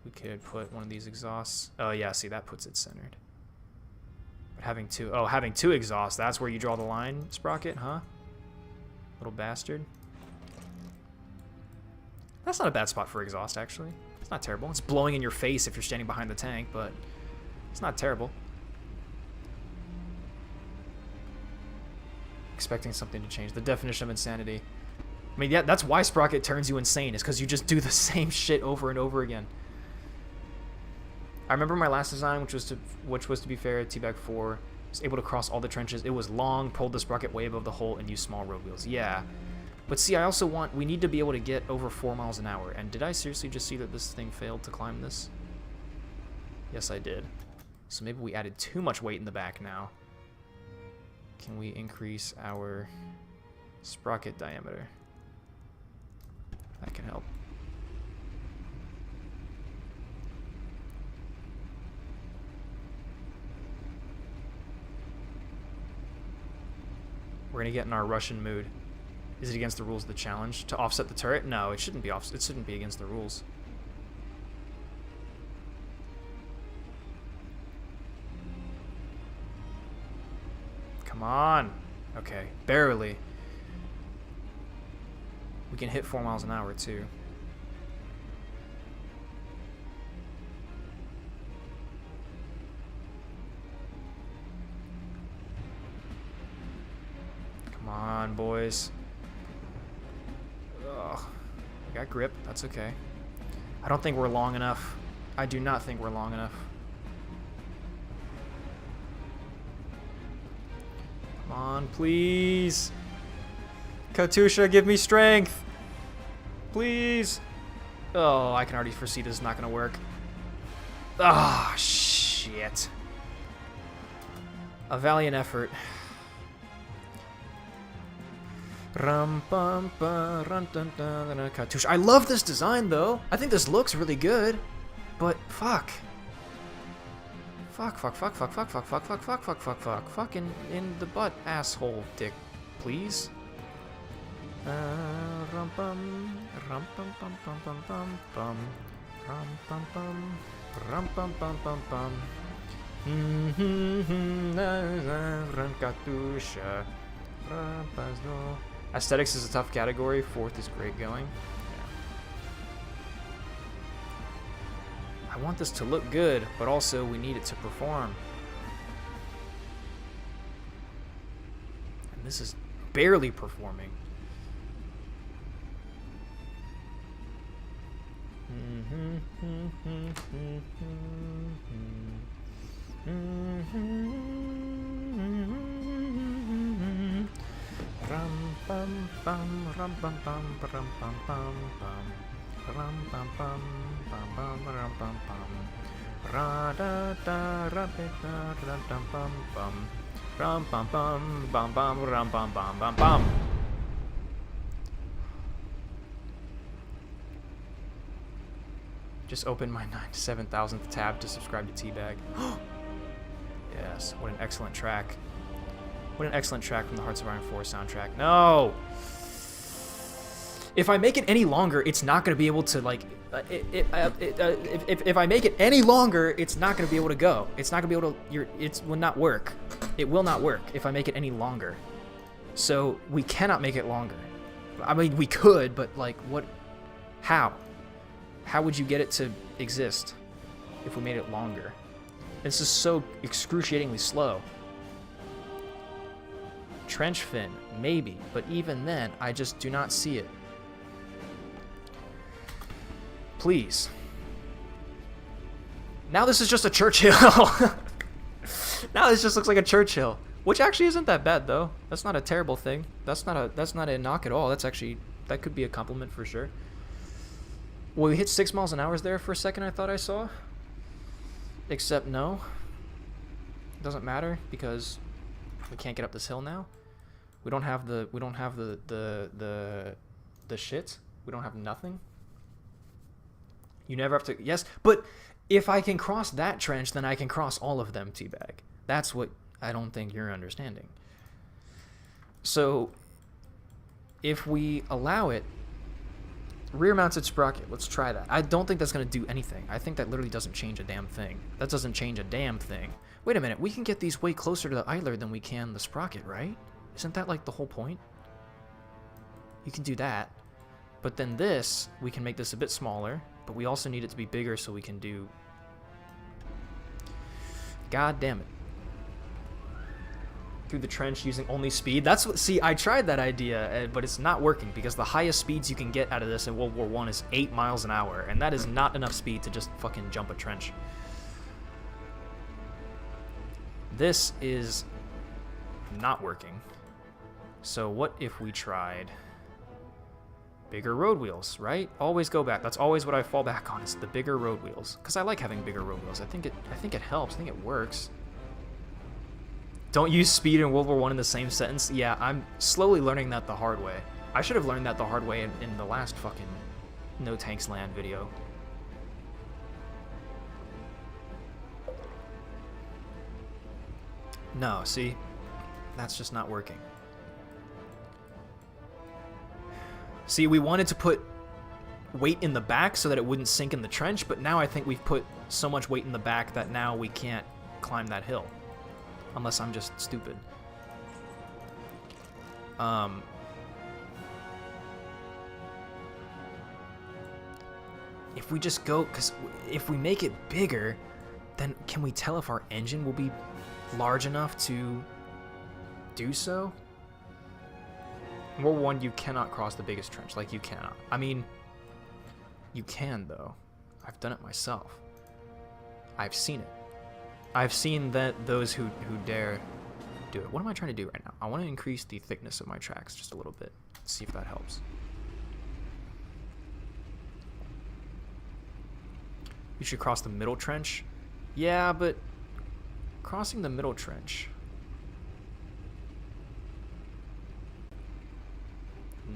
We could put one of these exhausts. Oh yeah, see, that puts it centered. But having two exhausts, that's where you draw the line, Sprocket, huh? Little bastard. That's not a bad spot for exhaust, actually. It's not terrible. It's blowing in your face if you're standing behind the tank, but it's not terrible. Expecting something to change. The definition of insanity. I mean, yeah, that's why Sprocket turns you insane, is because you just do the same shit over and over again. I remember my last design, which was to be fair, T-Bag 4, was able to cross all the trenches. It was long, pulled the Sprocket way above the hole, and used small road wheels. Yeah. But see, I also we need to be able to get over 4 miles an hour. And did I seriously just see that this thing failed to climb this? Yes, I did. So maybe we added too much weight in the back now. Can we increase our sprocket diameter? That can help. We're gonna get in our Russian mood. Is it against the rules of the challenge to offset the turret? No, it shouldn't be it shouldn't be against the rules. Come on. Okay, barely. We can hit 4 miles an hour too. Come on, boys. Ugh. We got grip. That's okay. I don't think we're long enough. I do not think we're long enough. Come on, please. Katusha, give me strength. Please. Oh, I can already foresee this is not going to work. Ah, oh, shit. A valiant effort. Katusha. I love this design, though. I think this looks really good. But, fuck. Fuck. Fucking in the butt, asshole dick, please. Aesthetics is a tough category. Fourth is great going. I want this to look good, but also we need it to perform. And this is barely performing. Ram pam pam ram pam pam ram pam pam pam ram pam pam pam pam ram pam pam ra da da ra da ram pam pam pam ram pam pam bam bam ram pam pam bam bam. Just opened my 97,000th tab to subscribe to T-Bag. Yes, what an excellent track. What an excellent track from the Hearts of Iron 4 soundtrack. No! If I make it any longer, it's not going to be able to, like, if I make it any longer, it's not going to be able to go. It's not going to be able to, it will not work. It will not work if I make it any longer. So we cannot make it longer. I mean, we could, but, like, what, how? How would you get it to exist if we made it longer? This is so excruciatingly slow. Trench fin, maybe, but even then, I just do not see it. Please. Now this is just a Churchill. Now this just looks like a Churchill, which actually isn't that bad though. That's not a terrible thing. That's not a knock at all. That's actually, that could be a compliment for sure. Well, we hit 6 miles an hour there for a second, I thought I saw. Except no. It doesn't matter because we can't get up this hill now. We don't have the shit. We don't have nothing. You never have to, yes, but if I can cross that trench, then I can cross all of them, T-Bag. That's what I don't think you're understanding. So if we allow it, rear mounted sprocket, let's try that. I don't think that's going to do anything. I think that literally doesn't change a damn thing. That doesn't change a damn thing. Wait a minute, we can get these way closer to the idler than we can the sprocket, right? Isn't that like the whole point? You can do that. But then this, we can make this a bit smaller, but we also need it to be bigger so we can do... God damn it. Through the trench using only speed. That's what, see, I tried that idea, but it's not working because the highest speeds you can get out of this in World War I is 8 miles an hour, and that is not enough speed to just fucking jump a trench. This is not working. So what if we tried bigger road wheels, right? Always go back. That's always what I fall back on, is the bigger road wheels. Because I like having bigger road wheels. I think it helps. I think it works. Don't use speed in World War I in the same sentence. Yeah, I'm slowly learning that the hard way. I should have learned that the hard way in the last fucking No Tanks Land video. No, see? That's just not working. See, we wanted to put weight in the back so that it wouldn't sink in the trench, but now I think we've put so much weight in the back that now we can't climb that hill. Unless I'm just stupid. If we just go, because if we make it bigger, then can we tell if our engine will be large enough to do so? In World War I, you cannot cross the biggest trench. Like, you cannot. I mean, you can, though. I've done it myself. I've seen it. I've seen that those who dare do it. What am I trying to do right now? I want to increase the thickness of my tracks just a little bit. See if that helps. You should cross the middle trench. Yeah, but crossing the middle trench.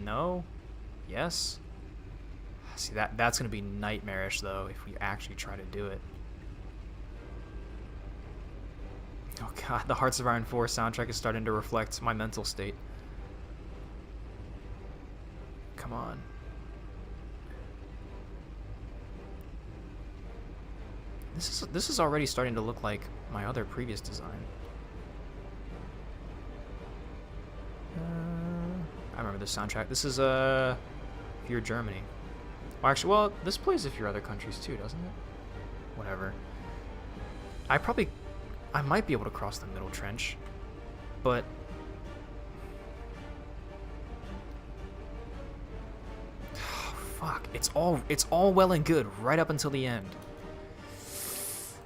No. Yes. See, that's going to be nightmarish, though, if we actually try to do it. Oh god, the Hearts of Iron 4 soundtrack is starting to reflect my mental state. Come on. This is already starting to look like my other previous design. I remember this soundtrack. This is if you're Germany. Well, actually, well, this plays if you're other countries too, doesn't it? Whatever. I might be able to cross the middle trench, but oh, fuck, it's all well and good right up until the end.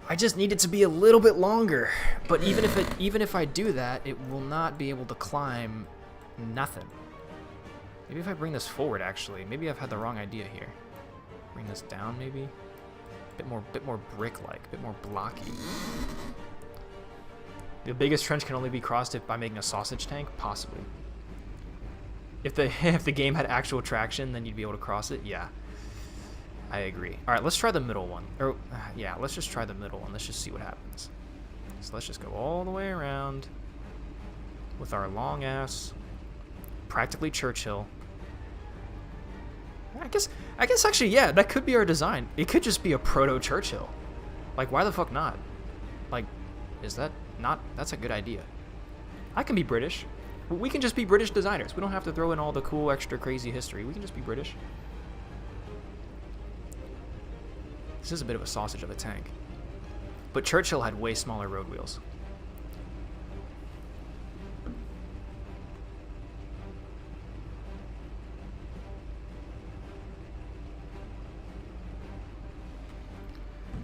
I just need it to be a little bit longer, but even if I do that, it will not be able to climb nothing. Maybe if I bring this forward, actually, maybe I've had the wrong idea here. Bring this down, maybe. Bit more brick-like, bit more blocky. The biggest trench can only be crossed by making a sausage tank? Possibly. If the game had actual traction, then you'd be able to cross it? Yeah. I agree. Alright, let's try the middle one. Or, yeah, let's just try the middle one. Let's just see what happens. So let's just go all the way around with our long ass, practically Churchill. I guess actually, yeah, that could be our design. It could just be a proto Churchill. Like, why the fuck not? Like, is that not? That's a good idea. I can be British. We can just be British designers. We don't have to throw in all the cool, extra crazy history. We can just be British. This is a bit of a sausage of a tank. But Churchill had way smaller road wheels.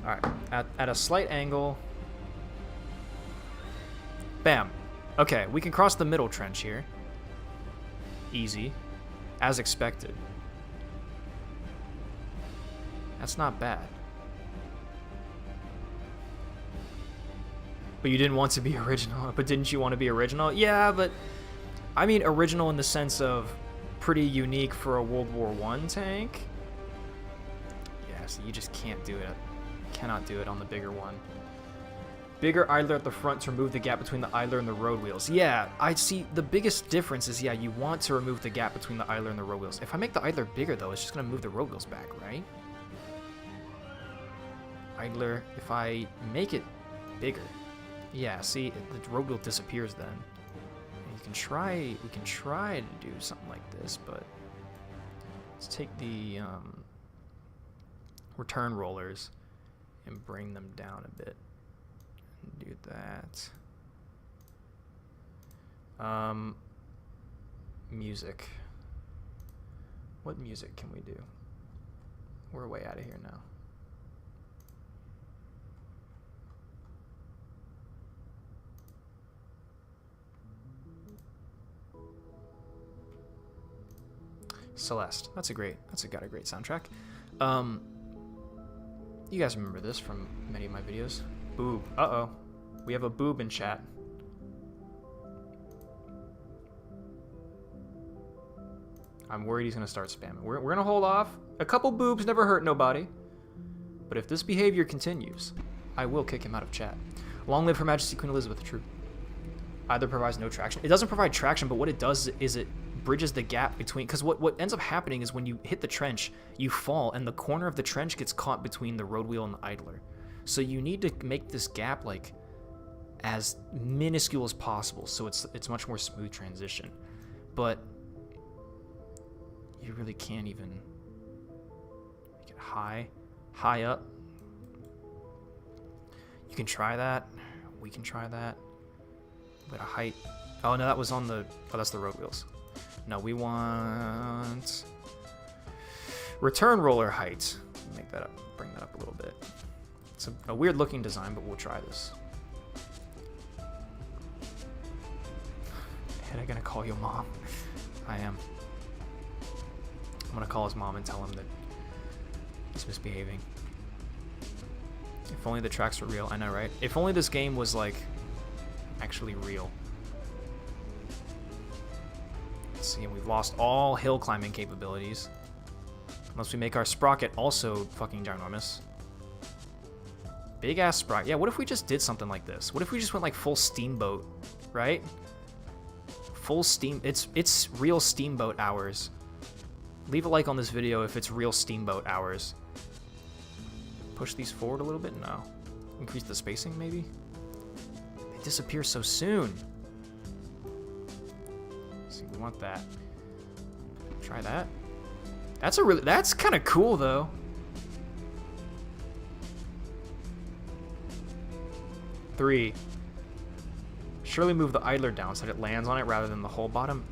Alright, at a slight angle. Bam. Okay, we can cross the middle trench here. Easy. As expected. That's not bad. But you didn't want to be original. But didn't you want to be original? Yeah, but I mean original in the sense of pretty unique for a World War I tank. Yeah, so you just can't do it. Cannot do it on the bigger one. Bigger idler at the front to remove the gap between the idler and the road wheels. Yeah, I see. The biggest difference is, yeah, you want to remove the gap between the idler and the road wheels. If I make the idler bigger, though, it's just going to move the road wheels back, right? Idler, if I make it bigger. Yeah, see, the road wheel disappears then. And we can try to do something like this, but let's take the return rollers and bring them down a bit. Do that. Music. What music can we do? We're way out of here now. Celeste. That's got a great soundtrack. You guys remember this from many of my videos. Boob. Uh-oh. We have a boob in chat. I'm worried he's going to start spamming. We're going to hold off. A couple boobs never hurt nobody. But if this behavior continues, I will kick him out of chat. Long live Her Majesty Queen Elizabeth II. Either provides no traction. It doesn't provide traction, but what it does is it bridges the gap between... Because what ends up happening is when you hit the trench, you fall, and the corner of the trench gets caught between the road wheel and the idler. So you need to make this gap like as minuscule as possible, so it's much more smooth transition. But you really can't even make it high up. You can try that. We can try that. But a height. Oh no, that was on the. Oh, that's the road wheels. No, we want return roller height. Make that up. Bring that up a little bit. It's a weird looking design, but we'll try this. Am I gonna call you mom? I am. I'm gonna call his mom and tell him that he's misbehaving. If only the tracks were real. I know, right? If only this game was like actually real. Let's see, and we've lost all hill climbing capabilities. Unless we make our sprocket also fucking ginormous. Big ass sprocket. Yeah, what if we just did something like this? What if we just went like full steamboat, right? Full steam. It's real steamboat hours. Leave a like on this video if it's real steamboat hours. Push these forward a little bit? No. Increase the spacing maybe? They disappear so soon. See, we want that. Try that. That's kind of cool though. Three. Surely move the idler down so that it lands on it rather than the whole bottom.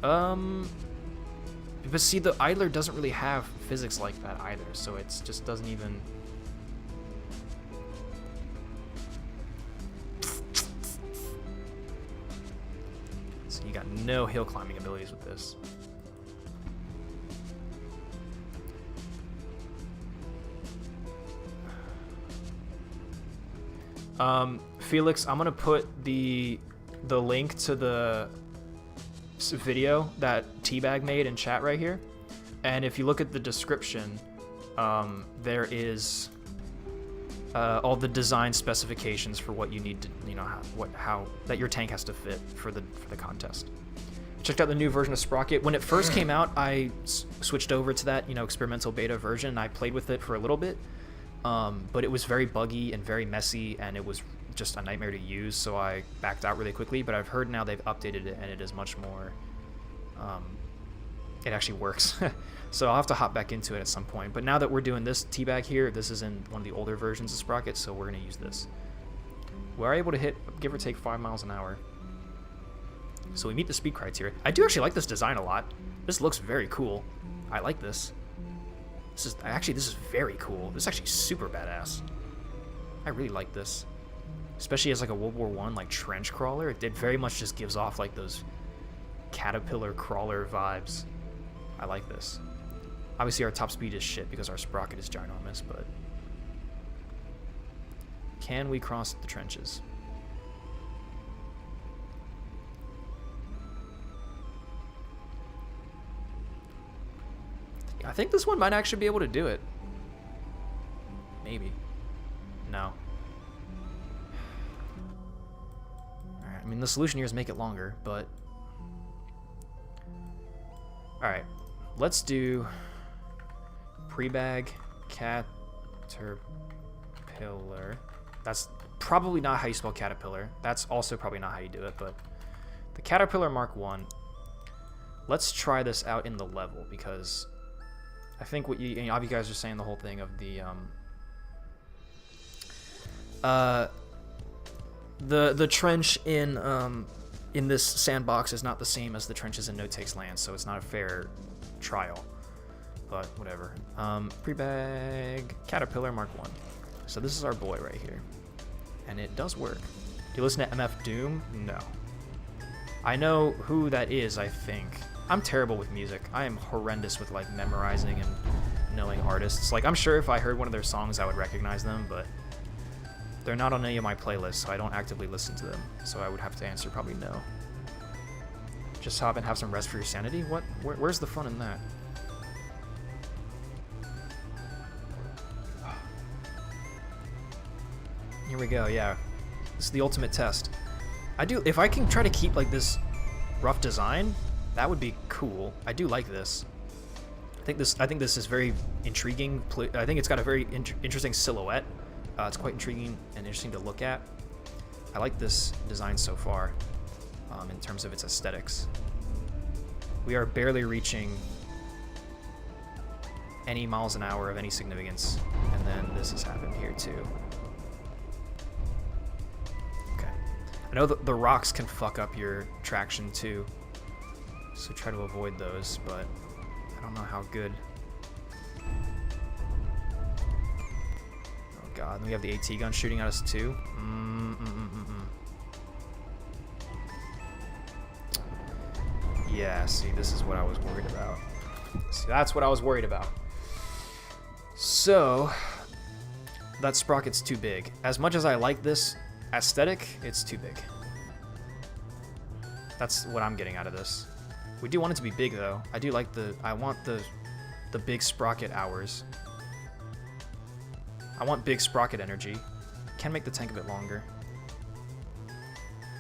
But see, the idler doesn't really have physics like that either, so it just doesn't even... So you got no hill climbing abilities with this. Felix, I'm gonna put the link to the video that P.R.E.B.A.G made in chat right here, and if you look at the description, there is all the design specifications for what you need to, you know, how that your tank has to fit for the contest. checked out the new version of Sprocket. When it first came out, I switched over to that, experimental beta version, and I played with it for a little bit. But it was very buggy and very messy, and it was just a nightmare to use, so I backed out really quickly. But I've heard now they've updated it, and it is much more... it actually works. So I'll have to hop back into it at some point. But now that we're doing this P.R.E.B.A.G here, this is in one of the older versions of Sprocket, so we're going to use this. We're able to hit, give or take, 5 miles an hour. So we meet the speed criteria. I do actually like this design a lot. This looks very cool. I like this. This is very cool. This is actually super badass. I really like this. Especially as like a World War I like trench crawler. It very much just gives off like those caterpillar crawler vibes. I like this. Obviously our top speed is shit because our Sprocket is ginormous, but... Can we cross the trenches? I think this one might actually be able to do it. Maybe. No. Alright, I mean the solution here is make it longer, but... Alright, let's do... Prebag, caterpillar. That's probably not how you spell caterpillar. That's also probably not how you do it, but... The Caterpillar Mark 1. Let's try this out in the level, because... I think what you guys are saying the whole thing of the trench in this sandbox is not the same as the trenches in No Takes Land, so it's not a fair trial. But whatever. Prebag Caterpillar Mark 1. So this is our boy right here, and it does work. Do you listen to MF Doom? No. I know who that is. I think. I'm terrible with music. I am horrendous with like memorizing and knowing artists. Like I'm sure if I heard one of their songs I would recognize them, but they're not on any of my playlists, so I don't actively listen to them. So I would have to answer probably no. Just hop and have some rest for your sanity? What? Where's the fun in that? Here we go, yeah. This is the ultimate test. If I can try to keep like this rough design, that would be cool. I do like this. I think this is very intriguing. I think it's got a very interesting silhouette. It's quite intriguing and interesting to look at. I like this design so far, in terms of its aesthetics. We are barely reaching any miles an hour of any significance, and then this has happened here too. Okay. I know that the rocks can fuck up your traction too, so try to avoid those, but I don't know how good. Oh god, and we have the AT gun shooting at us too. Yeah, see, this is what I was worried about. See, that's what I was worried about. So, that Sprocket's too big. As much as I like this aesthetic, it's too big. That's what I'm getting out of this. We do want it to be big though. I want the big Sprocket hours. I want big Sprocket energy. Can make the tank a bit longer.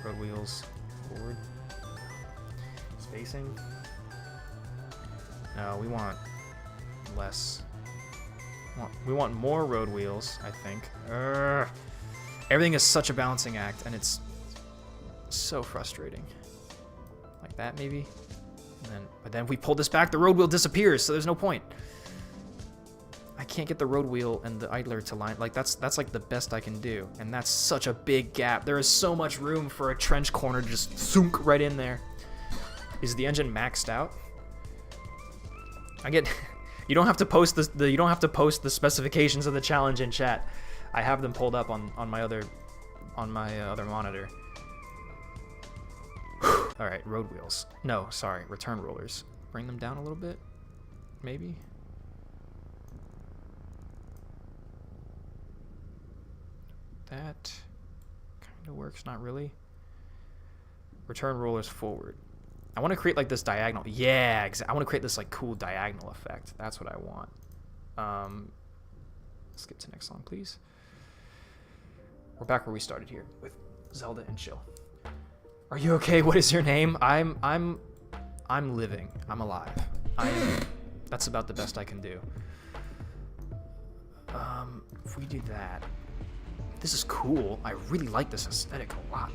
Road wheels forward. Spacing. No, we want less. We want more road wheels, I think. Everything is such a balancing act, and it's so frustrating. Like that, maybe? But then if we pull this back, the road wheel disappears, so there's no point. I can't get the road wheel and the idler to line. Like, that's like the best I can do, and that's such a big gap. There is so much room for a trench corner to just thunk right in there. Is the engine maxed out? You don't have to post you don't have to post the specifications of the challenge in chat. I have them pulled up on my other monitor. All right, road wheels. No, sorry, return rollers. Bring them down a little bit, maybe. That kind of works, not really. Return rollers forward. I want to create like this diagonal. Yeah, I want to create this like cool diagonal effect. That's what I want. Let's skip to next song, please. We're back where we started here with Zelda and Chill. Are you okay? What is your name? I'm I'm living. I'm alive. That's about the best I can do. If we do that, this is cool. I really like this aesthetic a lot.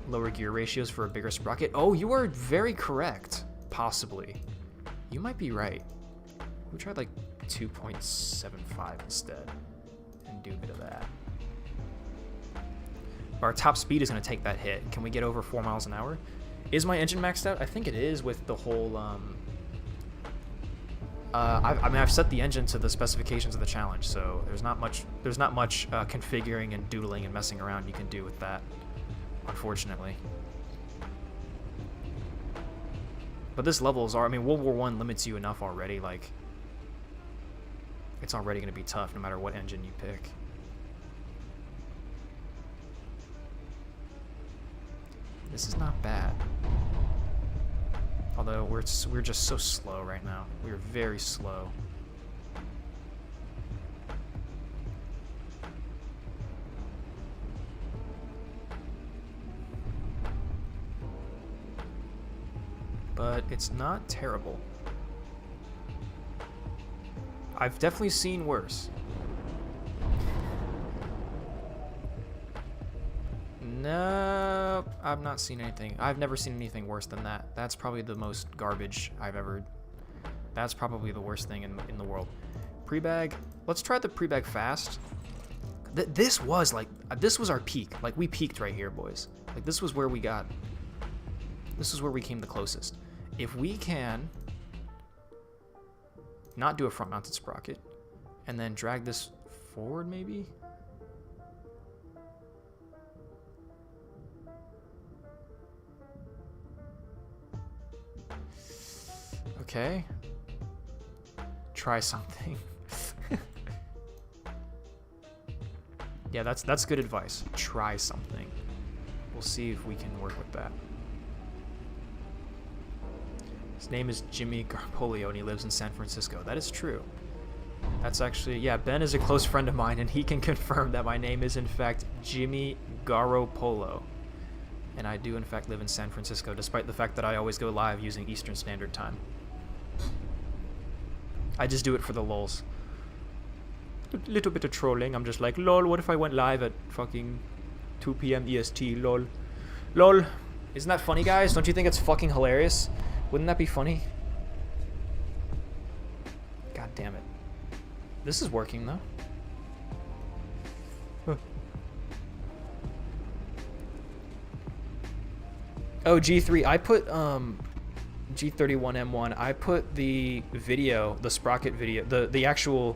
Lower gear ratios for a bigger sprocket. Oh, you are very correct. Possibly. You might be right. We tried like 2.75 instead and do a bit of that. Our top speed is going to take that hit. Can we get over 4 miles an hour? Is my engine maxed out? I think it is with the whole... I mean, I've set the engine to the specifications of the challenge, so there's not much configuring and doodling and messing around you can do with that, unfortunately. But this levels are, I mean, World War I limits you enough already, like, it's already going to be tough no matter what engine you pick. This is not bad. Although we're just so slow right now. We're very slow. But it's not terrible. I've definitely seen worse. No, I've not seen anything. I've never seen anything worse than that. That's probably the most garbage I've ever... That's probably the worst thing in the world. Pre-bag. Let's try the pre-bag fast. This was like... This was our peak. Like, we peaked right here, boys. Like, this was where we got... This is where we came the closest. If we can... not do a front-mounted sprocket, and then drag this forward, maybe? Okay. Try something. Yeah, that's good advice. Try something. We'll see if we can work with that. His name is Jimmy Garpolio, and he lives in San Francisco. That is true. That's actually... Yeah, Ben is a close friend of mine, and he can confirm that my name is, in fact, Jimmy Garoppolo. And I do, in fact, live in San Francisco, despite the fact that I always go live using Eastern Standard Time. I just do it for the lulz. A little bit of trolling. I'm just like, lol, what if I went live at fucking 2 p.m. EST, lol. Lol. Isn't that funny, guys? Don't you think it's fucking hilarious? Wouldn't that be funny? God damn it. This is working, though. Huh. Oh, G3. I put, G31M1, I put the video, the Sprocket video, the actual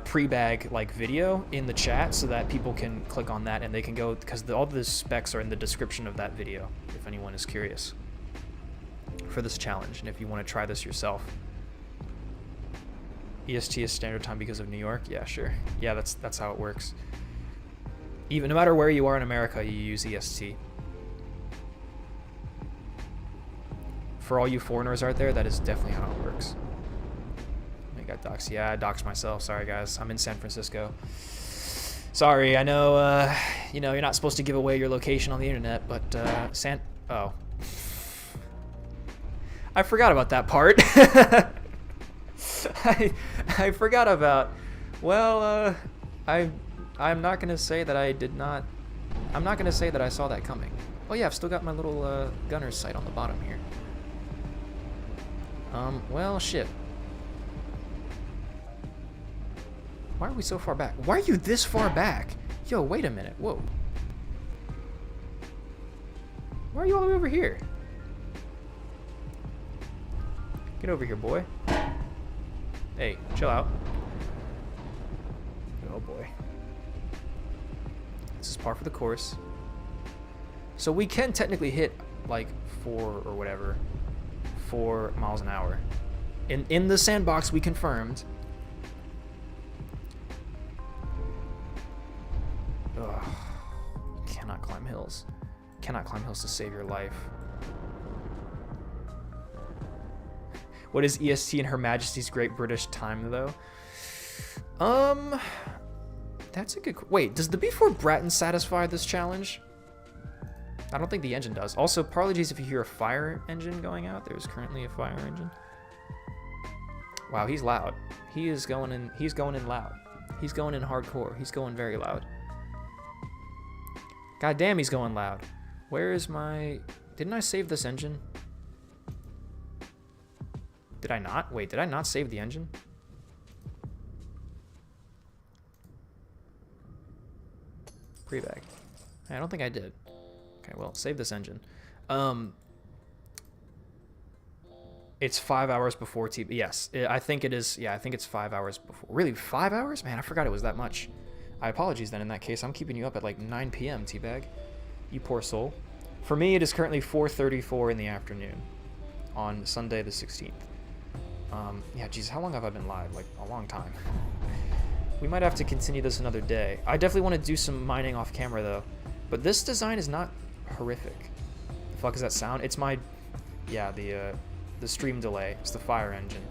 Pre.B.A.G like video in the chat so that people can click on that and they can go, because all the specs are in the description of that video, if anyone is curious for this challenge, and if you want to try this yourself. EST is standard time because of New York? Yeah, sure. Yeah, that's how it works. Even no matter where you are in America, you use EST. For all you foreigners out there, that is definitely how it works. I got doxed. Yeah, I doxed myself. Sorry, guys. I'm in San Francisco. Sorry, I know, you know, you're not supposed to give away your location on the internet, but, oh. I forgot about that part. I forgot about... Well, I'm not going to say that I did not... I'm not going to say that I saw that coming. Oh, yeah, I've still got my little, gunner's sight on the bottom here. Well, shit. Why are we so far back? Why are you this far back? Yo, wait a minute. Whoa. Why are you all the way over here? Get over here, boy. Hey, chill out. Oh, boy. This is par for the course. So we can technically hit, like, 4 or whatever. 4 miles an hour. In the sandbox, we confirmed. Ugh. Cannot climb hills. Cannot climb hills to save your life. What is EST in Her Majesty's Great British Time, though? That's a good... Wait, does the B4 Bratton satisfy this challenge? I don't think the engine does. Also, apologies if you hear a fire engine going out. There's currently a fire engine. Wow, he's loud. He is going in. He's going in loud. He's going in hardcore. He's going very loud. God damn, he's going loud. Where is my... Didn't I save this engine? Did I not? Wait, did I not save the engine? Prebag. I don't think I did. Okay, well, save this engine. It's 5 hours before TV. Yes, I think it is. Yeah, I think it's 5 hours before. Really, 5 hours? Man, I forgot it was that much. I apologize then in that case. I'm keeping you up at like 9 p.m., T-Bag. You poor soul. For me, it is currently 4:34 in the afternoon on Sunday the 16th. Yeah, geez, how long have I been live? Like, a long time. We might have to continue this another day. I definitely want to do some mining off camera, though. But this design is not horrific. The fuck is that sound? It's my... Yeah, the stream delay. It's the fire engine.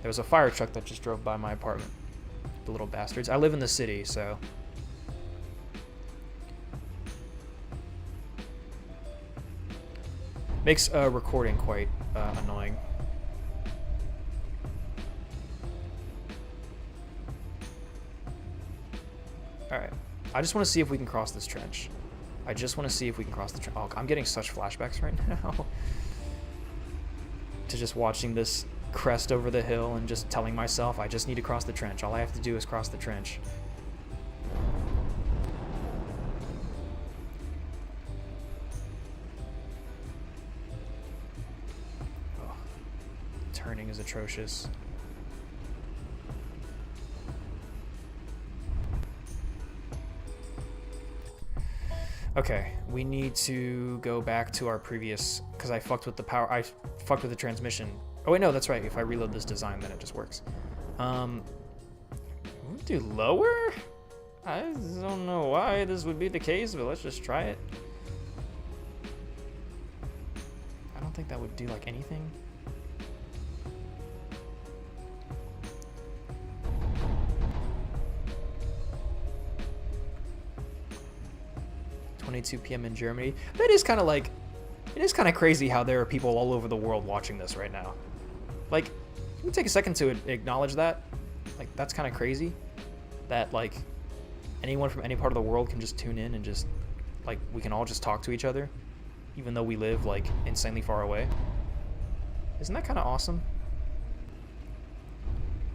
There was a fire truck that just drove by my apartment. The little bastards. I live in the city, so... Makes recording quite annoying. Alright. I just want to see if we can cross this trench. I just want to see if we can cross the trench. Oh, I'm getting such flashbacks right now. To just watching this crest over the hill and just telling myself I just need to cross the trench. All I have to do is cross the trench. Oh, turning is atrocious. Okay, we need to go back to our previous, because I fucked with the power, I fucked with the transmission. Oh wait, no, that's right. If I reload this design, then it just works. Do lower? I don't know why this would be the case, but let's just try it. I don't think that would do like anything. p.m. in Germany. That is kind of like, it is kind of crazy how there are people all over the world watching this right now. Like, can we take a second to acknowledge that? Like, that's kind of crazy that like anyone from any part of the world can just tune in and just like we can all just talk to each other even though we live like insanely far away. Isn't that kind of awesome?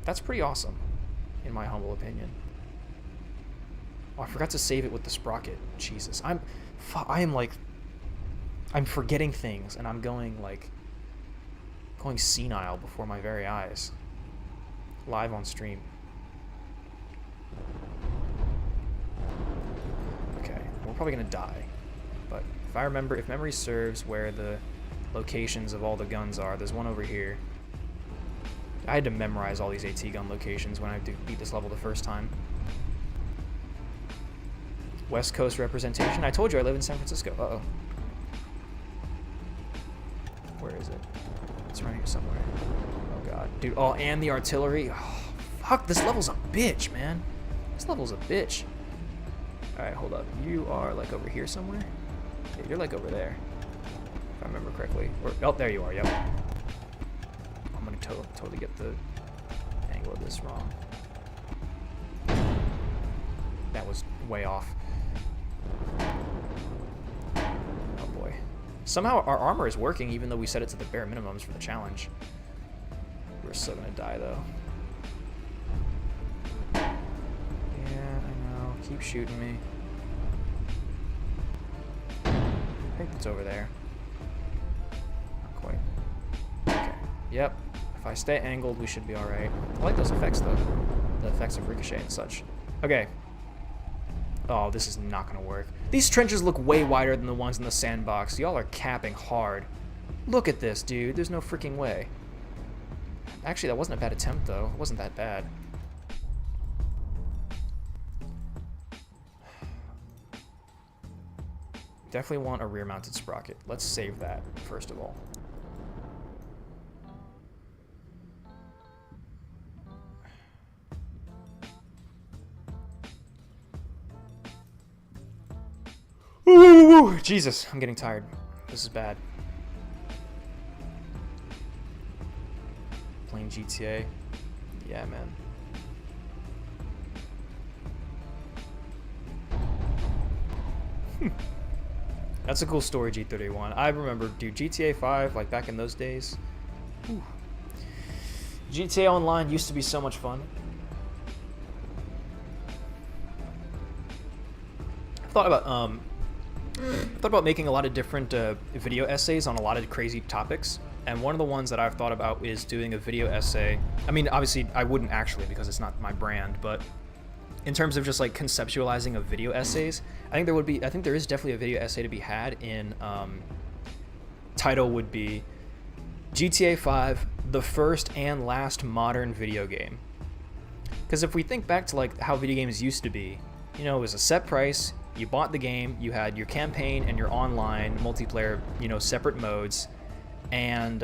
That's pretty awesome in my humble opinion. Oh, I forgot to save it with the Sprocket. Jesus, I'm forgetting things, and I'm going senile before my very eyes. Live on stream. Okay, we're probably gonna die, but if memory serves where the locations of all the guns are, there's one over here. I had to memorize all these AT gun locations when I beat this level the first time. West Coast representation. I told you I live in San Francisco. Uh-oh. Where is it? It's around here somewhere. Oh, God. Dude, oh, and the artillery. Oh, fuck, this level's a bitch, man. This level's a bitch. Alright, hold up. You are, like, over here somewhere? Yeah, you're, like, over there. If I remember correctly. Oh, there you are, yep. I'm gonna totally get the angle of this wrong. That was way off. Oh boy. Somehow our armor is working even though we set it to the bare minimums for the challenge. We're still gonna die though. Yeah, I know. Keep shooting me. I think it's over there. Not quite. Okay. Yep. If I stay angled, we should be alright. I like those effects though. The effects of ricochet and such. Okay. Oh, this is not gonna work. These trenches look way wider than the ones in the sandbox. Y'all are capping hard. Look at this, dude. There's no freaking way. Actually, that wasn't a bad attempt, though. It wasn't that bad. Definitely want a rear-mounted sprocket. Let's save that, first of all. Whoa, whoa, Whew, Jesus, I'm getting tired. This is bad. Playing GTA. Yeah, man. That's a cool story, G31. I remember, dude, GTA 5, like back in those days. Whew. GTA Online used to be so much fun. I thought about making a lot of different video essays on a lot of crazy topics. And one of the ones that I've thought about is doing a video essay. I mean, obviously, I wouldn't actually because it's not my brand, but in terms of just like conceptualizing of video essays, I think there is definitely a video essay to be had in, title would be GTA 5, the first and last modern video game. Because if we think back to like how video games used to be, you know, it was a set price, you bought the game, you had your campaign and your online multiplayer, you know, separate modes, and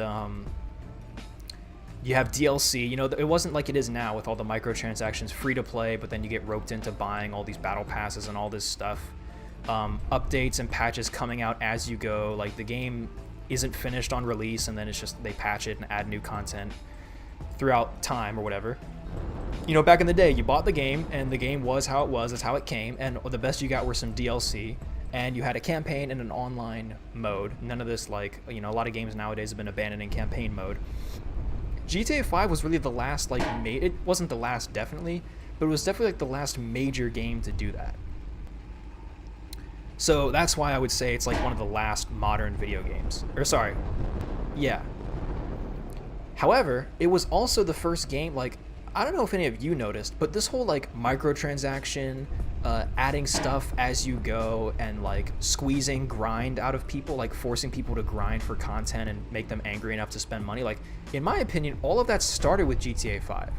you have DLC. You know, it wasn't like it is now with all the microtransactions, free to play, but then you get roped into buying all these battle passes and all this stuff. Updates and patches coming out as you go. Like the game isn't finished on release, and then it's just they patch it and add new content throughout time or whatever. You know, back in the day, you bought the game, and the game was how it was, that's how it came, and the best you got were some DLC, and you had a campaign and an online mode. None of this, like, you know, a lot of games nowadays have been abandoning campaign mode. GTA 5 was really the last, like, it wasn't the last, definitely, but it was definitely, like, the last major game to do that. So that's why I would say it's, like, one of the last modern video games. Or, sorry. Yeah. However, it was also the first game, like, I don't know if any of you noticed, but this whole, like, microtransaction, adding stuff as you go, and, like, squeezing grind out of people, like, forcing people to grind for content and make them angry enough to spend money, like, in my opinion, all of that started with GTA 5.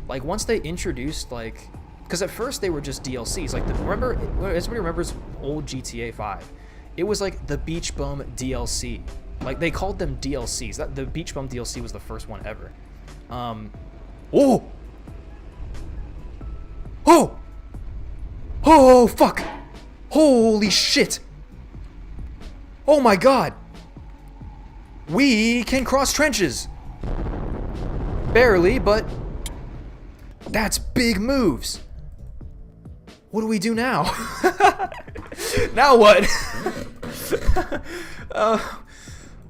Like, once they introduced, like, because at first they were just DLCs, like, remember, everybody remembers old GTA 5? It was, like, the Beach Bum DLC. Like, they called them DLCs. The Beach Bum DLC was the first one ever. Oh! Oh! Oh, fuck! Holy shit! Oh my god! We can cross trenches! Barely, but that's big moves. What do we do now? Now what?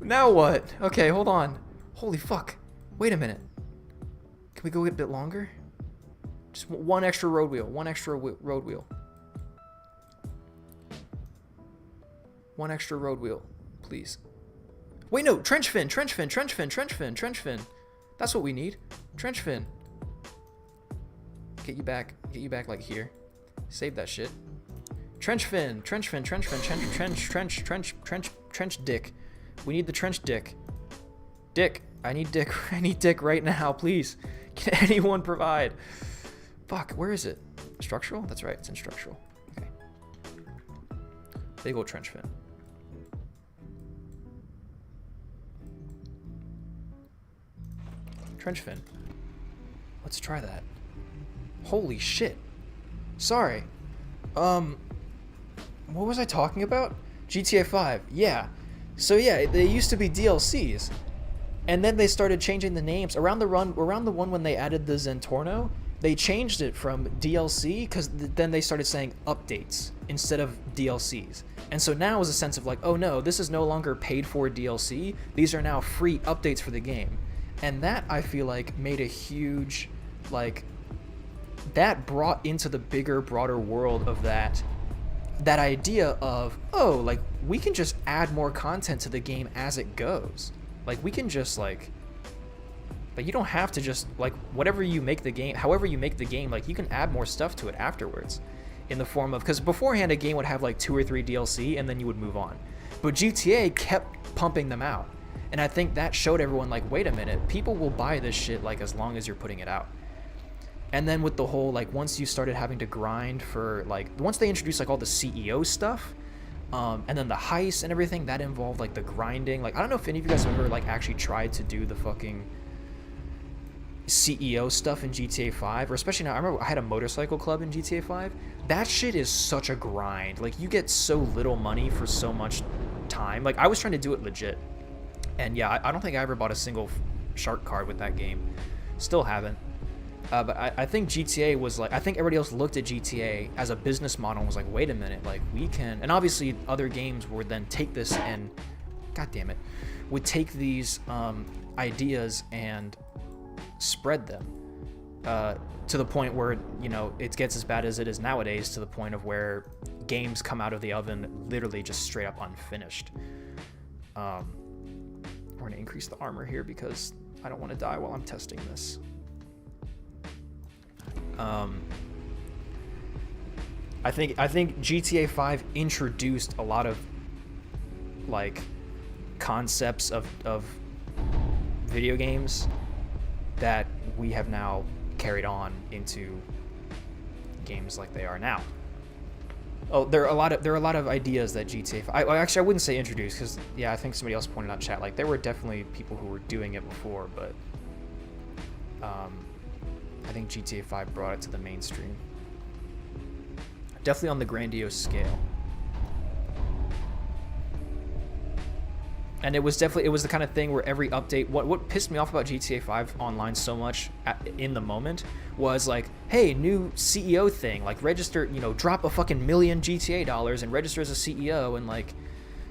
Now what? Okay, hold on. Holy fuck. Wait a minute. Can we go a bit longer? Just one extra road wheel. One extra road wheel. One extra road wheel, please. Wait, no. Trench fin. Trench fin. Trench fin. Trench fin. Trench fin. That's what we need. Trench fin. Get you back. Get you back like here. Save that shit. Trench fin. Trench fin. Trench fin. Trench dick. We need the trench dick. Dick. I need dick. I need dick right now, please. Can anyone provide? Fuck, where is it? Structural? That's right, it's in structural. Okay. Big old trench fin. Trench fin. Let's try that. Holy shit. Sorry. What was I talking about? GTA 5. Yeah. So yeah, they used to be DLCs. And then they started changing the names. Around the one when they added the Zentorno, they changed it from DLC because then they started saying updates instead of DLCs. And so now is a sense of like, oh no, this is no longer paid for DLC. These are now free updates for the game. And that, I feel like, made a huge, like, that brought into the bigger, broader world of that idea of, oh, like, we can just add more content to the game as it goes. Like, we can just, like, you don't have to just, like, whatever you make the game, however you make the game, like, you can add more stuff to it afterwards in the form of, because beforehand a game would have, like, 2 or 3 DLC and then you would move on. But GTA kept pumping them out. And I think that showed everyone, like, wait a minute, people will buy this shit, like, as long as you're putting it out. And then with the whole, like, once you started having to grind for, like, once they introduced, like, all the CEO stuff, and then the heist and everything, that involved, like, the grinding. Like, I don't know if any of you guys have ever, like, actually tried to do the fucking, CEO stuff in GTA 5, or especially now, I remember I had a motorcycle club in GTA 5. That shit is such a grind. Like, you get so little money for so much time. Like, I was trying to do it legit. And yeah, I don't think I ever bought a single shark card with that game. Still haven't. But I think GTA was like, I think everybody else looked at GTA as a business model and was like, wait a minute, like, we can, and obviously other games would then take this and, god damn it, would take these ideas and spread them to the point where, you know, it gets as bad as it is nowadays, to the point of where games come out of the oven literally just straight up unfinished. We're going to increase the armor here because I don't want to die while I'm testing this. I think GTA 5 introduced a lot of like concepts of video games that we have now carried on into games like they are now. Oh, there are a lot of ideas that GTA 5. Actually, I wouldn't say introduced, because yeah, I think somebody else pointed out in chat, like, there were definitely people who were doing it before, but I think GTA 5 brought it to the mainstream. Definitely on the grandiose scale. And it was the kind of thing where every update, what pissed me off about GTA 5 online so much in the moment was like, hey, new CEO thing, like, register, you know, drop a fucking $1 million GTA dollars and register as a CEO, and like,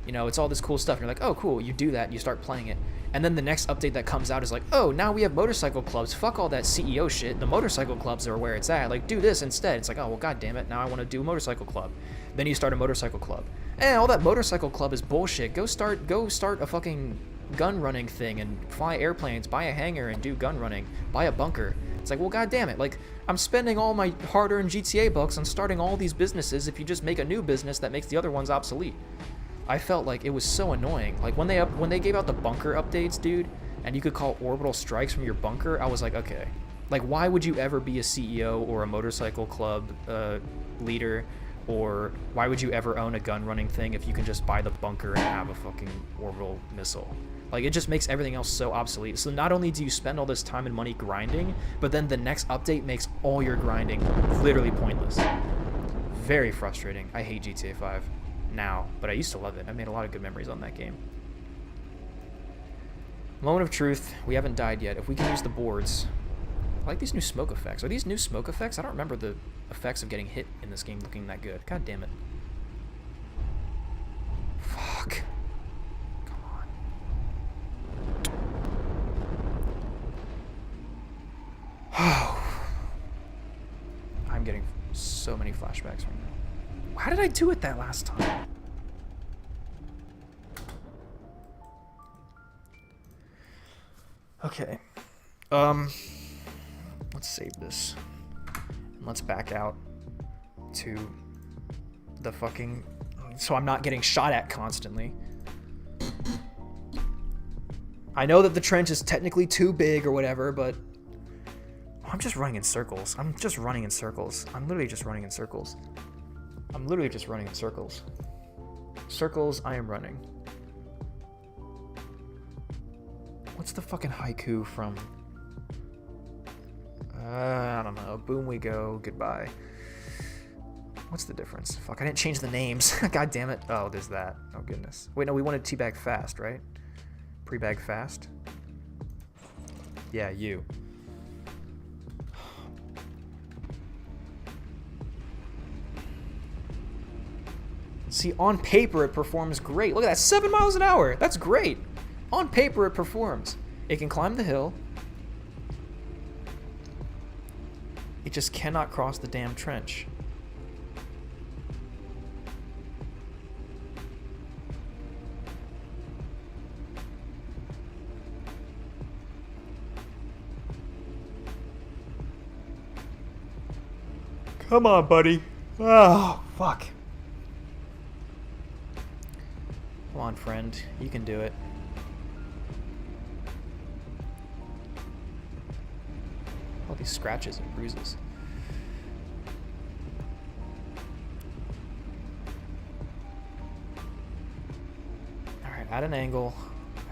you know, it's all this cool stuff. And you're like, oh, cool, you do that, and you start playing it. And then the next update that comes out is like, oh, now we have motorcycle clubs. Fuck all that CEO shit. The motorcycle clubs are where it's at. Like, do this instead. It's like, oh, well, god damn it, now I want to do a motorcycle club. Then you start a motorcycle club. All that motorcycle club is bullshit. Go start a fucking gun running thing and fly airplanes, buy a hangar and do gun running, buy a bunker. It's like, well, god damn it. Like, I'm spending all my hard-earned GTA bucks on starting all these businesses if you just make a new business that makes the other ones obsolete. I felt like it was so annoying. Like, when they gave out the bunker updates, dude, and you could call orbital strikes from your bunker, I was like, okay. Like, why would you ever be a CEO or a motorcycle club leader, or why would you ever own a gun running thing if you can just buy the bunker and have a fucking orbital missile? Like, it just makes everything else so obsolete. So not only do you spend all this time and money grinding, but then the next update makes all your grinding literally pointless. Very frustrating. I hate GTA 5 now, but I used to love it. I made a lot of good memories on that game. Moment of truth. We haven't died yet. If we can use the boards. I like these new smoke effects. Are these new smoke effects? I don't remember the effects of getting hit in this game looking that good. God damn it. Fuck. Come on. I'm getting so many flashbacks right now. How did I do it that last time? Okay. Let's save this. And let's back out to the fucking... so I'm not getting shot at constantly. I know that the trench is technically too big or whatever, but... I'm just running in circles. I'm literally just running in circles. Circles, I am running. What's the fucking haiku from? I don't know. Boom we go, goodbye. What's the difference? Fuck, I didn't change the names. God damn it. Oh, there's that. Oh, goodness. Wait, no, we wanted Teabag fast, right? Prebag fast? Yeah, you. See, on paper it performs great. Look at that, 7 miles an hour. That's great. On paper it performs. It can climb the hill. It just cannot cross the damn trench. Come on, buddy. Oh, fuck. Come on, friend. You can do it. All these scratches and bruises. Alright, at an angle.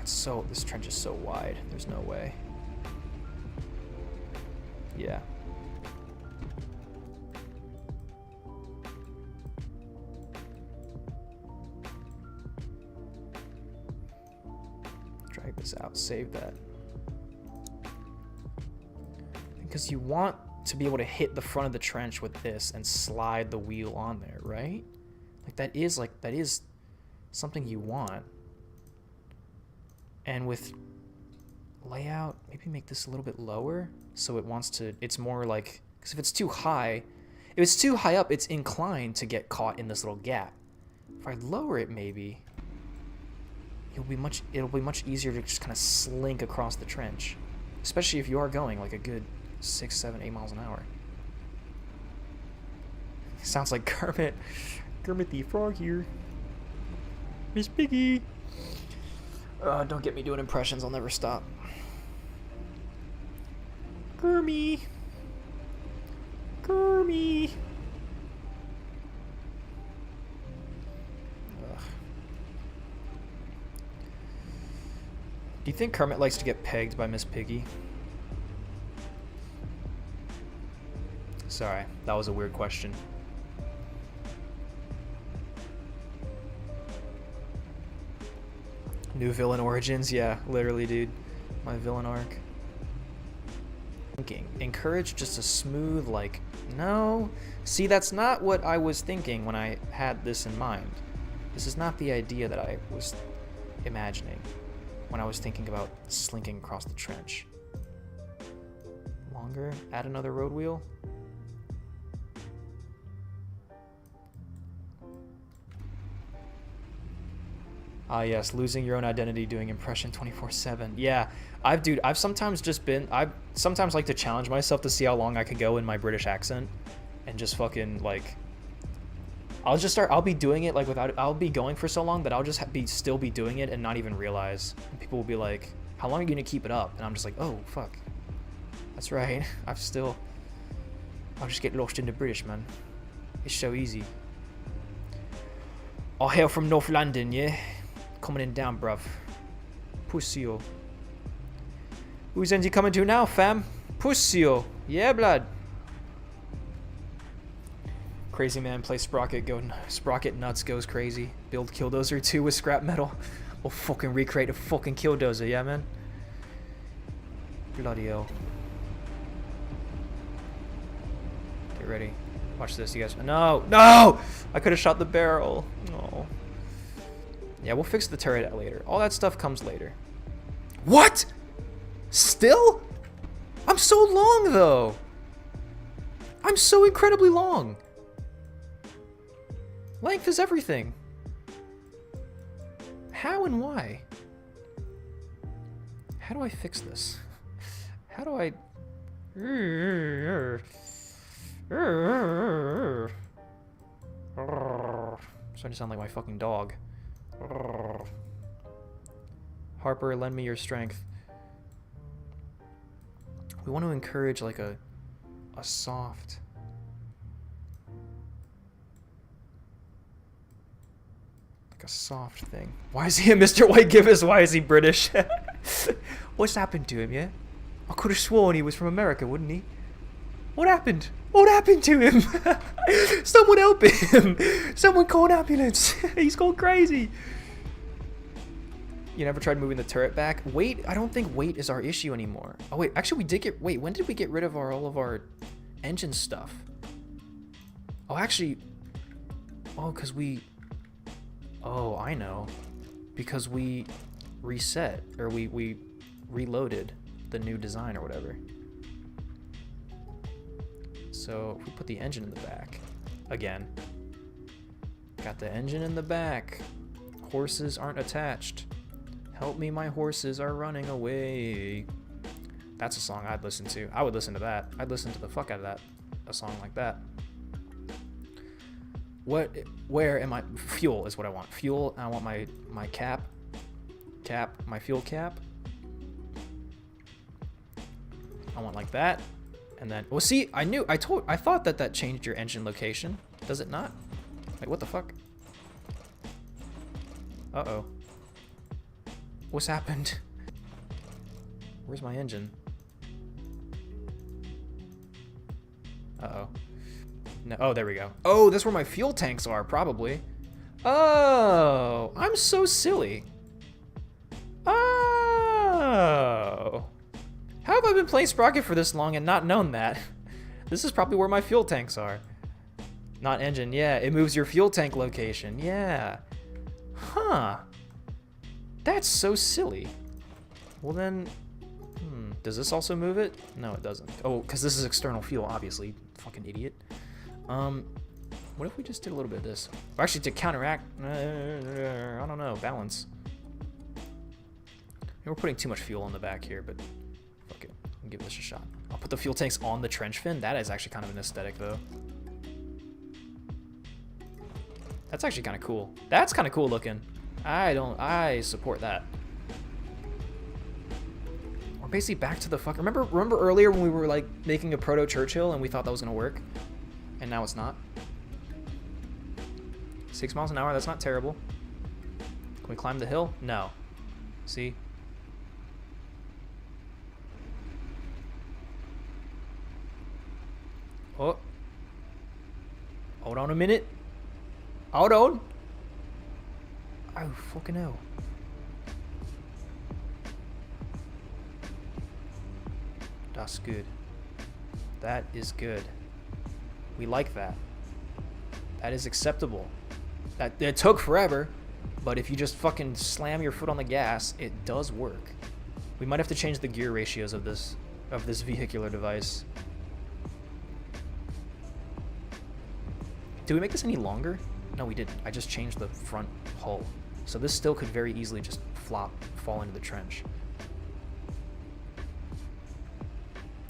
This trench is so wide. There's no way. Yeah. Drag this out, save that. Because you want to be able to hit the front of the trench with this and slide the wheel on there, right? That is something you want. And with layout, maybe make this a little bit lower so it's more like, because if it's too high up, it's inclined to get caught in this little gap. If I lower it, maybe it'll be much easier to just kind of slink across the trench, especially if you are going like a good 6, 7, 8 miles an hour. Sounds like Kermit the Frog here. Miss Piggy. Don't get me doing impressions. I'll never stop. Kermie. Kermie. Ugh. Do you think Kermit likes to get pegged by Miss Piggy? Sorry, that was a weird question. New villain origins? Yeah, literally, dude. My villain arc. Thinking. Encourage just a smooth, like, no. See, that's not what I was thinking when I had this in mind. This is not the idea that I was imagining when I was thinking about slinking across the trench. Longer? Add another road wheel? Ah, yes, losing your own identity doing impression 24/7. Yeah, I've sometimes I sometimes like to challenge myself to see how long I could go in my British accent and just fucking, like, I'll be doing it, like, I'll be going for so long that I'll just still be doing it and not even realize. And people will be like, how long are you gonna keep it up? And I'm just like, oh, fuck. That's right. I'll just get lost in the British, man. It's so easy. I hail from North London, yeah? Coming in down, bruv. Pussyo. Whose end you coming to now, fam? Pussyo. Yeah, blood. Crazy man play Sprocket. Sprocket nuts goes crazy. Build Killdozer 2 with scrap metal. We'll fucking recreate a fucking Killdozer, yeah, man? Bloody hell. Get ready. Watch this, you guys. No! No! I could have shot the barrel. Oh. Yeah, we'll fix the turret later. All that stuff comes later. What? Still? I'm so long, though. I'm so incredibly long. Length is everything. How and why? How do I fix this? How do I... Starting to sound like my fucking dog. Harper, lend me your strength. We want to encourage like a soft... like a soft thing. Why is he a Mr. White Givers? Why is he British? What's happened to him, yeah? I could have sworn he was from America, wouldn't he? What happened? What happened to him? Someone help him! Someone call an ambulance! He's gone crazy! You never tried moving the turret back? Weight? I don't think weight is our issue anymore. Oh wait, actually we did get... Wait, when did we get rid of all of our engine stuff? Oh, actually... Oh, because we... Oh, I know. Because we reset, or we reloaded the new design or whatever. So if we put the engine in the back, again, got the engine in the back, horses aren't attached. Help me, my horses are running away. That's a song I'd listen to. I would listen to that. I'd listen to the fuck out of that, a song like that. Where am I? Fuel is what I want. Fuel, I want my cap, my fuel cap. I want like that. And then, well, see, I thought that changed your engine location. Does it not? Wait, what the fuck? Uh-oh. What's happened? Where's my engine? Uh-oh. No, oh, there we go. Oh, that's where my fuel tanks are, probably. Oh, I'm so silly. Oh. How have I been playing Sprocket for this long and not known that? This is probably where my fuel tanks are. Not engine, yeah. It moves your fuel tank location, yeah. Huh. That's so silly. Well then, does this also move it? No, it doesn't. Oh, because this is external fuel, obviously. Fucking idiot. What if we just did a little bit of this? Or actually, to counteract, I don't know, balance. We're putting too much fuel on the back here, but fuck it. I'll give this a shot. I'll put the fuel tanks on the trench fin. That is actually kind of an aesthetic, though. That's actually kind of cool. That's kind of cool looking. I support that. We're basically back to the fuck. Remember earlier when we were like making a proto Churchill and we thought that was gonna work, and now it's not. 6 miles an hour. That's not terrible. Can we climb the hill? No. See. Oh. Hold on a minute. Hold on. Oh, fucking hell. That's good. That is good. We like that. That is acceptable. That it took forever, but if you just fucking slam your foot on the gas, it does work. We might have to change the gear ratios of this vehicular device. Did we make this any longer? No, we didn't. I just changed the front hull. So this still could very easily just fall into the trench.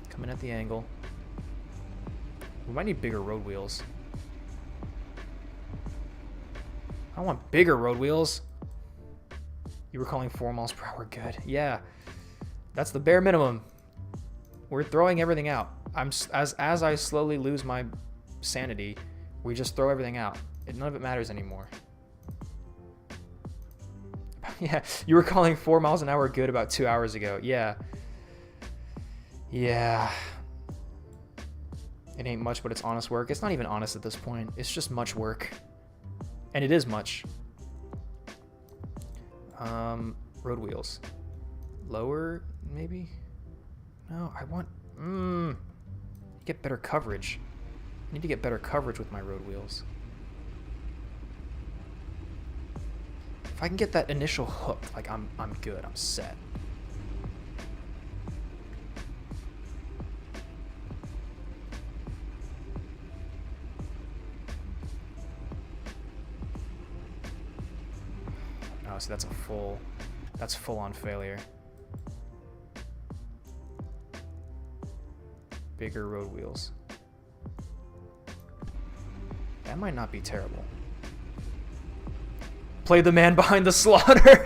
Coming at the angle. We might need bigger road wheels. I want bigger road wheels. You were calling 4 miles per hour good. Yeah, that's the bare minimum. We're throwing everything out. As I slowly lose my sanity, we just throw everything out. None of it matters anymore. Yeah, you were calling 4 miles an hour good about 2 hours ago. Yeah. Yeah. It ain't much, but it's honest work. It's not even honest at this point. It's just much work. And it is much. Road wheels. Lower, maybe? No, I want... get better coverage. I need to get better coverage with my road wheels. If I can get that initial hook, like I'm good, I'm set. Oh, so that's full on failure. Bigger road wheels. That might not be terrible. Play the man behind the slaughter.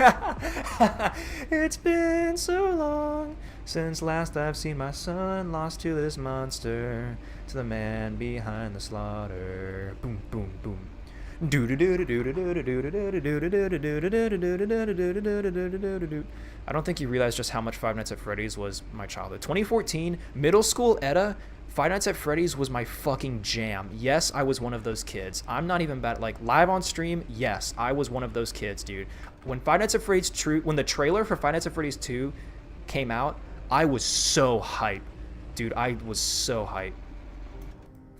It's been so long since last I've seen my son lost to this monster. To the man behind the slaughter. Boom, boom, boom. I don't think you realize just how much Five Nights at Freddy's was my childhood. 2014, middle school Edda, Five Nights at Freddy's was my fucking jam. Yes, I was one of those kids. I'm not even bad. Like, live on stream, yes, I was one of those kids, dude. When Five Nights at Freddy's when the trailer for Five Nights at Freddy's 2 came out, I was so hyped. Dude, I was so hyped.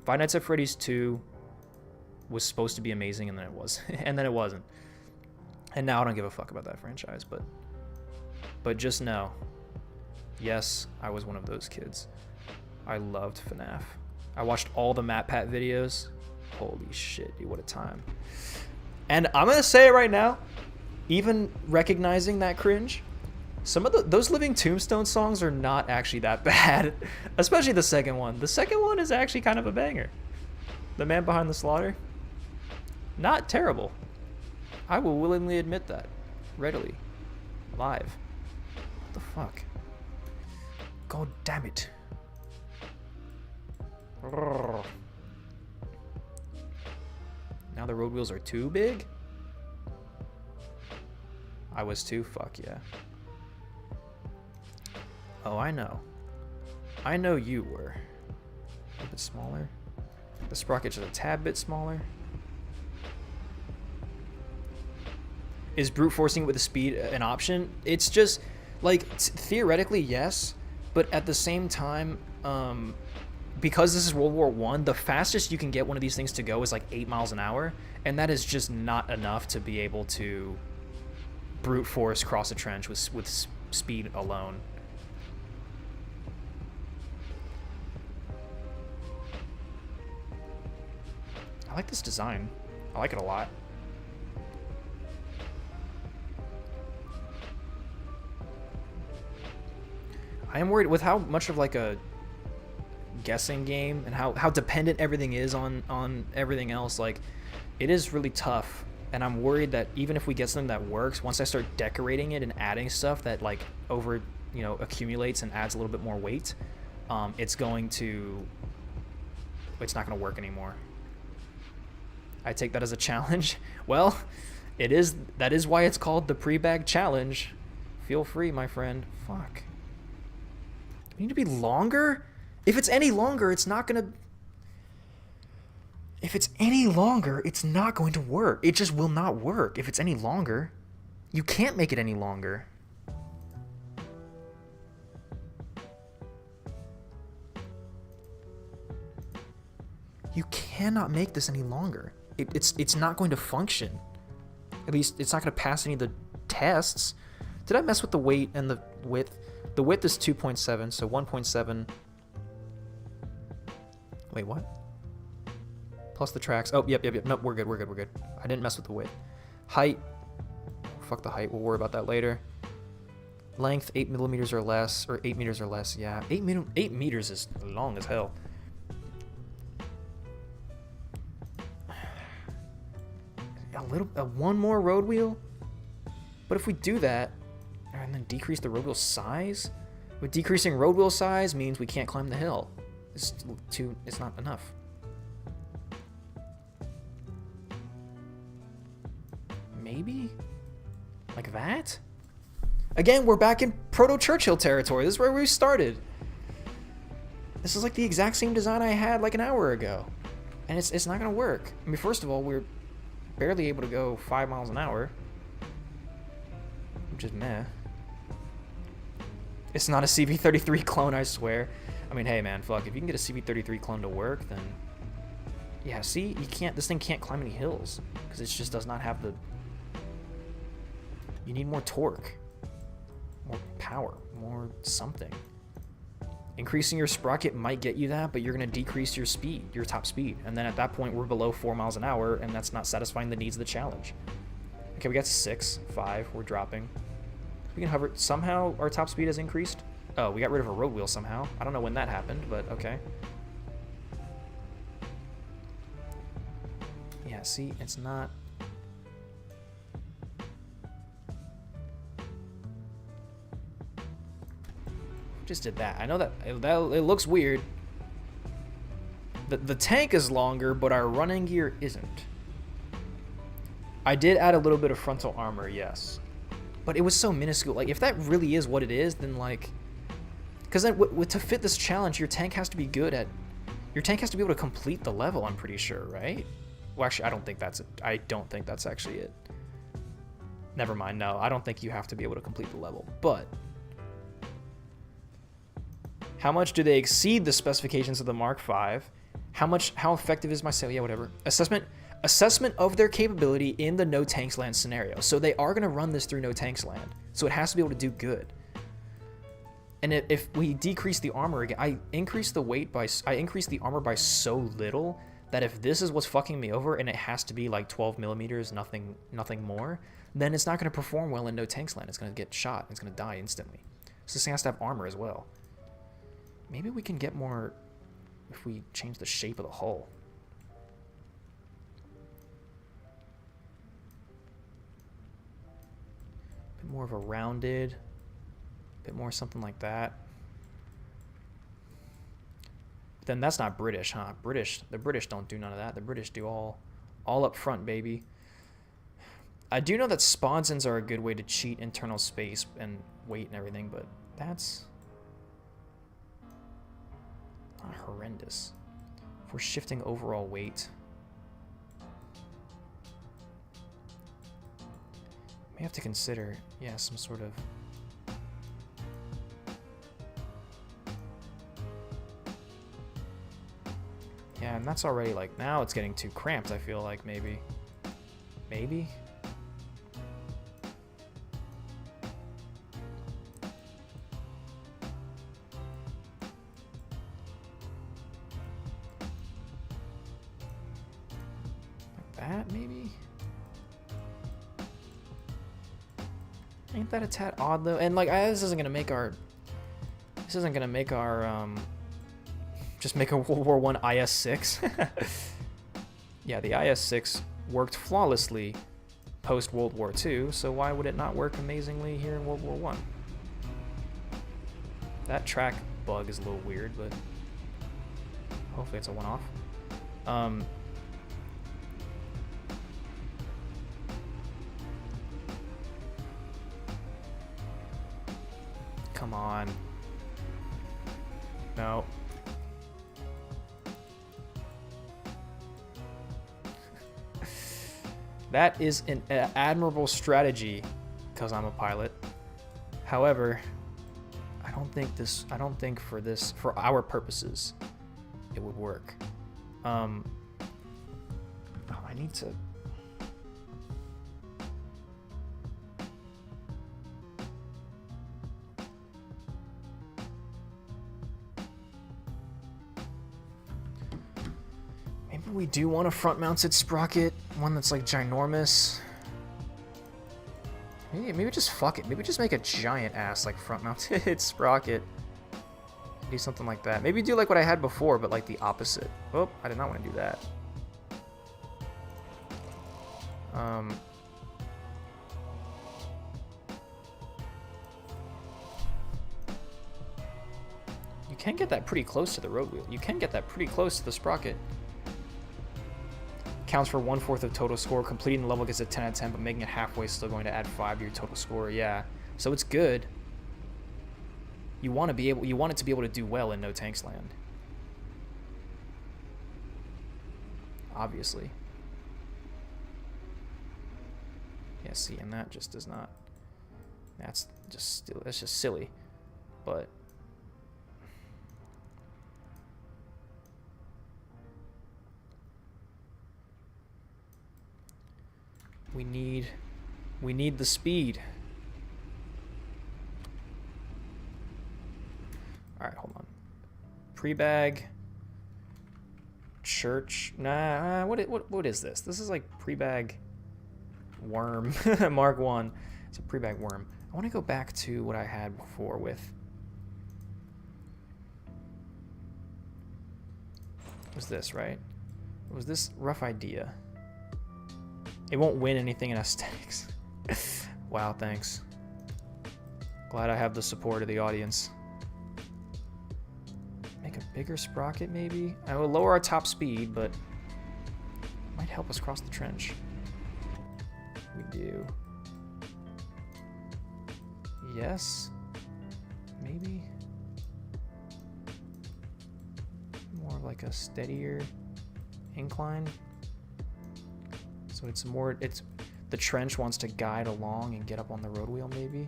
Five Nights at Freddy's 2 was supposed to be amazing, and then it was. And then it wasn't. And now I don't give a fuck about that franchise, but just know, yes, I was one of those kids. I loved FNAF. I watched all the MatPat videos. Holy shit, dude, what a time. And I'm gonna say it right now, even recognizing that cringe, some of those Living Tombstone songs are not actually that bad. Especially the second one. The second one is actually kind of a banger. The Man Behind the Slaughter, not terrible. I will willingly admit that. Readily. Live. What the fuck? God damn it. Now the road wheels are too big? I was too? Fuck yeah. Oh, I know. I know you were. bit smaller. The Sprocket just a tad bit smaller. Is brute forcing with the speed an option? It's just, like, theoretically, yes. But at the same time, because this is World War I, the fastest you can get one of these things to go is like 8 miles an hour. And that is just not enough to be able to brute force cross a trench with speed alone. I like this design. I like it a lot. I am worried with how much of like a guessing game and how dependent everything is on everything else. Like, it is really tough, and I'm worried that even if we get something that works, once I start decorating it and adding stuff that like accumulates and adds a little bit more weight, it's not going to work anymore. I take that as a challenge. Well, that is why it's called the P.R.E.B.A.G challenge. Feel free, my friend. Fuck. We need to be longer? If it's any longer, it's not gonna... If it's any longer, it's not going to work. It just will not work if it's any longer. You can't make it any longer. You cannot make this any longer. It's not going to function. At least it's not going to pass any of the tests. Did I mess with the weight and the width? The width is 2.7, so 1.7. Wait, what? Plus the tracks. Oh, yep. Nope, we're good. I didn't mess with the width. Height. Fuck the height. We'll worry about that later. Length, 8 millimeters or less, or 8 meters or less. Yeah, 8 meters is long as hell. One more road wheel? But if we do that, and then decrease the road wheel size, with decreasing road wheel size means we can't climb the hill. It's not enough. Maybe? Like that? Again, we're back in Proto-Churchill territory. This is where we started. This is like the exact same design I had like an hour ago. And it's not gonna work. I mean, first of all, we're barely able to go 5 miles an hour. Which is meh. It's not a CV33 clone, I swear. I mean, hey man, fuck, if you can get a CV33 clone to work, then... Yeah, see? This thing can't climb any hills. Because it just does not have the... You need more torque. More power. More something. Increasing your sprocket might get you that, but you're going to decrease your speed, your top speed. And then at that point, we're below 4 miles an hour, and that's not satisfying the needs of the challenge. Okay, we got 6, 5, we're dropping. We can hover. Somehow our top speed has increased. Oh, we got rid of a road wheel somehow. I don't know when that happened, but okay. Yeah, see, it's not... Just did that. I know that it looks weird. The tank is longer, but our running gear isn't. I did add a little bit of frontal armor, yes. But it was so minuscule. Like, if that really is what it is, then like... Because then to fit this challenge, your tank has to be good at... Your tank has to be able to complete the level, I'm pretty sure, right? Well, actually, I don't think that's actually it. Never mind, no. I don't think you have to be able to complete the level. But... How much do they exceed the specifications of the Mark V? How effective is my sale? Yeah, whatever. Assessment of their capability in the no tanks land scenario. So they are going to run this through no tanks land. So it has to be able to do good. And if we decrease the armor again, I increase the armor by so little that if this is what's fucking me over and it has to be like 12 millimeters, nothing more, then it's not going to perform well in no tanks land. It's going to get shot. It's going to die instantly. So this thing has to have armor as well. Maybe we can get more if we change the shape of the hull. A bit more of a rounded, bit more something like that. Then that's not British, huh? The British don't do none of that. The British do all up front, baby. I do know that sponsons are a good way to cheat internal space and weight and everything, but that's... not horrendous. If we're shifting overall weight, we have to consider, yeah, some sort of... Yeah, and that's already like, now it's getting too cramped, I feel like, maybe. Maybe? Like that, maybe? Ain't that a tad odd, though? And, like, this isn't gonna make our... This isn't gonna make our, just make a World War I IS-6. Yeah, the IS-6 worked flawlessly post-World War II, so why would it not work amazingly here in World War I? That track bug is a little weird, but hopefully it's a one-off. Come on. No. That is an admirable strategy, because I'm a pilot. However, I don't think for our purposes, it would work. Oh, I need to... Maybe we do want a front-mounted sprocket, one that's like ginormous. Maybe just fuck it. Maybe just make a giant ass like front-mounted sprocket. Do something like that. Maybe do like what I had before, but like the opposite. Oh, I did not want to do that. You can get that pretty close to the road wheel. You can get that pretty close to the sprocket. Counts for 1/4 of total score. Completing the level gets a 10 out of 10, but making it halfway is still going to add 5 to your total score. Yeah, so it's good. You want it to be able to do well in No Tanks Land. Obviously. Yeah, see, and that just does not. That's just silly. But we need the speed. All right, hold on. Prebag. Church. Nah, what is this? This is like Prebag worm. Mark 1. It's a Prebag worm. I want to go back to what I had before with. What was this, right? It was this rough idea. It won't win anything in aesthetics. Wow, thanks. Glad I have the support of the audience. Make a bigger sprocket, maybe? I will lower our top speed, but it might help us cross the trench. We do. Yes? Maybe? More of like a steadier incline. So it's more, the trench wants to guide along and get up on the road wheel, maybe?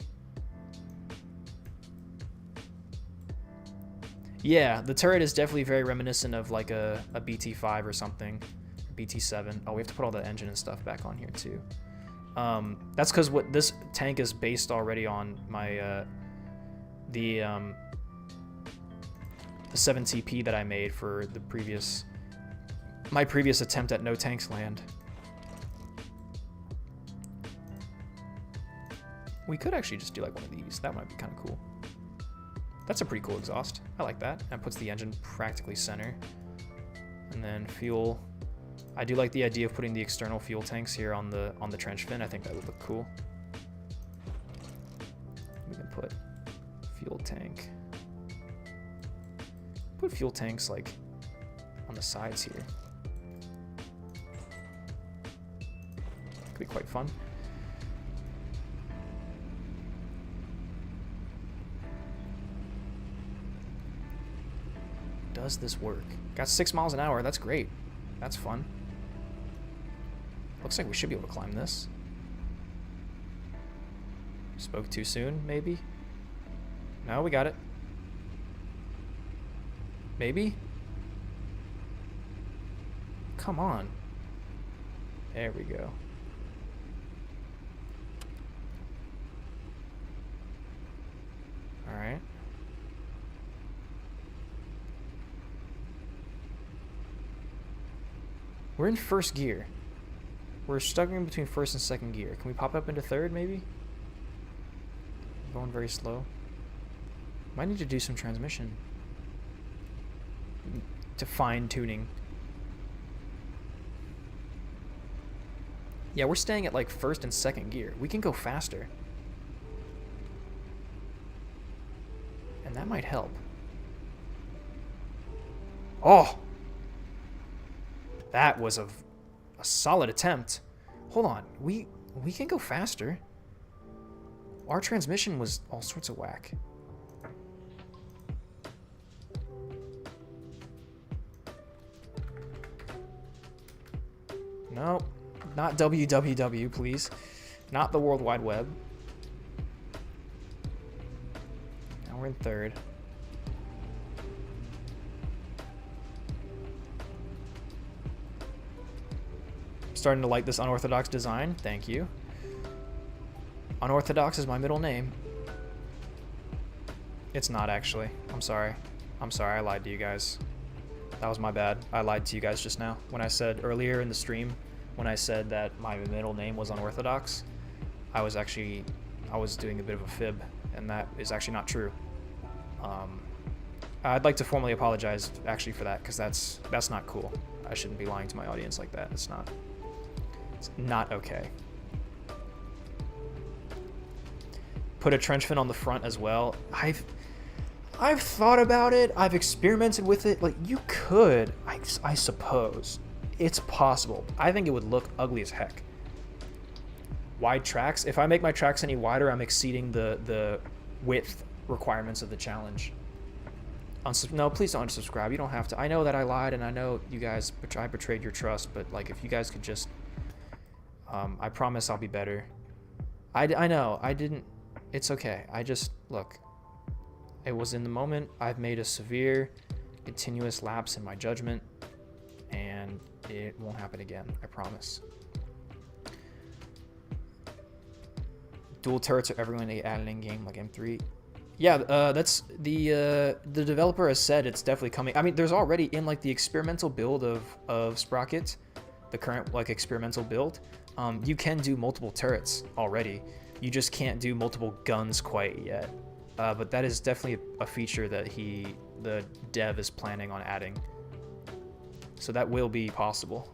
Yeah, the turret is definitely very reminiscent of like a BT5 or something, BT7. Oh, we have to put all the engine and stuff back on here too. That's because what this tank is based already on my the 7TP that I made for the my previous attempt at No Tanks Land. We could actually just do like one of these. That might be kind of cool. That's a pretty cool exhaust. I like that. That puts the engine practically center. And then fuel. I do like the idea of putting the external fuel tanks here on the trench fin. I think that would look cool. We can put fuel tank. Put fuel tanks like on the sides here. Could be quite fun. does this work? Got 6 miles an hour. That's great. That's fun. Looks like we should be able to climb this. Spoke too soon, maybe? No, we got it. Maybe? Come on. There we go. Alright. We're in first gear. We're stuck in between first and second gear. Can we pop up into third, maybe? Going very slow. Might need to do some transmission. To fine-tuning. Yeah, we're staying at like first and second gear. We can go faster. And that might help. Oh! That was a solid attempt. Hold on. We can go faster. Our transmission was all sorts of whack. No, not www, please. Not the World Wide Web. Now we're in third. Starting to like this unorthodox design. Thank you. Unorthodox is my middle name. It's not actually. I'm sorry. I'm sorry, I lied to you guys. That was my bad. I lied to you guys just now. When I said earlier in the stream, when I said that my middle name was unorthodox, I was doing a bit of a fib, and that is actually not true. I'd like to formally apologize actually for that, because that's not cool. I shouldn't be lying to my audience like that. It's not okay. Put a trench fin on the front as well. I've thought about it. I've experimented with it. Like, you could, I suppose. It's possible. I think it would look ugly as heck. Wide tracks. If I make my tracks any wider, I'm exceeding the width requirements of the challenge. No, please don't unsubscribe. You don't have to. I know that I lied, and I know you guys, I betrayed your trust, but like, if you guys could just, I promise I'll be better. I know, I didn't, it's okay. Look, it was in the moment. I've made a severe, continuous lapse in my judgment, and it won't happen again. I promise. Dual turrets are everyone they added in game like M3. Yeah, that's the developer has said it's definitely coming. I mean, there's already in like the experimental build of Sprocket, the current like experimental build. You can do multiple turrets already. You just can't do multiple guns quite yet. But that is definitely a feature that the dev is planning on adding. So that will be possible.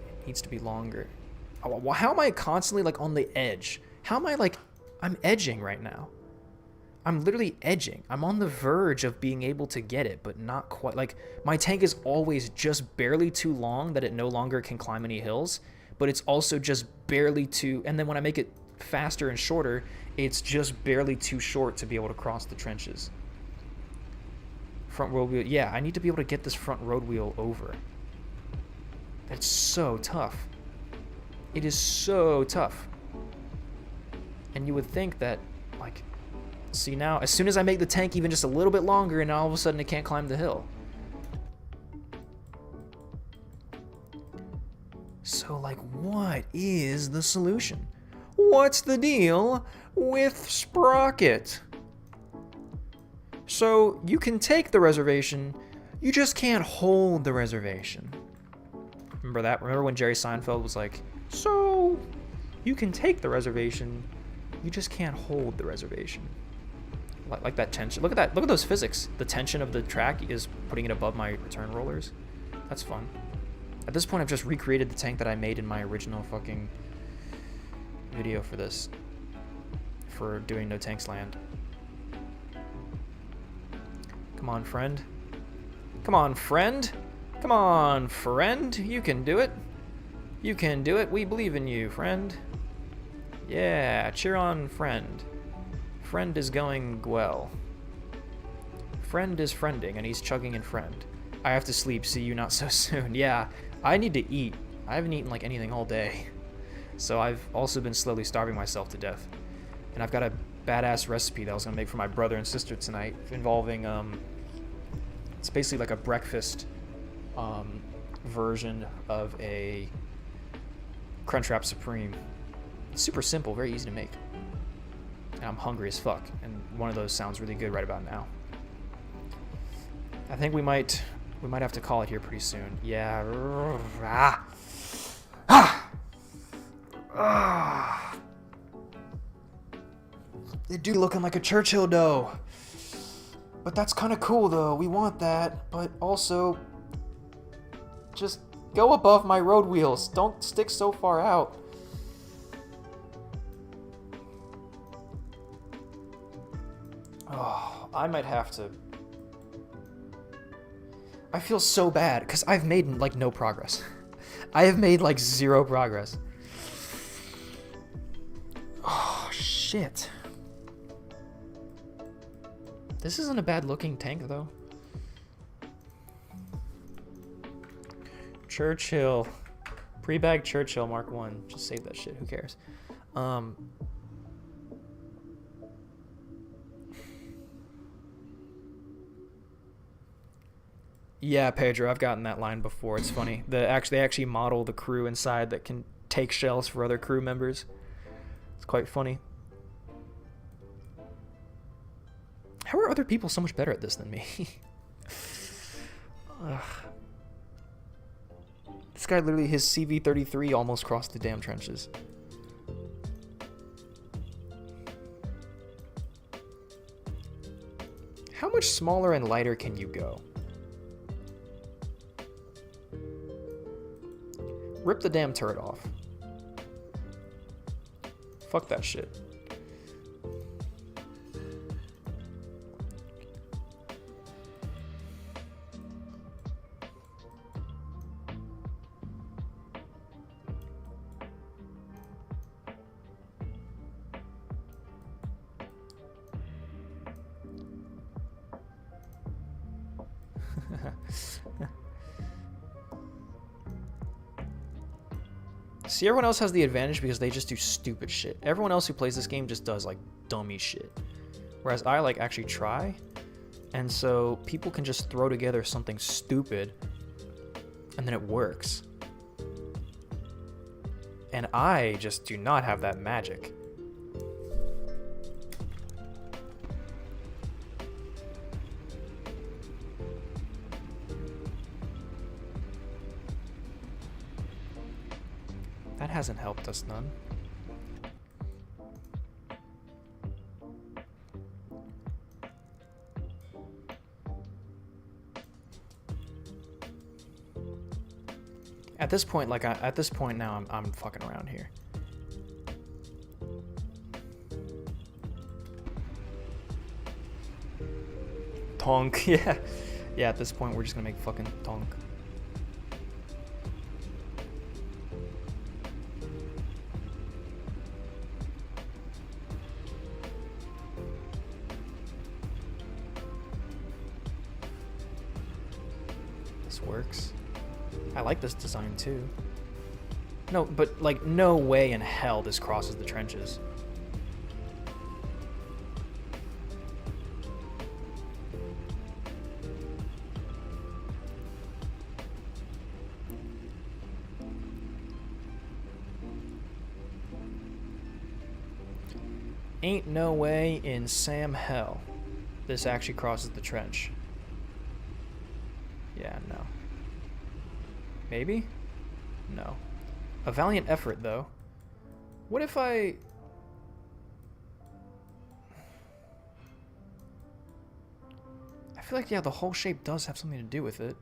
It needs to be longer. How am I constantly like on the edge? How am I like, I'm edging right now. I'm literally edging. I'm on the verge of being able to get it, but not quite. Like, my tank is always just barely too long that it no longer can climb any hills, but it's also just barely too, and then when I make it faster and shorter, it's just barely too short to be able to cross the trenches. Front road wheel, yeah, I need to be able to get this front road wheel over. That's so tough. It is so tough. And you would think that, like, see now, as soon as I make the tank even just a little bit longer, and all of a sudden it can't climb the hill. So, like, what is the solution? What's the deal with Sprocket? So, you can take the reservation, you just can't hold the reservation. Remember that? Remember when Jerry Seinfeld was like, so, you can take the reservation, you just can't hold the reservation. Like that tension. Look at that. Look at those physics. The tension of the track is putting it above my return rollers. That's fun. At this point, I've just recreated the tank that I made in my original fucking video for this. For doing No Tanks Land. Come on, friend. Come on, friend. Come on, friend. You can do it. You can do it. We believe in you, friend. Yeah, cheer on friend. Friend is going well. Friend is friending, and he's chugging in friend. I have to sleep. See you not so soon. Yeah, I need to eat. I haven't eaten like anything all day. So I've also been slowly starving myself to death. And I've got a badass recipe that I was going to make for my brother and sister tonight involving, it's basically like a breakfast version of a Crunchwrap Supreme. It's super simple, very easy to make. And I'm hungry as fuck, and one of those sounds really good right about now. I think we might have to call it here pretty soon. Yeah. They do looking like a Churchill dough. But that's kind of cool though. We want that, but also just go above my road wheels. Don't stick so far out. Oh, I might have to. I feel so bad because I've made like no progress. I have made like 0 progress. Oh, shit. This isn't a bad looking tank though. Churchill. Pre-Bag Churchill Mark 1. Just save that shit. Who cares? Yeah, Pedro, I've gotten that line before. It's funny. They actually model the crew inside that can take shells for other crew members. It's quite funny. How are other people so much better at this than me? This guy literally, his CV-33 almost crossed the damn trenches. How much smaller and lighter can you go? Rip the damn turret off. Fuck that shit. See, everyone else has the advantage because they just do stupid shit. Everyone else who plays this game just does like dummy shit. Whereas I like actually try. And so people can just throw together something stupid and then it works. And I just do not have that magic. That hasn't helped us none. At this point, like at this point now, I'm fucking around here. Tonk, yeah, yeah. At this point, we're just gonna make fucking tonk. Works. I like this design too. No, but like no way in hell this crosses the trenches. Ain't no way in Sam hell this actually crosses the trench. Yeah, no. Maybe? No. A valiant effort, though. What if I... I feel like, yeah, the hull shape does have something to do with it.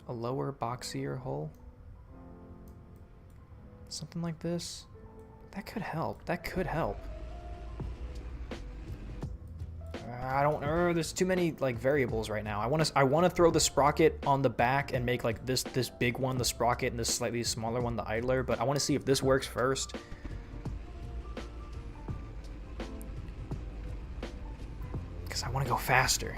A lower, boxier hull. Something like this. That could help. That could help. I don't know. There's too many like variables right now. I want to throw the Sprocket on the back and make like this big one the Sprocket and this slightly smaller one the idler, but I want to see if this works first. Because I want to go faster.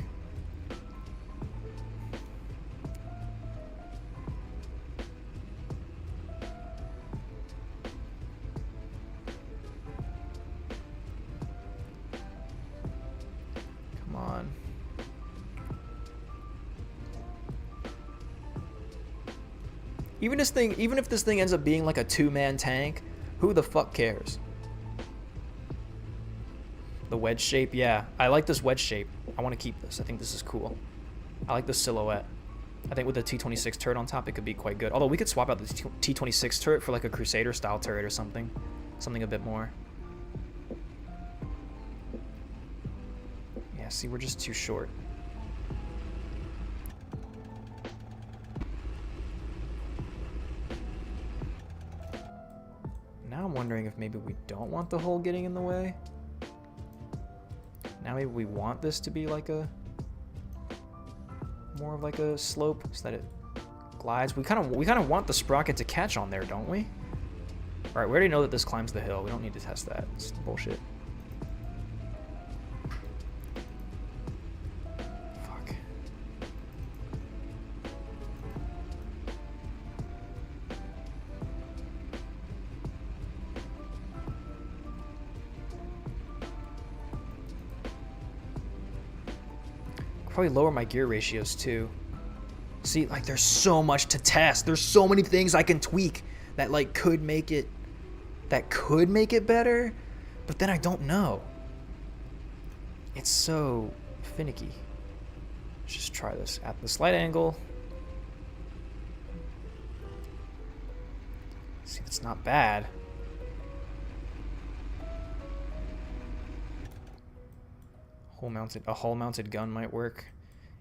Come on. Even if this thing ends up being like a 2-man tank, who the fuck cares? The wedge shape, yeah. I like this wedge shape. I want to keep this. I think this is cool. I like the silhouette. I think with the T26 turret on top, it could be quite good. Although we could swap out the T26 turret for like a Crusader style turret or something. Something a bit more. Yeah, see, we're just too short. Now I'm wondering if maybe we don't want the hole getting in the way. Now maybe we want this to be like a more of like a slope so that it glides. We kind of want the Sprocket to catch on there, don't we? All right, we already know that this climbs the hill. We don't need to test that. It's bullshit. Fuck. Probably lower my gear ratios too. See, like there's so much to test. There's so many things I can tweak that like could make it better, but then I don't know. It's so finicky. Let's just try this at the slight angle. See, it's not bad. A hull-mounted gun might work.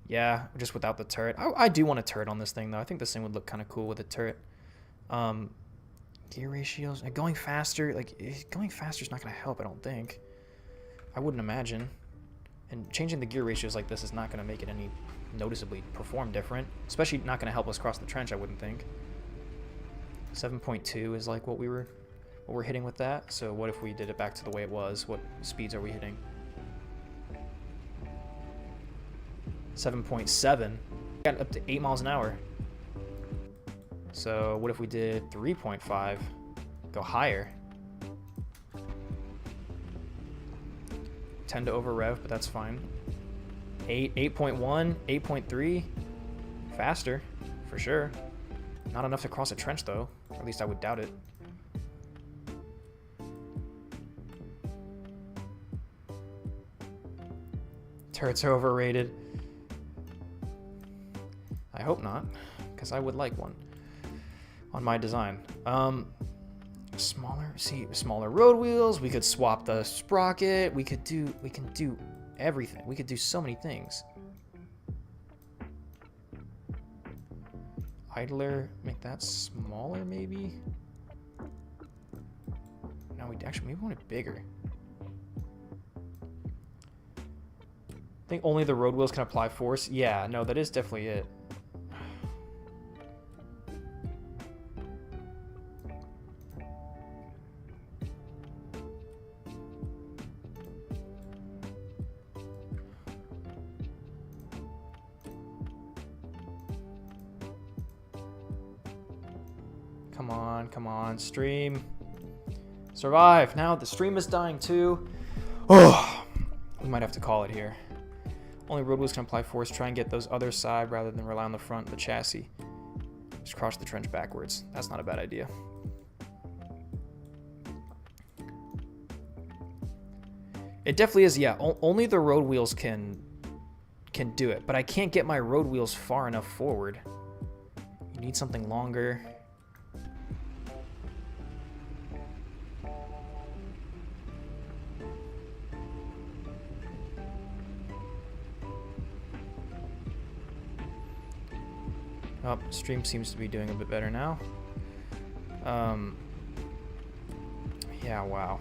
Yeah, just without the turret. I do want a turret on this thing, though. I think this thing would look kind of cool with a turret. Gear ratios. Going faster. Going faster is not going to help, I don't think. I wouldn't imagine. And changing the gear ratios like this is not going to make it any noticeably perform different. Especially not going to help us cross the trench, I wouldn't think. 7.2 is like what we're hitting with that. So what if we did it back to the way it was? What speeds are we hitting? 7.7. Got up to 8 miles an hour. So what if we did 3.5? Go higher. Tend to over rev, but that's fine. 8.1, 8.3. Faster, for sure. Not enough to cross a trench though. Or at least I would doubt it. Turrets are overrated. I hope not, because I would like one on my design. Smaller road wheels. We could swap the Sprocket. We can do everything. We could do so many things. Idler, make that smaller maybe. No, we actually maybe want it bigger. I think only the road wheels can apply force. Yeah, no, that is definitely it. Come on, stream. Survive. Now the stream is dying too. Oh, we might have to call it here. Only road wheels can apply force. Try and get those other side rather than rely on the front of the chassis. Just cross the trench backwards. That's not a bad idea. It definitely is, yeah. Only the road wheels can do it, but I can't get my road wheels far enough forward. You need something longer. Oh, stream seems to be doing a bit better now. Yeah, wow.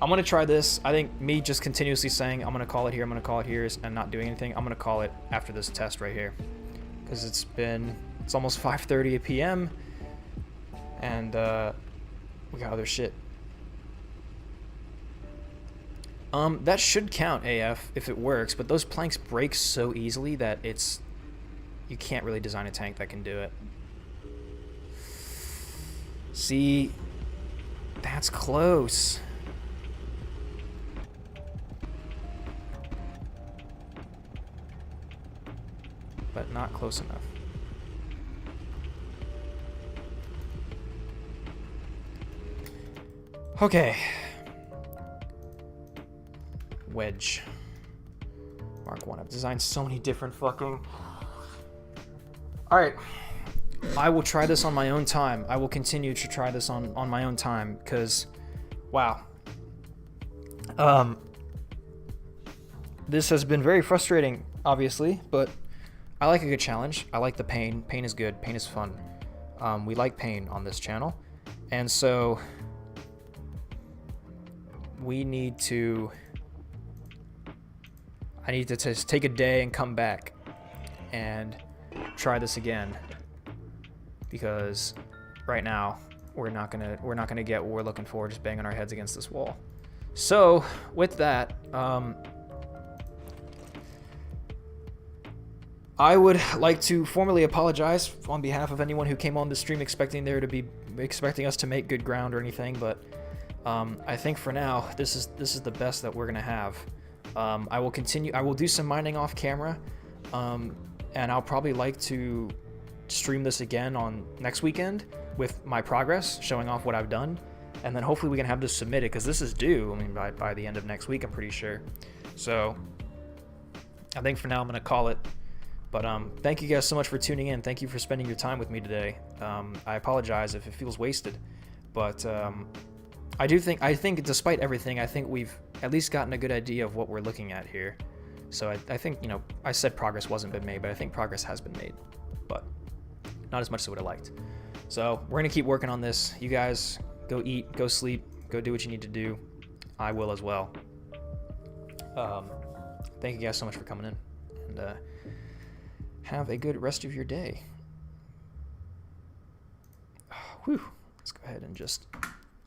I'm going to try this. I think me just continuously saying, I'm going to call it here, I'm going to call it here, and not doing anything, I'm going to call it after this test right here. Because it's almost 5:30 p.m. And we got other shit. That should count AF if it works, but those planks break so easily that you can't really design a tank that can do it. See, that's close. But not close enough. Okay. Wedge. Mark 1. I've designed so many different fucking... Alright. I will try this on my own time. I will continue to try this on my own time, because... Wow. This has been very frustrating, obviously, but I like a good challenge. I like the pain. Pain is good. Pain is fun. We like pain on this channel. And so... I need to just take a day and come back and try this again, because right now we're not gonna get what we're looking for just banging our heads against this wall. So with that, I would like to formally apologize on behalf of anyone who came on the stream expecting us to make good ground or anything, but I think for now this is the best that we're gonna have. I will continue. I will do some mining off camera, and I'll probably like to stream this again on next weekend with my progress, showing off what I've done, and then hopefully we can have this submitted, because this is due. I mean, by the end of next week, I'm pretty sure. So I think for now I'm gonna call it. But thank you guys so much for tuning in. Thank you for spending your time with me today. I apologize if it feels wasted, but I think despite everything, I think we've at least gotten a good idea of what we're looking at here. So I think, you know, I said progress wasn't been made, but I think progress has been made, but not as much as I would have liked. So we're gonna keep working on this. You guys go eat, go sleep, go do what you need to do. I will as well. Thank you guys so much for coming in, and have a good rest of your day. Whew. Let's go ahead and just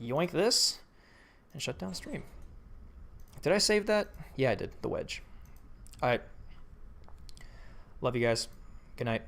yoink this and shut down stream. Did I save that? Yeah, I did. The wedge. All right. Love you guys. Good night.